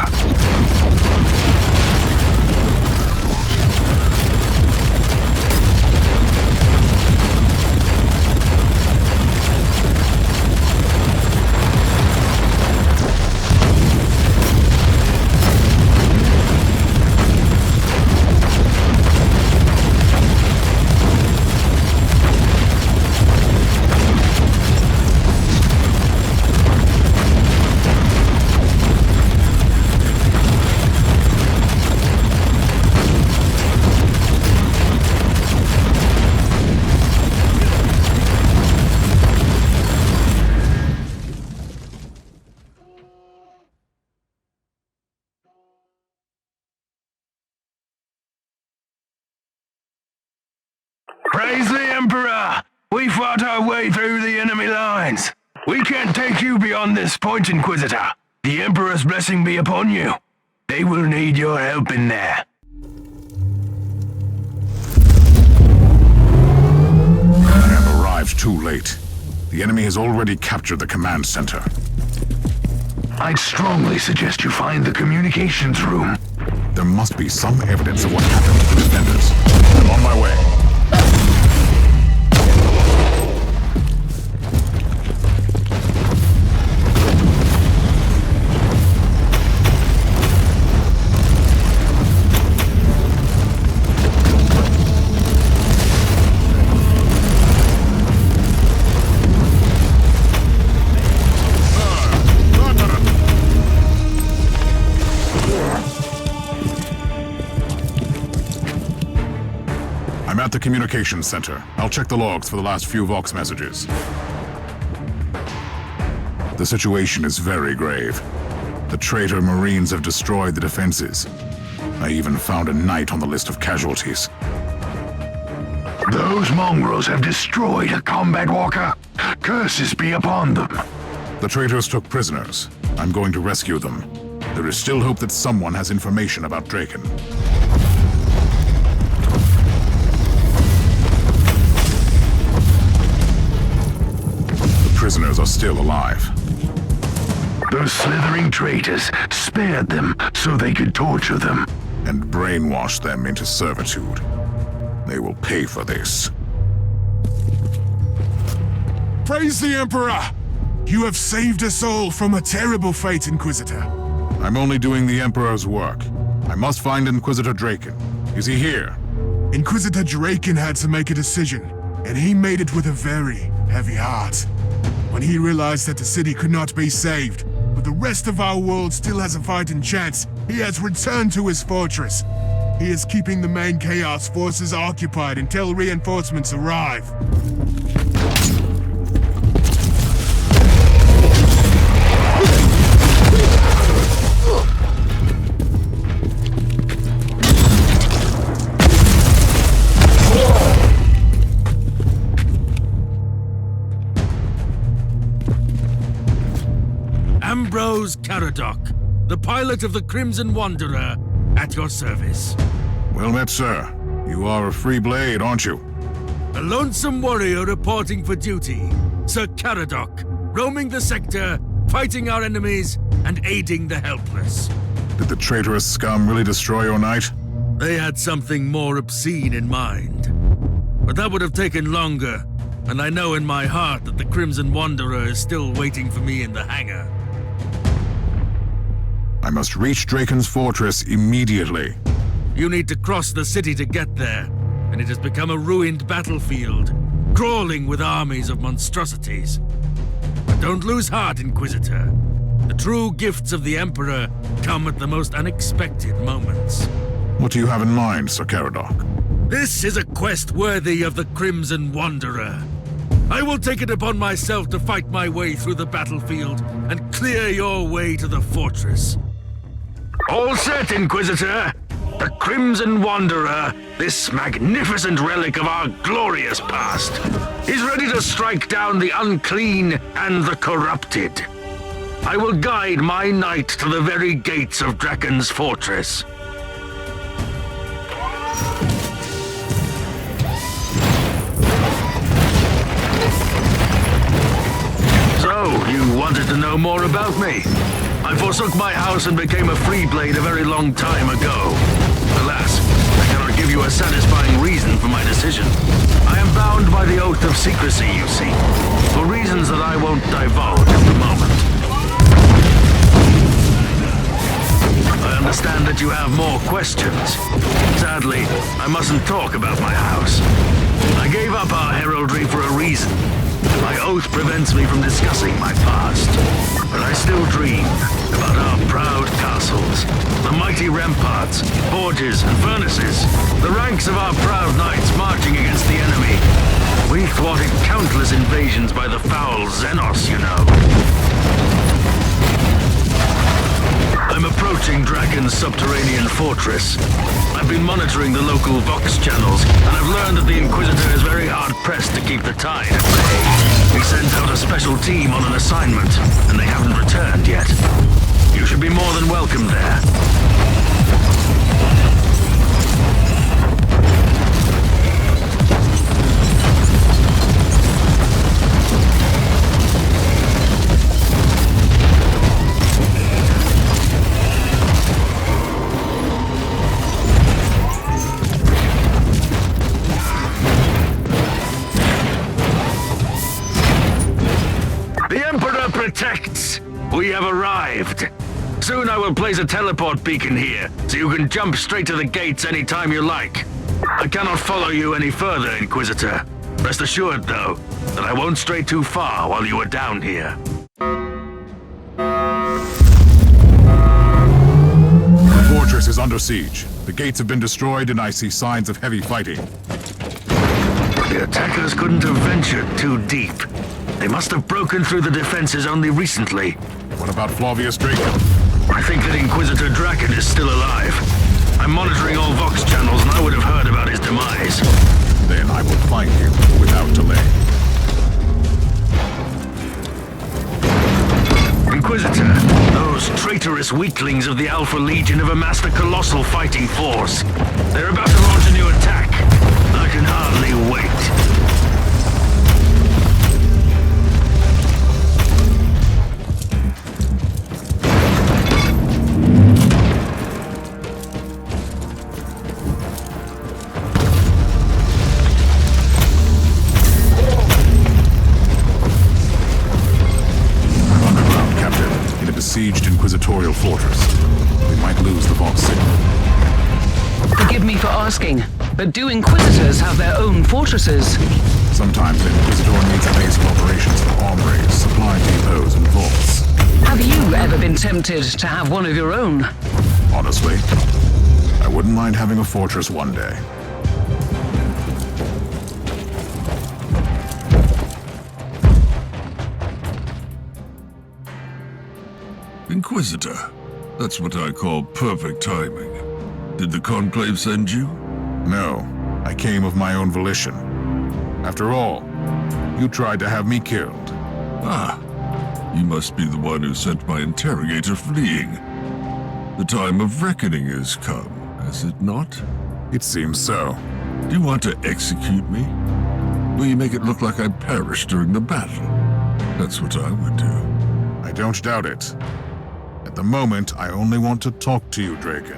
Praise the Emperor! We fought our way through the enemy lines. We can't take you beyond this point, Inquisitor. The Emperor's blessing be upon you. They will need your help in there. I have arrived too late. The enemy has already captured the command center. I'd strongly suggest you find the communications room. There must be some evidence of what happened to the defenders. I'm on my way. I'm at the communications center. I'll check the logs for the last few Vox messages. The situation is very grave. The traitor Marines have destroyed the defenses. I even found a knight on the list of casualties. Those mongrels have destroyed a combat walker. Curses be upon them. The traitors took prisoners. I'm going to rescue them. There is still hope that someone has information about Draken. Prisoners are still alive. Those slithering traitors spared them so they could torture them. And brainwash them into servitude. They will pay for this. Praise the Emperor! You have saved us all from a terrible fate, Inquisitor. I'm only doing the Emperor's work. I must find Inquisitor Draken. Is he here? Inquisitor Draken had to make a decision, and he made it with a very heavy heart. When he realized that the city could not be saved, but the rest of our world still has a fighting chance, he has returned to his fortress. He is keeping the main Chaos forces occupied until reinforcements arrive. Ambrose Caradoc, the pilot of the Crimson Wanderer, at your service. Well met, sir. You are a free blade, aren't you? A lonesome warrior reporting for duty. Sir Caradoc, roaming the sector, fighting our enemies, and aiding the helpless. Did the traitorous scum really destroy your knight? They had something more obscene in mind. But that would have taken longer, and I know in my heart that the Crimson Wanderer is still waiting for me in the hangar. I must reach Draken's fortress immediately. You need to cross the city to get there, and it has become a ruined battlefield, crawling with armies of monstrosities. But don't lose heart, Inquisitor. The true gifts of the Emperor come at the most unexpected moments. What do you have in mind, Sir Caradoc? This is a quest worthy of the Crimson Wanderer. I will take it upon myself to fight my way through the battlefield and clear your way to the fortress. All set, Inquisitor. The Crimson Wanderer, this magnificent relic of our glorious past, is ready to strike down the unclean and the corrupted. I will guide my knight to the very gates of Draken's fortress. So, you wanted to know more about me? I forsook my house and became a Freeblade a very long time ago. Alas, I cannot give you a satisfying reason for my decision. I am bound by the oath of secrecy, you see, for reasons that I won't divulge at the moment. I understand that you have more questions. Sadly, I mustn't talk about my house. I gave up our heraldry for a reason. My oath prevents me from discussing my past. But I still dream about our proud castles, the mighty ramparts, forges and furnaces, the ranks of our proud knights marching against the enemy. We thwarted countless invasions by the foul Xenos, you know. I'm approaching Draken's subterranean fortress. I've been monitoring the local Vox channels, and I've learned that the Inquisitor is very hard-pressed to keep the tide at bay. We sent out a special team on an assignment, and they haven't returned yet. You should be more than welcome there. Protects! We have arrived. Soon I will place a teleport beacon here, so you can jump straight to the gates anytime you like. I cannot follow you any further, Inquisitor. Rest assured, though, that I won't stray too far while you are down here. The fortress is under siege. The gates have been destroyed and I see signs of heavy fighting. The attackers couldn't have ventured too deep. They must have broken through the defenses only recently. What about Flavius Draco? I think that Inquisitor Draken is still alive. I'm monitoring all Vox channels and I would have heard about his demise. Then I will find him without delay. Inquisitor, those traitorous weaklings of the Alpha Legion have amassed a colossal fighting force. They're about to launch a new attack. I can hardly wait. Besieged Inquisitorial fortress. We might lose the Vox signal. Forgive me for asking, but do Inquisitors have their own fortresses? Sometimes an Inquisitor needs a base of operations for armories, supply depots, and vaults. Have you ever been tempted to have one of your own? Honestly, I wouldn't mind having a fortress one day. Inquisitor. That's what I call perfect timing. Did the Conclave send you? No, I came of my own volition. After all, you tried to have me killed. Ah, you must be the one who sent my interrogator fleeing. The time of reckoning has come, has it not? It seems so. Do you want to execute me? Will you make it look like I perished during the battle? That's what I would do. I don't doubt it. At the moment, I only want to talk to you, Draken.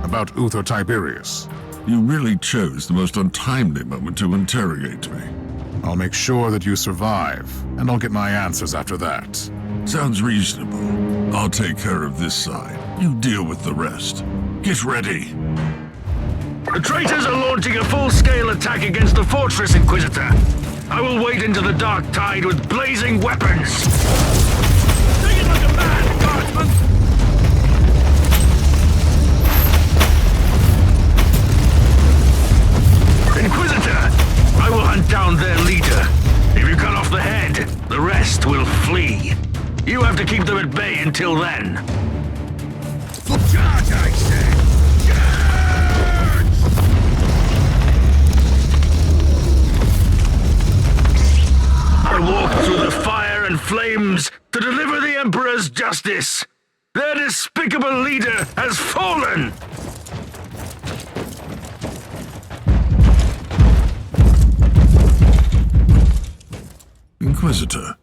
About Uther Tiberius. You really chose the most untimely moment to interrogate me. I'll make sure that you survive, and I'll get my answers after that. Sounds reasonable. I'll take care of this side. You deal with the rest. Get ready. The traitors are launching a full-scale attack against the fortress, Inquisitor. I will wade into the dark tide with blazing weapons. Take it like a man, guardsman! Inquisitor, I will hunt down their leader. If you cut off the head, the rest will flee. You have to keep them at bay until then. Charge, I say! flames to deliver the Emperor's justice. Their despicable leader has fallen! Inquisitor,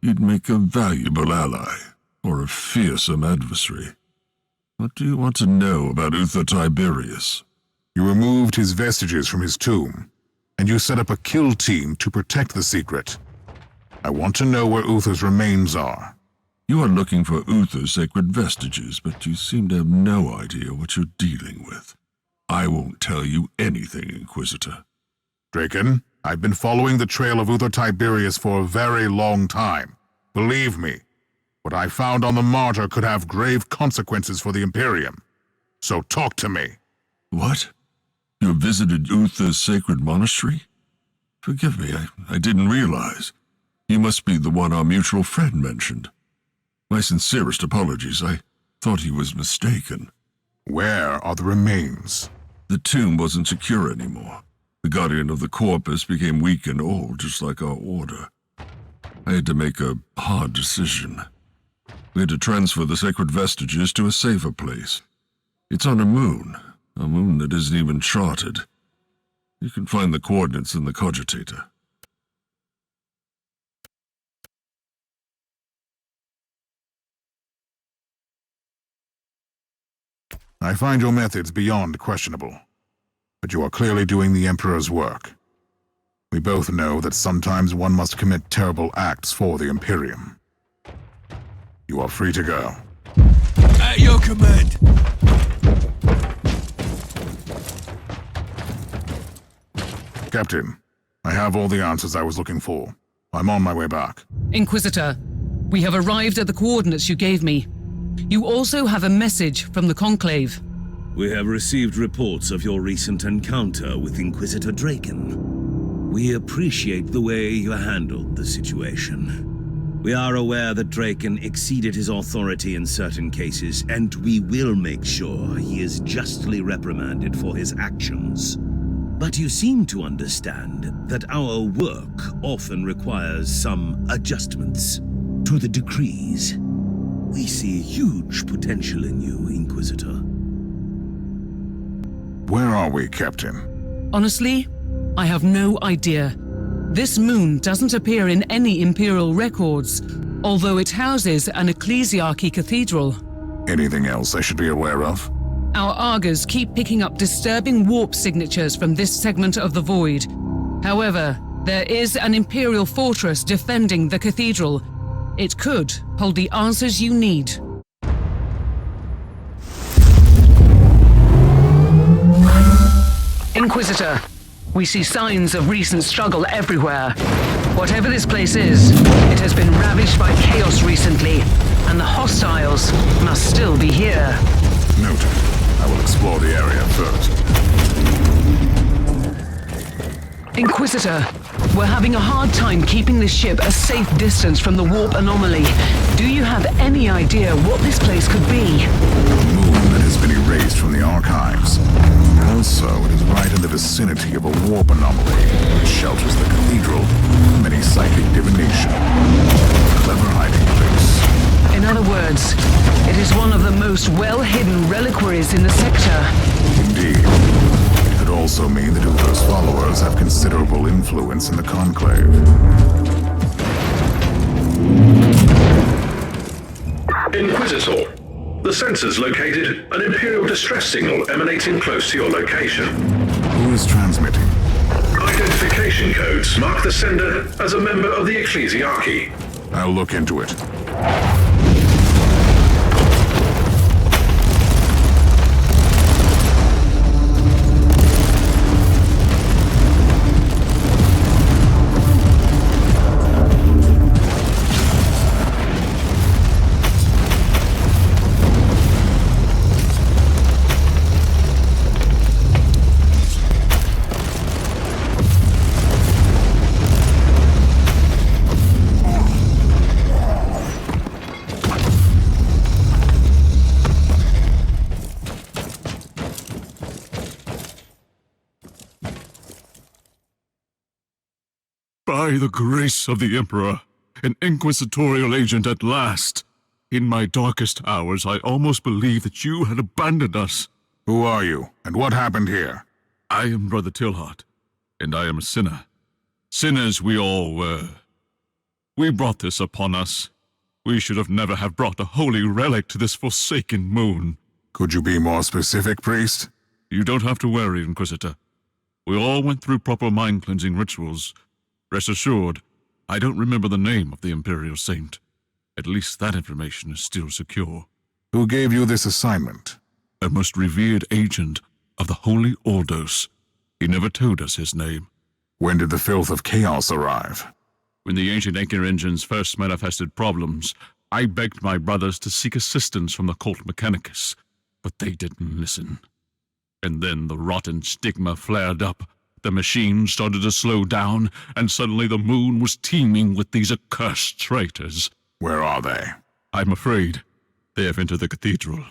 you'd make a valuable ally, or a fearsome adversary. What do you want to know about Uther Tiberius? You removed his vestiges from his tomb, and you set up a kill team to protect the secret. I want to know where Uther's remains are. You are looking for Uther's sacred vestiges, but you seem to have no idea what you're dealing with. I won't tell you anything, Inquisitor. Draken, I've been following the trail of Uther Tiberius for a very long time. Believe me, what I found on the Martyr could have grave consequences for the Imperium. So talk to me. What? You visited Uther's sacred monastery? Forgive me, I didn't realize. You must be the one our mutual friend mentioned. My sincerest apologies. I thought he was mistaken. Where are the remains? The tomb wasn't secure anymore. The Guardian of the Corpus became weak and old, just like our order. I had to make a hard decision. We had to transfer the sacred vestiges to a safer place. It's on a moon that isn't even charted. You can find the coordinates in the cogitator. I find your methods beyond questionable, but you are clearly doing the Emperor's work. We both know that sometimes one must commit terrible acts for the Imperium. You are free to go. At your command! Captain, I have all the answers I was looking for. I'm on my way back. Inquisitor, we have arrived at the coordinates you gave me. You also have a message from the Conclave. We have received reports of your recent encounter with Inquisitor Draken. We appreciate the way you handled the situation. We are aware that Draken exceeded his authority in certain cases, and we will make sure he is justly reprimanded for his actions. But you seem to understand that our work often requires some adjustments to the decrees. We see huge potential in you, Inquisitor. Where are we, Captain? Honestly, I have no idea. This moon doesn't appear in any Imperial records, although it houses an ecclesiarchy cathedral. Anything else I should be aware of? Our Argers keep picking up disturbing warp signatures from this segment of the void. However, there is an Imperial fortress defending the cathedral. It could hold the answers you need. Inquisitor, we see signs of recent struggle everywhere. Whatever this place is, it has been ravaged by chaos recently, and the hostiles must still be here. Noted. I will explore the area first. Inquisitor, we're having a hard time keeping this ship a safe distance from the warp anomaly. Do you have any idea what this place could be? A moon that has been erased from the archives. Also, it is right in the vicinity of a warp anomaly, which shelters the cathedral from any psychic divination. Clever hiding place. In other words, it is one of the most well-hidden reliquaries in the sector. Indeed. It could also mean that Uther's followers have considerable influence in the Conclave. Inquisitor, the sensors located an Imperial distress signal emanating close to your location. Who is transmitting? Identification codes mark the sender as a member of the ecclesiarchy. I'll look into it. By the grace of the Emperor, an Inquisitorial agent at last. In my darkest hours, I almost believed that you had abandoned us. Who are you, and what happened here? I am Brother Tilhart, and I am a sinner. Sinners we all were. We brought this upon us. We should have never have brought a holy relic to this forsaken moon. Could you be more specific, priest? You don't have to worry, Inquisitor. We all went through proper mind-cleansing rituals. Rest assured, I don't remember the name of the Imperial Saint. At least that information is still secure. Who gave you this assignment? A most revered agent of the Holy Ordos. He never told us his name. When did the filth of chaos arrive? When the ancient anchor engines first manifested problems, I begged my brothers to seek assistance from the Cult Mechanicus, but they didn't listen. And then the rotten stigma flared up, the machine started to slow down, and suddenly the moon was teeming with these accursed traitors. Where are they? I'm afraid they have entered the cathedral,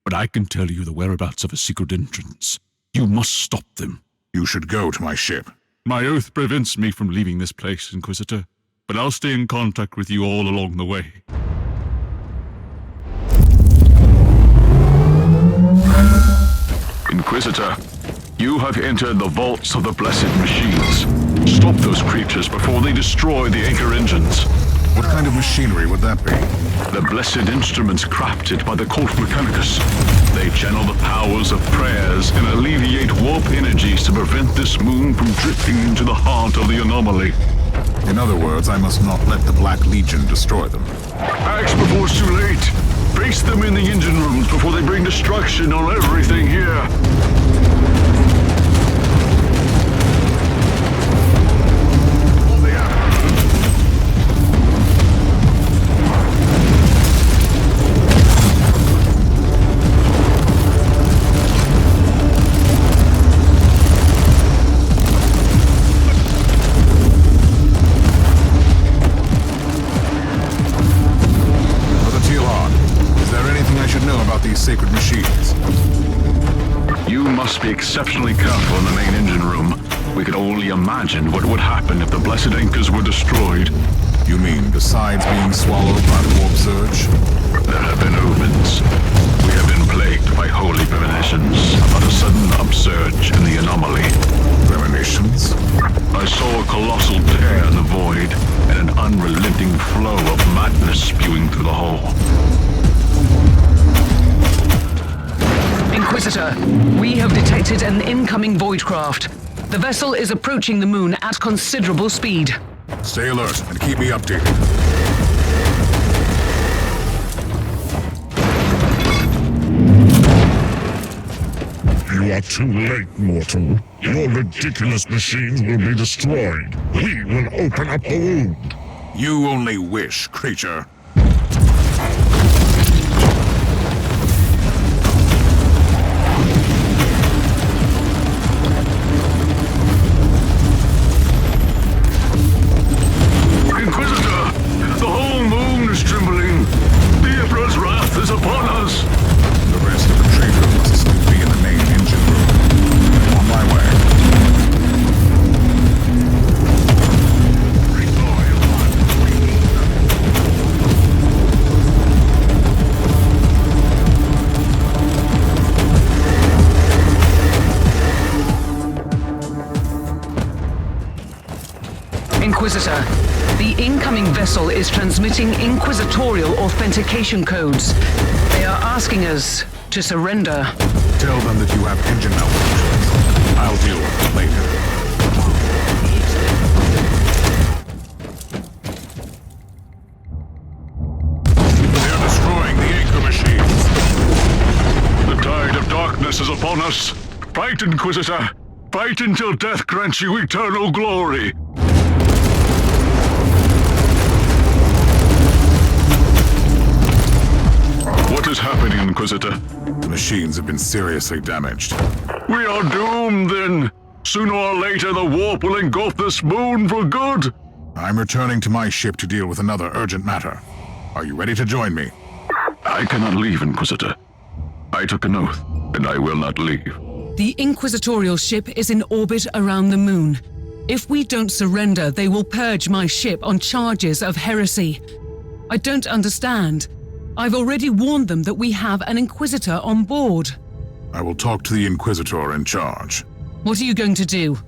but I can tell you the whereabouts of a secret entrance. You must stop them. You should go to my ship. My oath prevents me from leaving this place, Inquisitor, but I'll stay in contact with you all along the way. Inquisitor, you have entered the vaults of the Blessed Machines. Stop those creatures before they destroy the anchor engines. What kind of machinery would that be? The blessed instruments crafted by the Cult Mechanicus. They channel the powers of prayers and alleviate warp energies to prevent this moon from drifting into the heart of the anomaly. In other words, I must not let the Black Legion destroy them. Act before it's too late. Face them in the engine rooms before they bring destruction on everything here. Sacred machines. You must be exceptionally careful in the main engine room. We could only imagine what would happen if the blessed anchors were destroyed. You mean besides being swallowed by the warp surge? There have been omens. We have been plagued by holy premonitions about a sudden upsurge in the anomaly. Premonitions? I saw a colossal tear in the void and an unrelenting flow of madness spewing through the hole. Inquisitor, we have detected an incoming void craft. The vessel is approaching the moon at considerable speed. Stay alert and keep me updated. You are too late, mortal. Your ridiculous machines will be destroyed. We will open up the wound. You only wish, creature. Inquisitor, the incoming vessel is transmitting Inquisitorial authentication codes. They are asking us to surrender. Tell them that you have engine malfunctions. I'll deal with it later. They're destroying the anchor machines. The tide of darkness is upon us. Fight, Inquisitor. Fight until death grants you eternal glory. What is happening, Inquisitor? The machines have been seriously damaged. We are doomed, then. Sooner or later, the warp will engulf this moon for good. I'm returning to my ship to deal with another urgent matter. Are you ready to join me? I cannot leave, Inquisitor. I took an oath, and I will not leave. The Inquisitorial ship is in orbit around the moon. If we don't surrender, they will purge my ship on charges of heresy. I don't understand. I've already warned them that we have an Inquisitor on board. I will talk to the Inquisitor in charge. What are you going to do?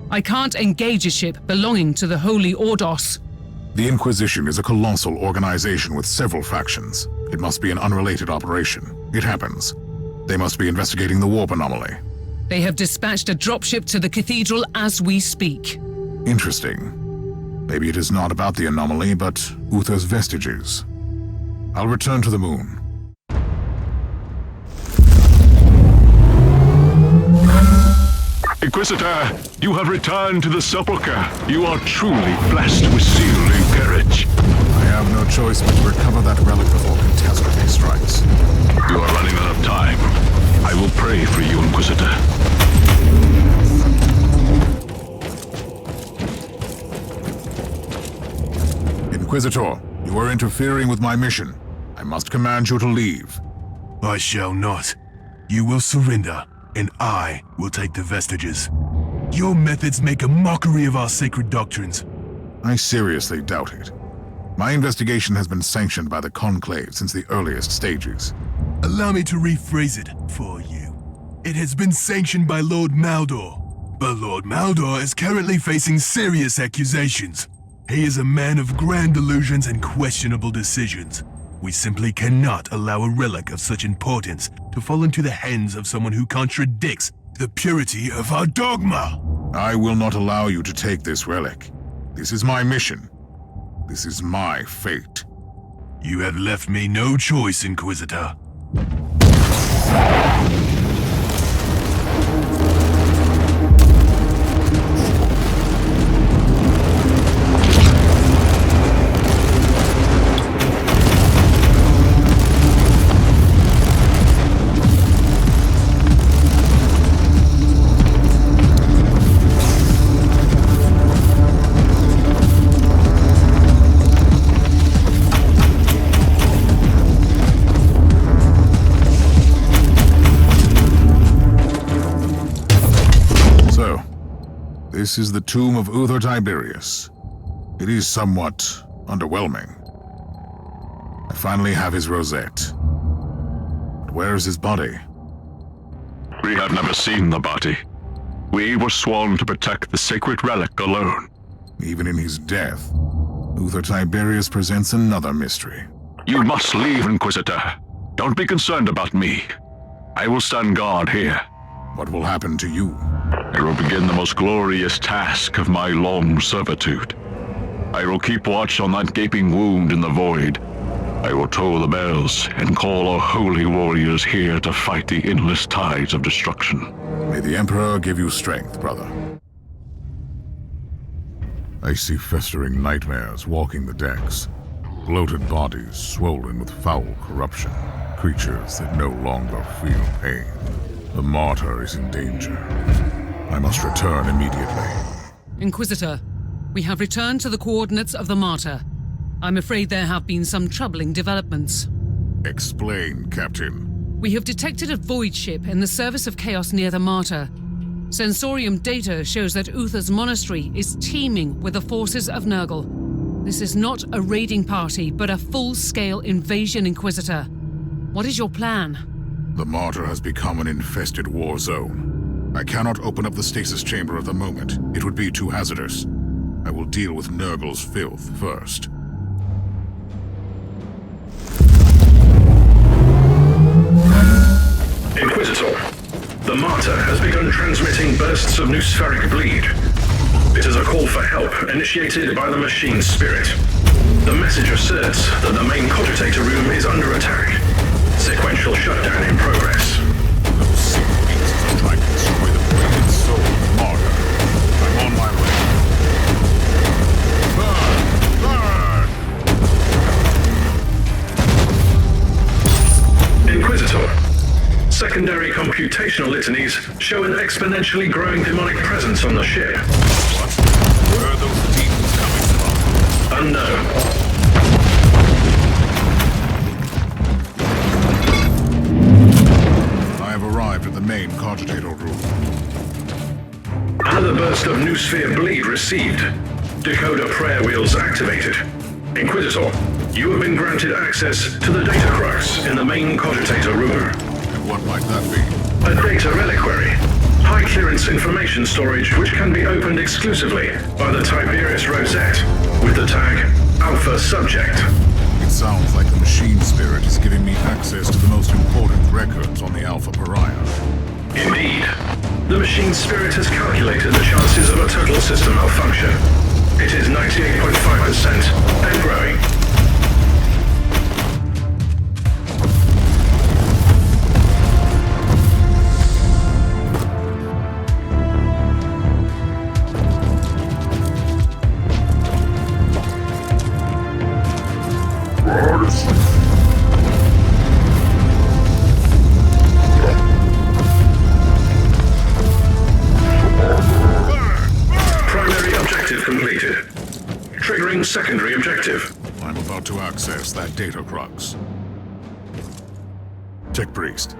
I can't engage a ship belonging to the Holy Ordos. The Inquisition is a colossal organization with several factions. It must be an unrelated operation. It happens. They must be investigating the warp anomaly. They have dispatched a dropship to the cathedral as we speak. Interesting. Maybe it is not about the anomaly, but Uther's vestiges. I'll return to the moon. Inquisitor, you have returned to the Sepulchre. You are truly blessed with zeal and courage. I have no choice but to recover that relic before catastrophe strikes. You are running out of time. I will pray for you, Inquisitor. Inquisitor, you are interfering with my mission. I must command you to leave. I shall not. You will surrender, and I will take the vestiges. Your methods make a mockery of our sacred doctrines. I seriously doubt it. My investigation has been sanctioned by the Conclave since the earliest stages. Allow me to rephrase it for you. It has been sanctioned by Lord Maldor, but Lord Maldor is currently facing serious accusations. He is a man of grand delusions and questionable decisions. We simply cannot allow a relic of such importance to fall into the hands of someone who contradicts the purity of our dogma. I will not allow you to take this relic. This is my mission. This is my fate. You have left me no choice, Inquisitor. This is the tomb of Uther Tiberius. It is somewhat underwhelming. I finally have his rosette. But where is his body? We have never seen the body. We were sworn to protect the sacred relic alone. Even in his death, Uther Tiberius presents another mystery. You must leave, Inquisitor. Don't be concerned about me. I will stand guard here. What will happen to you? I will begin the most glorious task of my long servitude. I will keep watch on that gaping wound in the void. I will toll the bells and call our holy warriors here to fight the endless tides of destruction. May the Emperor give you strength, brother. I see festering nightmares walking the decks. Bloated bodies swollen with foul corruption. Creatures that no longer feel pain. The Martyr is in danger. I must return immediately. Inquisitor, we have returned to the coordinates of the Martyr. I'm afraid there have been some troubling developments. Explain, Captain. We have detected a void ship in the service of chaos near the Martyr. Sensorium data shows that Uther's monastery is teeming with the forces of Nurgle. This is not a raiding party, but a full-scale invasion, Inquisitor. What is your plan? The Martyr has become an infested war zone. I cannot open up the stasis chamber at the moment. It would be too hazardous. I will deal with Nurgle's filth first. Inquisitor, the Martyr has begun transmitting bursts of noospheric bleed. It is a call for help initiated by the machine spirit. The message asserts that the main cogitator room is under attack. Sequential shutdown in progress. Those sick beasts are trying to destroy the brain and soul of the Martyr. I'm on my way. Burn! Inquisitor, secondary computational litanies show an exponentially growing demonic presence on the ship. What? Where are those demons coming from? Unknown. I have arrived at the main cogitator room. Another burst Burst of Noosphere bleed received. Decoder prayer wheels activated. Inquisitor, you have been granted access to the data crux in the main cogitator room. And what might that be? A data reliquary. High clearance information storage which can be opened exclusively by the Tiberius Rosette with the tag Alpha Subject. It sounds like the machine spirit is giving me access to the most important records on the Alpha Pariah. Indeed. The machine spirit has calculated the chances of a total system malfunction. It is 98.5% and growing. Primary objective completed. Triggering secondary objective. I'm about to access that data crux. Tech Priest,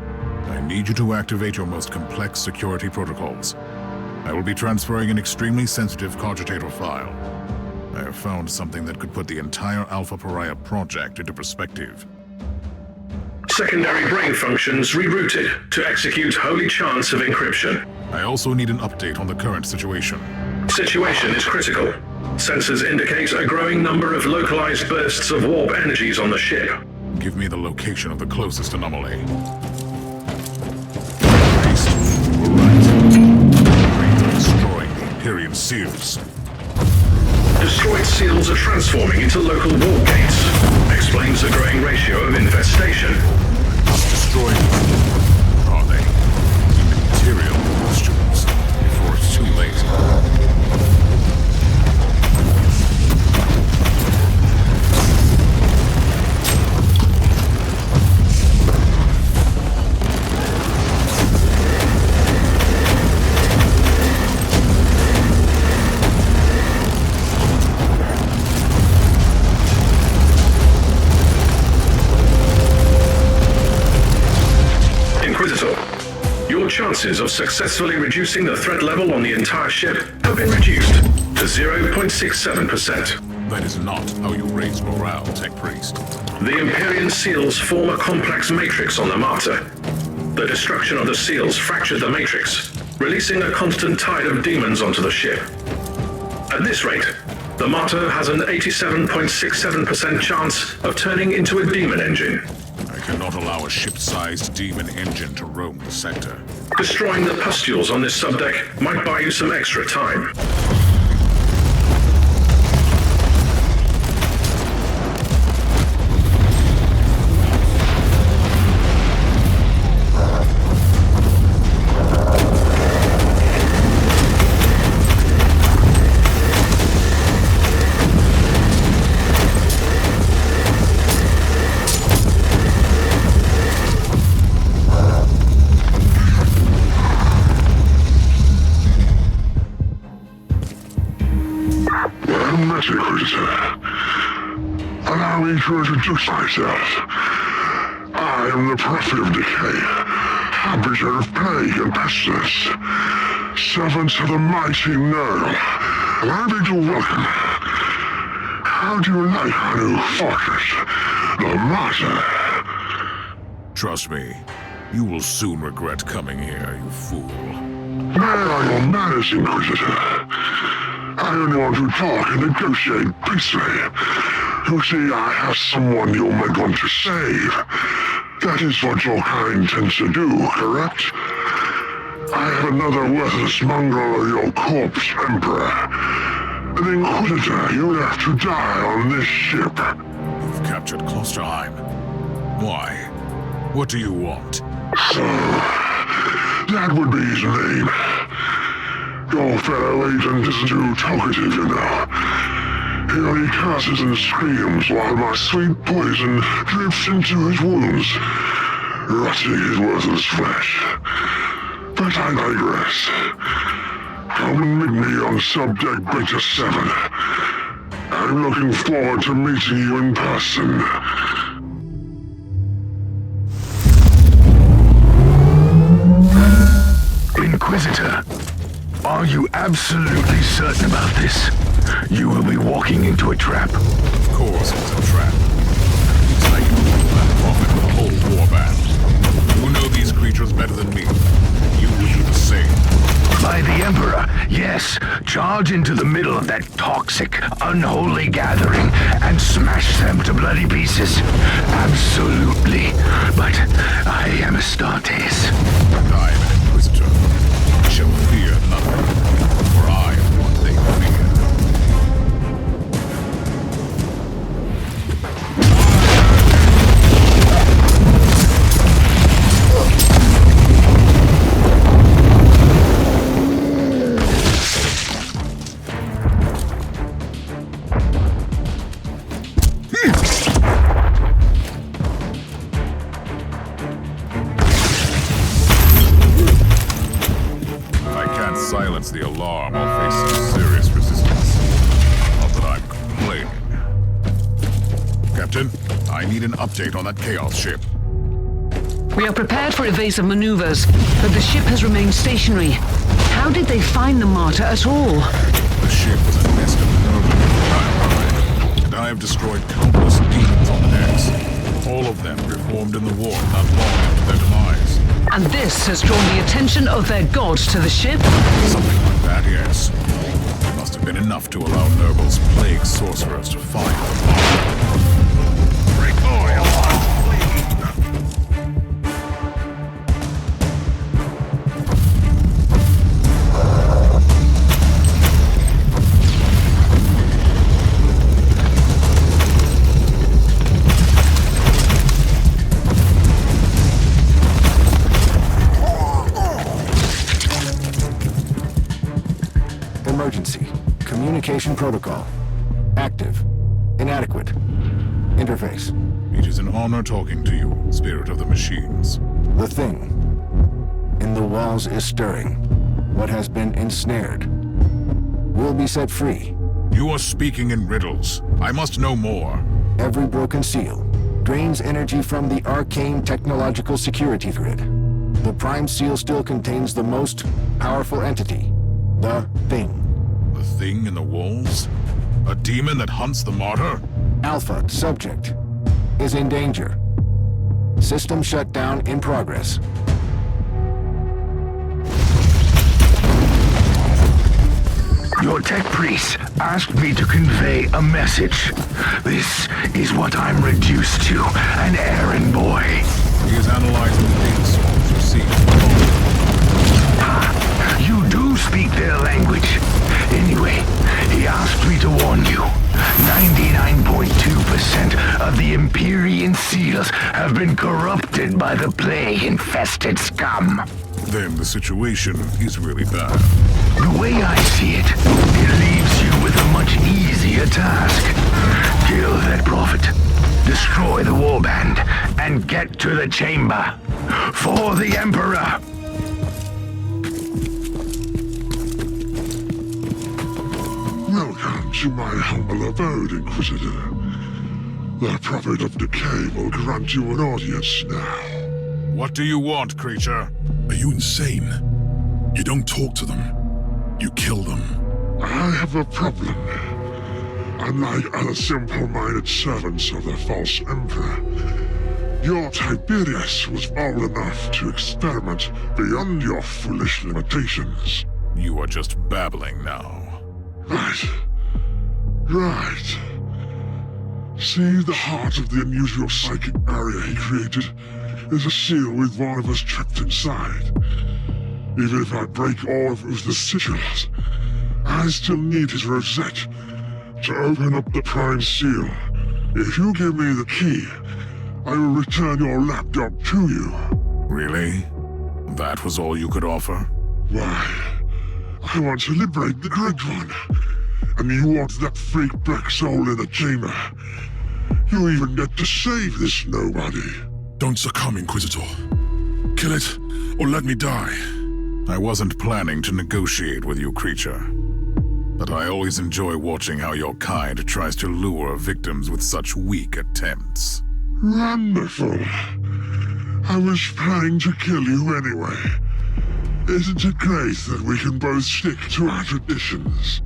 I need you to activate your most complex security protocols. I will be transferring an extremely sensitive cogitator file. I have found something that could put the entire Alpha Pariah project into perspective. Secondary brain functions rerouted to execute holy chants of encryption. I also need an update on the current situation. Situation is critical. Sensors indicate a growing number of localized bursts of warp energies on the ship. Give me the location of the closest anomaly. Priest, you were right. Destroying the Imperium seals. Destroyed seals are transforming into local warp gates. Explains the growing ratio of infestation. Destroying them. Are they? Material questions. Before it's too late. Your chances of successfully reducing the threat level on the entire ship have been reduced to 0.67%. That is not how you raise morale, Tech Priest. The Imperium seals form a complex matrix on the Martyr. The destruction of the seals fractured the matrix, releasing a constant tide of demons onto the ship. At this rate, the Martyr has an 87.67% chance of turning into a demon engine. I cannot allow a ship-sized demon engine to roam the sector. Destroying the pustules on this subdeck might buy you some extra time. Allow me to introduce myself. I am the Prophet of Decay, Harbinger of Plague and Pestilence, servants of the mighty Nurgle. Allow me to welcome. How do you like our new fortress, the Martyr? Trust me, you will soon regret coming here, you fool. Where are your manners, Inquisitor? I only want to talk and negotiate peacefully. You see, I have someone you might want to save. That is what your kind tends to do, correct? I have another worthless mongrel of your corpse, Emperor. An Inquisitor, you have to die on this ship. You've captured Klosterheim. Why? What do you want? So, that would be his name. Your fellow agent isn't too talkative, you know. He only curses and screams while my sweet poison drips into his wounds, rotting his worthless flesh. But I digress. Come and meet me on Subdeck Beta 7. I'm looking forward to meeting you in person. Inquisitor, Are you absolutely certain about this? You will be walking into a trap. Of course it's a trap. At least I can rule that prophet of the whole warband. You know these creatures better than me. You will do the same. By the Emperor, yes. Charge into the middle of that toxic, unholy gathering and smash them to bloody pieces. Absolutely. But I am Astartes. And I am an Inquisitor. I shall fear nothing, for I am what they fear. Silence the alarm or face some serious resistance. Not that I'm complaining. Captain, I need an update on that Chaos ship. We are prepared for evasive maneuvers, but the ship has remained stationary. How did they find the Martyr at all? The ship was a nest of vermin, and I have destroyed countless demons on X. All of them reformed in the war not long after their demise. And this has drawn the attention of their god to the ship? Something like that, yes. It must have been enough to allow Nurgle's plague sorcerers to find the Martyr. Recoil! Emergency. Communication protocol. Active. Inadequate. Interface. It is an honor talking to you, Spirit of the Machines. The thing in the walls is stirring. What has been ensnared will be set free. You are speaking in riddles. I must know more. Every broken seal drains energy from the arcane technological security grid. The Prime Seal still contains the most powerful entity, the Thing. The thing in the walls? A demon that hunts the Martyr? Alpha subject is in danger. System shutdown in progress. Your tech priest asked me to convey a message. This is what I'm reduced to, an errand boy. He is analyzing the data source you see. You do speak their language. Anyway, he asked me to warn you. 99.2% of the Empyrean seals have been corrupted by the plague-infested scum. Then the situation is really bad. The way I see it, it leaves you with a much easier task. Kill that prophet, destroy the warband, and get to the chamber. For the Emperor! Welcome to my humble abode, Inquisitor. The Prophet of Decay will grant you an audience now. What do you want, creature? Are you insane? You don't talk to them. You kill them. I have a problem. Unlike other simple-minded servants of the false Emperor, your Tiberius was old enough to experiment beyond your foolish limitations. You are just babbling now. Right. See, the heart of the unusual psychic barrier he created is a seal with one of us trapped inside. Even if I break all of Uther's sigils, I still need his rosette to open up the Prime Seal. If you give me the key, I will return your lapdog to you. Really? That was all you could offer? Why? I want to liberate the Great One. And you want that freak black soul in the chamber. You even get to save this nobody. Don't succumb, Inquisitor. Kill it, or let me die. I wasn't planning to negotiate with you, creature. But I always enjoy watching how your kind tries to lure victims with such weak attempts. Wonderful. I was planning to kill you anyway. Isn't it great that we can both stick to our traditions?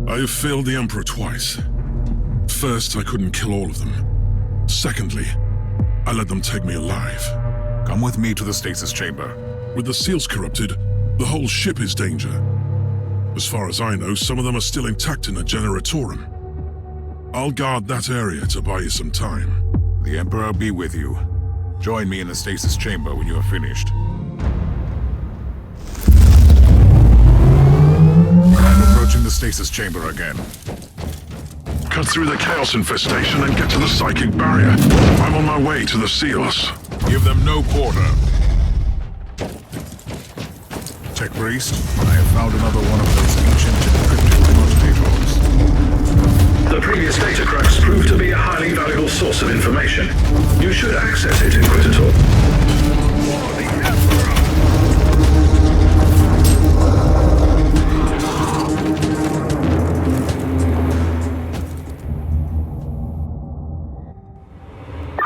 I failed the Emperor twice. First, I couldn't kill all of them. Secondly, I let them take me alive. Come with me to the stasis chamber. With the seals corrupted, the whole ship is danger. As far as I know, some of them are still intact in the Generatorum. I'll guard that area to buy you some time. The Emperor be with you. Join me in the stasis chamber when you are finished. Approaching the stasis chamber again. Cut through the chaos infestation and get to the psychic barrier. I'm on my way to the seals. Give them no quarter. Tech Priest, I have found another one of those ancient encrypted cogitators. The previous data crux proved to be a highly valuable source of information. You should access it, Inquisitor.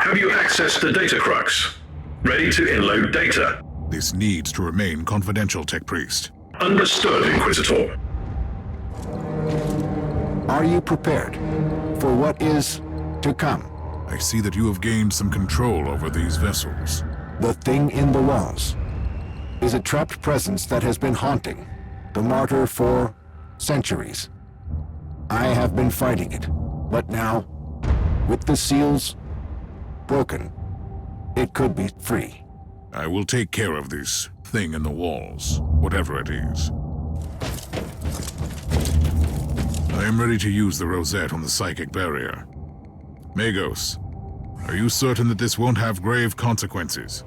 Have you accessed the data crux? Ready to inload data? This needs to remain confidential, Tech Priest. Understood, Inquisitor. Are you prepared for what is to come? I see that you have gained some control over these vessels. The thing in the walls is a trapped presence that has been haunting the Martyr for centuries. I have been fighting it, but now, with the seals broken, it could be free. I will take care of this thing in the walls, whatever it is. I am ready to use the rosette on the psychic barrier. Magos, are you certain that this won't have grave consequences?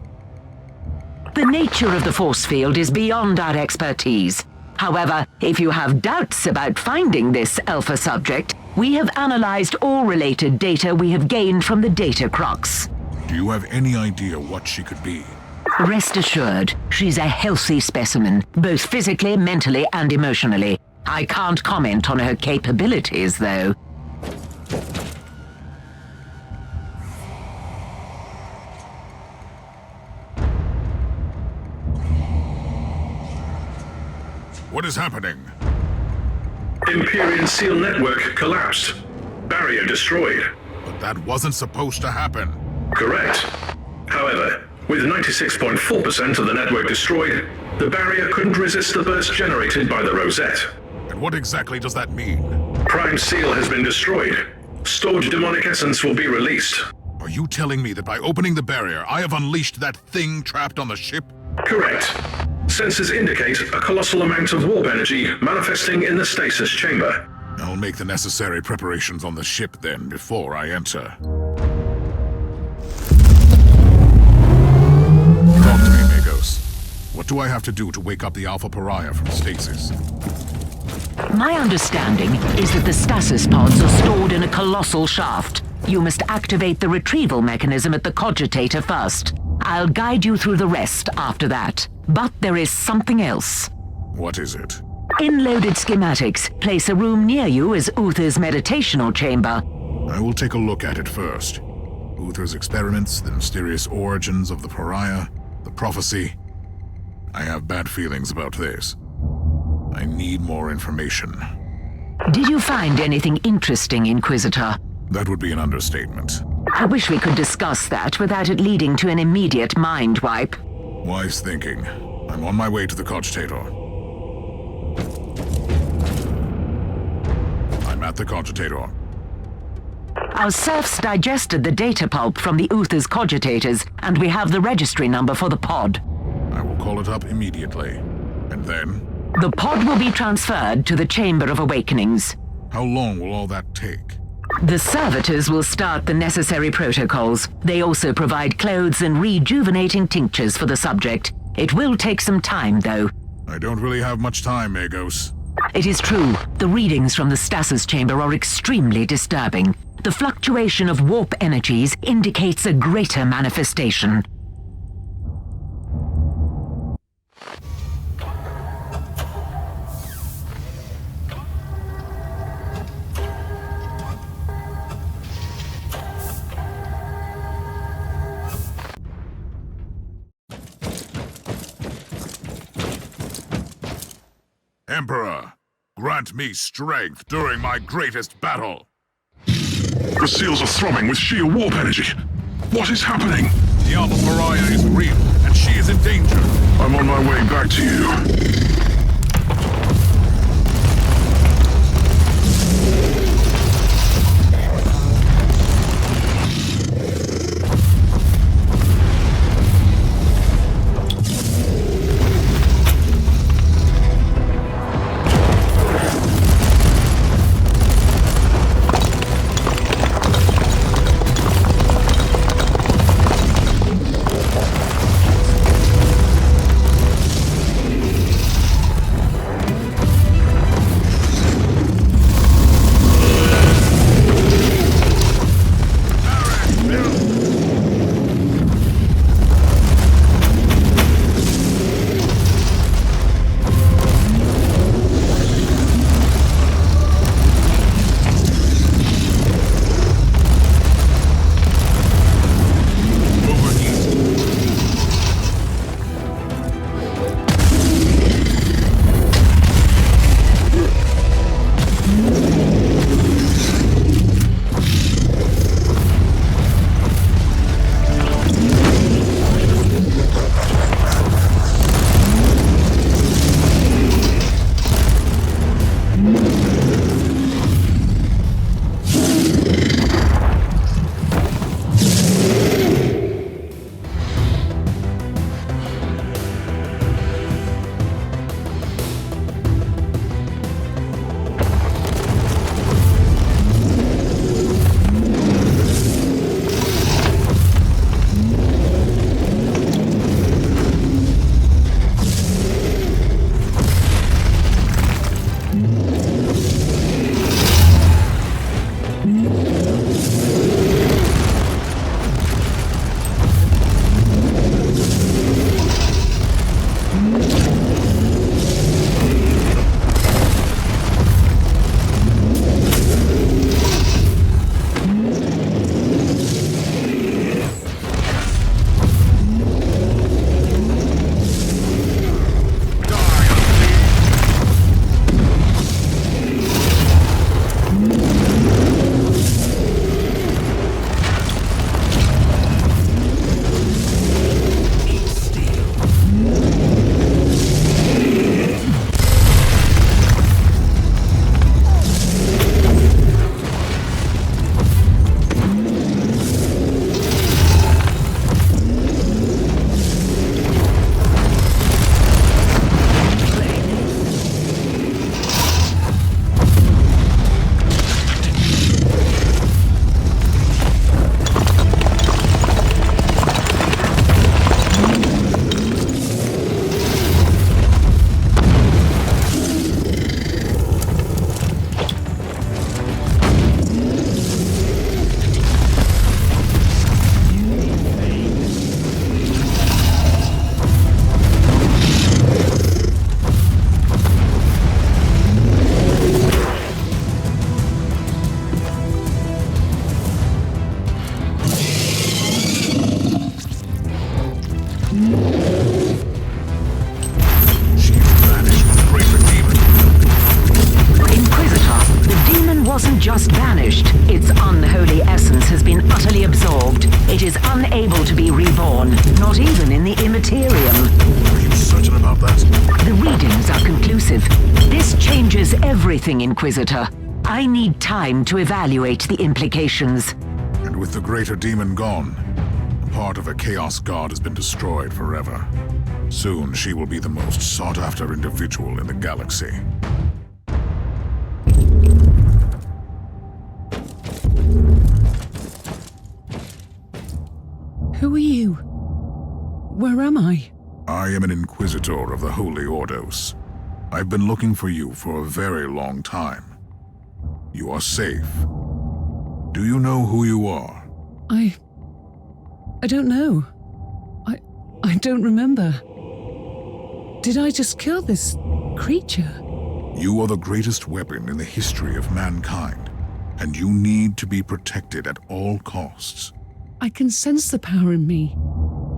The nature of the force field is beyond our expertise. However, if you have doubts about finding this alpha subject, we have analyzed all related data we have gained from the data crux. Do you have any idea what she could be? Rest assured, she's a healthy specimen, both physically, mentally, and emotionally. I can't comment on her capabilities, though. What is happening? Empyrean seal network collapsed. Barrier destroyed. But that wasn't supposed to happen. Correct. However, with 96.4% of the network destroyed, the barrier couldn't resist the burst generated by the rosette. And what exactly does that mean? Prime seal has been destroyed. Stored demonic essence will be released. Are you telling me that by opening the barrier, I have unleashed that thing trapped on the ship? Correct. Sensors indicate a colossal amount of warp energy manifesting in the stasis chamber. I'll make the necessary preparations on the ship then, before I enter. Talk to me, Magos. What do I have to do to wake up the Alpha Pariah from stasis? My understanding is that the stasis pods are stored in a colossal shaft. You must activate the retrieval mechanism at the cogitator first. I'll guide you through the rest after that. But there is something else. What is it? In loaded schematics, place a room near you as Uther's meditational chamber. I will take a look at it first. Uther's experiments, the mysterious origins of the Pariah, the prophecy. I have bad feelings about this. I need more information. Did you find anything interesting, Inquisitor? That would be an understatement. I wish we could discuss that without it leading to an immediate mind wipe. Wise thinking. I'm on my way to the cogitator. I'm at the cogitator. Our serfs digested the data pulp from the Uther's cogitators, and we have the registry number for the pod. I will call it up immediately. And then? The pod will be transferred to the Chamber of Awakenings. How long will all that take? The servitors will start the necessary protocols. They also provide clothes and rejuvenating tinctures for the subject. It will take some time, though. I don't really have much time, Magos. It is true. The readings from the stasis chamber are extremely disturbing. The fluctuation of warp energies indicates a greater manifestation. Emperor, grant me strength during my greatest battle. The seals are throbbing with sheer warp energy. What is happening? The Alpha Pariah is real, and she is in danger. I'm on my way back to you. just vanished. Its unholy essence has been utterly absorbed. It is unable to be reborn, not even in the immaterium. Are you certain about that? The readings are conclusive. This changes everything, Inquisitor. I need time to evaluate the implications. And with the greater demon gone, a part of a Chaos God has been destroyed forever. Soon she will be the most sought-after individual in the galaxy. Who are you? Where am I? I am an Inquisitor of the Holy Ordos. I've been looking for you for a very long time. You are safe. Do you know who you are? I don't know. I don't remember. Did I just kill this creature? You are the greatest weapon in the history of mankind, and you need to be protected at all costs. I can sense the power in me,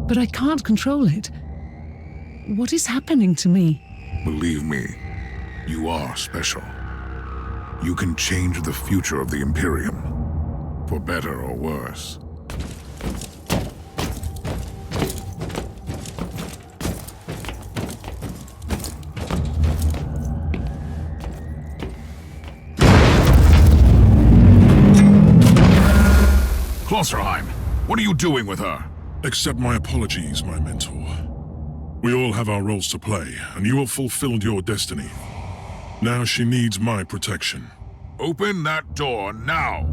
but I can't control it. What is happening to me? Believe me, you are special. You can change the future of the Imperium, for better or worse. Klosterheim, what are you doing with her? Accept my apologies, my mentor. We all have our roles to play, and you have fulfilled your destiny. Now she needs my protection. Open that door now!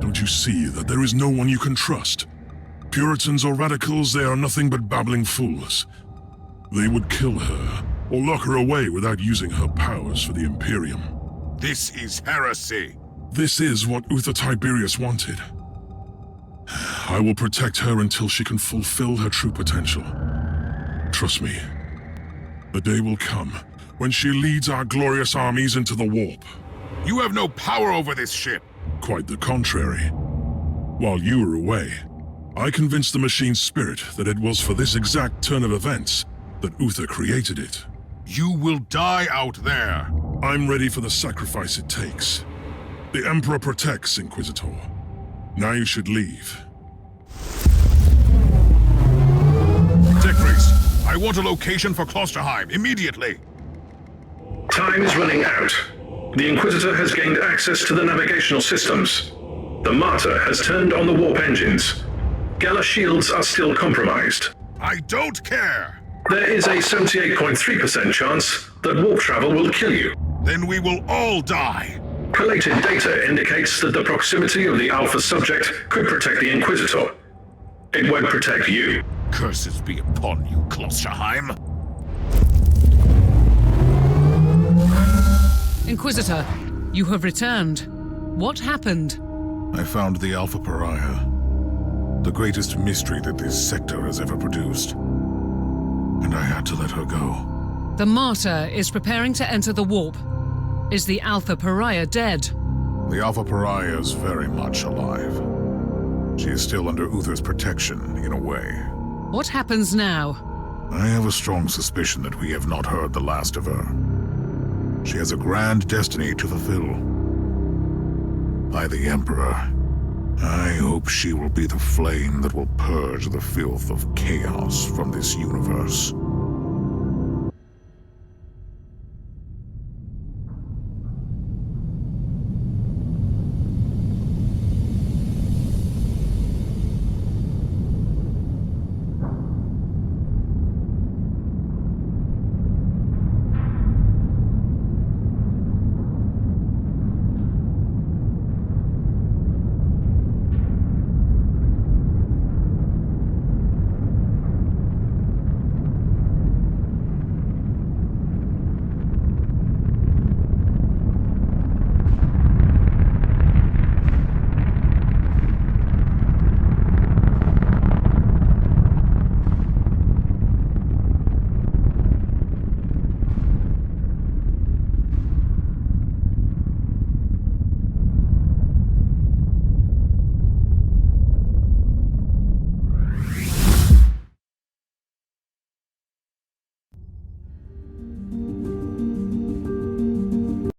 Don't you see that there is no one you can trust? Puritans or radicals, they are nothing but babbling fools. They would kill her, or lock her away without using her powers for the Imperium. This is heresy! This is what Uther Tiberius wanted. I will protect her until she can fulfill her true potential. Trust me, the day will come when she leads our glorious armies into the warp. You have no power over this ship! Quite the contrary. While you were away, I convinced the machine's spirit that it was for this exact turn of events that Uther created it. You will die out there! I'm ready for the sacrifice it takes. The Emperor protects, Inquisitor. Now you should leave. Tech Priest, I want a location for Klosterheim, immediately! Time is running out. The Inquisitor has gained access to the navigational systems. The Martyr has turned on the warp engines. Gala shields are still compromised. I don't care! There is a 78.3% chance that warp travel will kill you. Then we will all die! Collated data indicates that the proximity of the Alpha subject could protect the Inquisitor. It won't protect you. Curses be upon you, Klosterheim! Inquisitor, you have returned. What happened? I found the Alpha Pariah. The greatest mystery that this sector has ever produced. And I had to let her go. The Martyr is preparing to enter the warp. Is the Alpha Pariah dead? The Alpha Pariah is very much alive. She is still under Uther's protection, in a way. What happens now? I have a strong suspicion that we have not heard the last of her. She has a grand destiny to fulfill. By the Emperor, I hope she will be the flame that will purge the filth of chaos from this universe.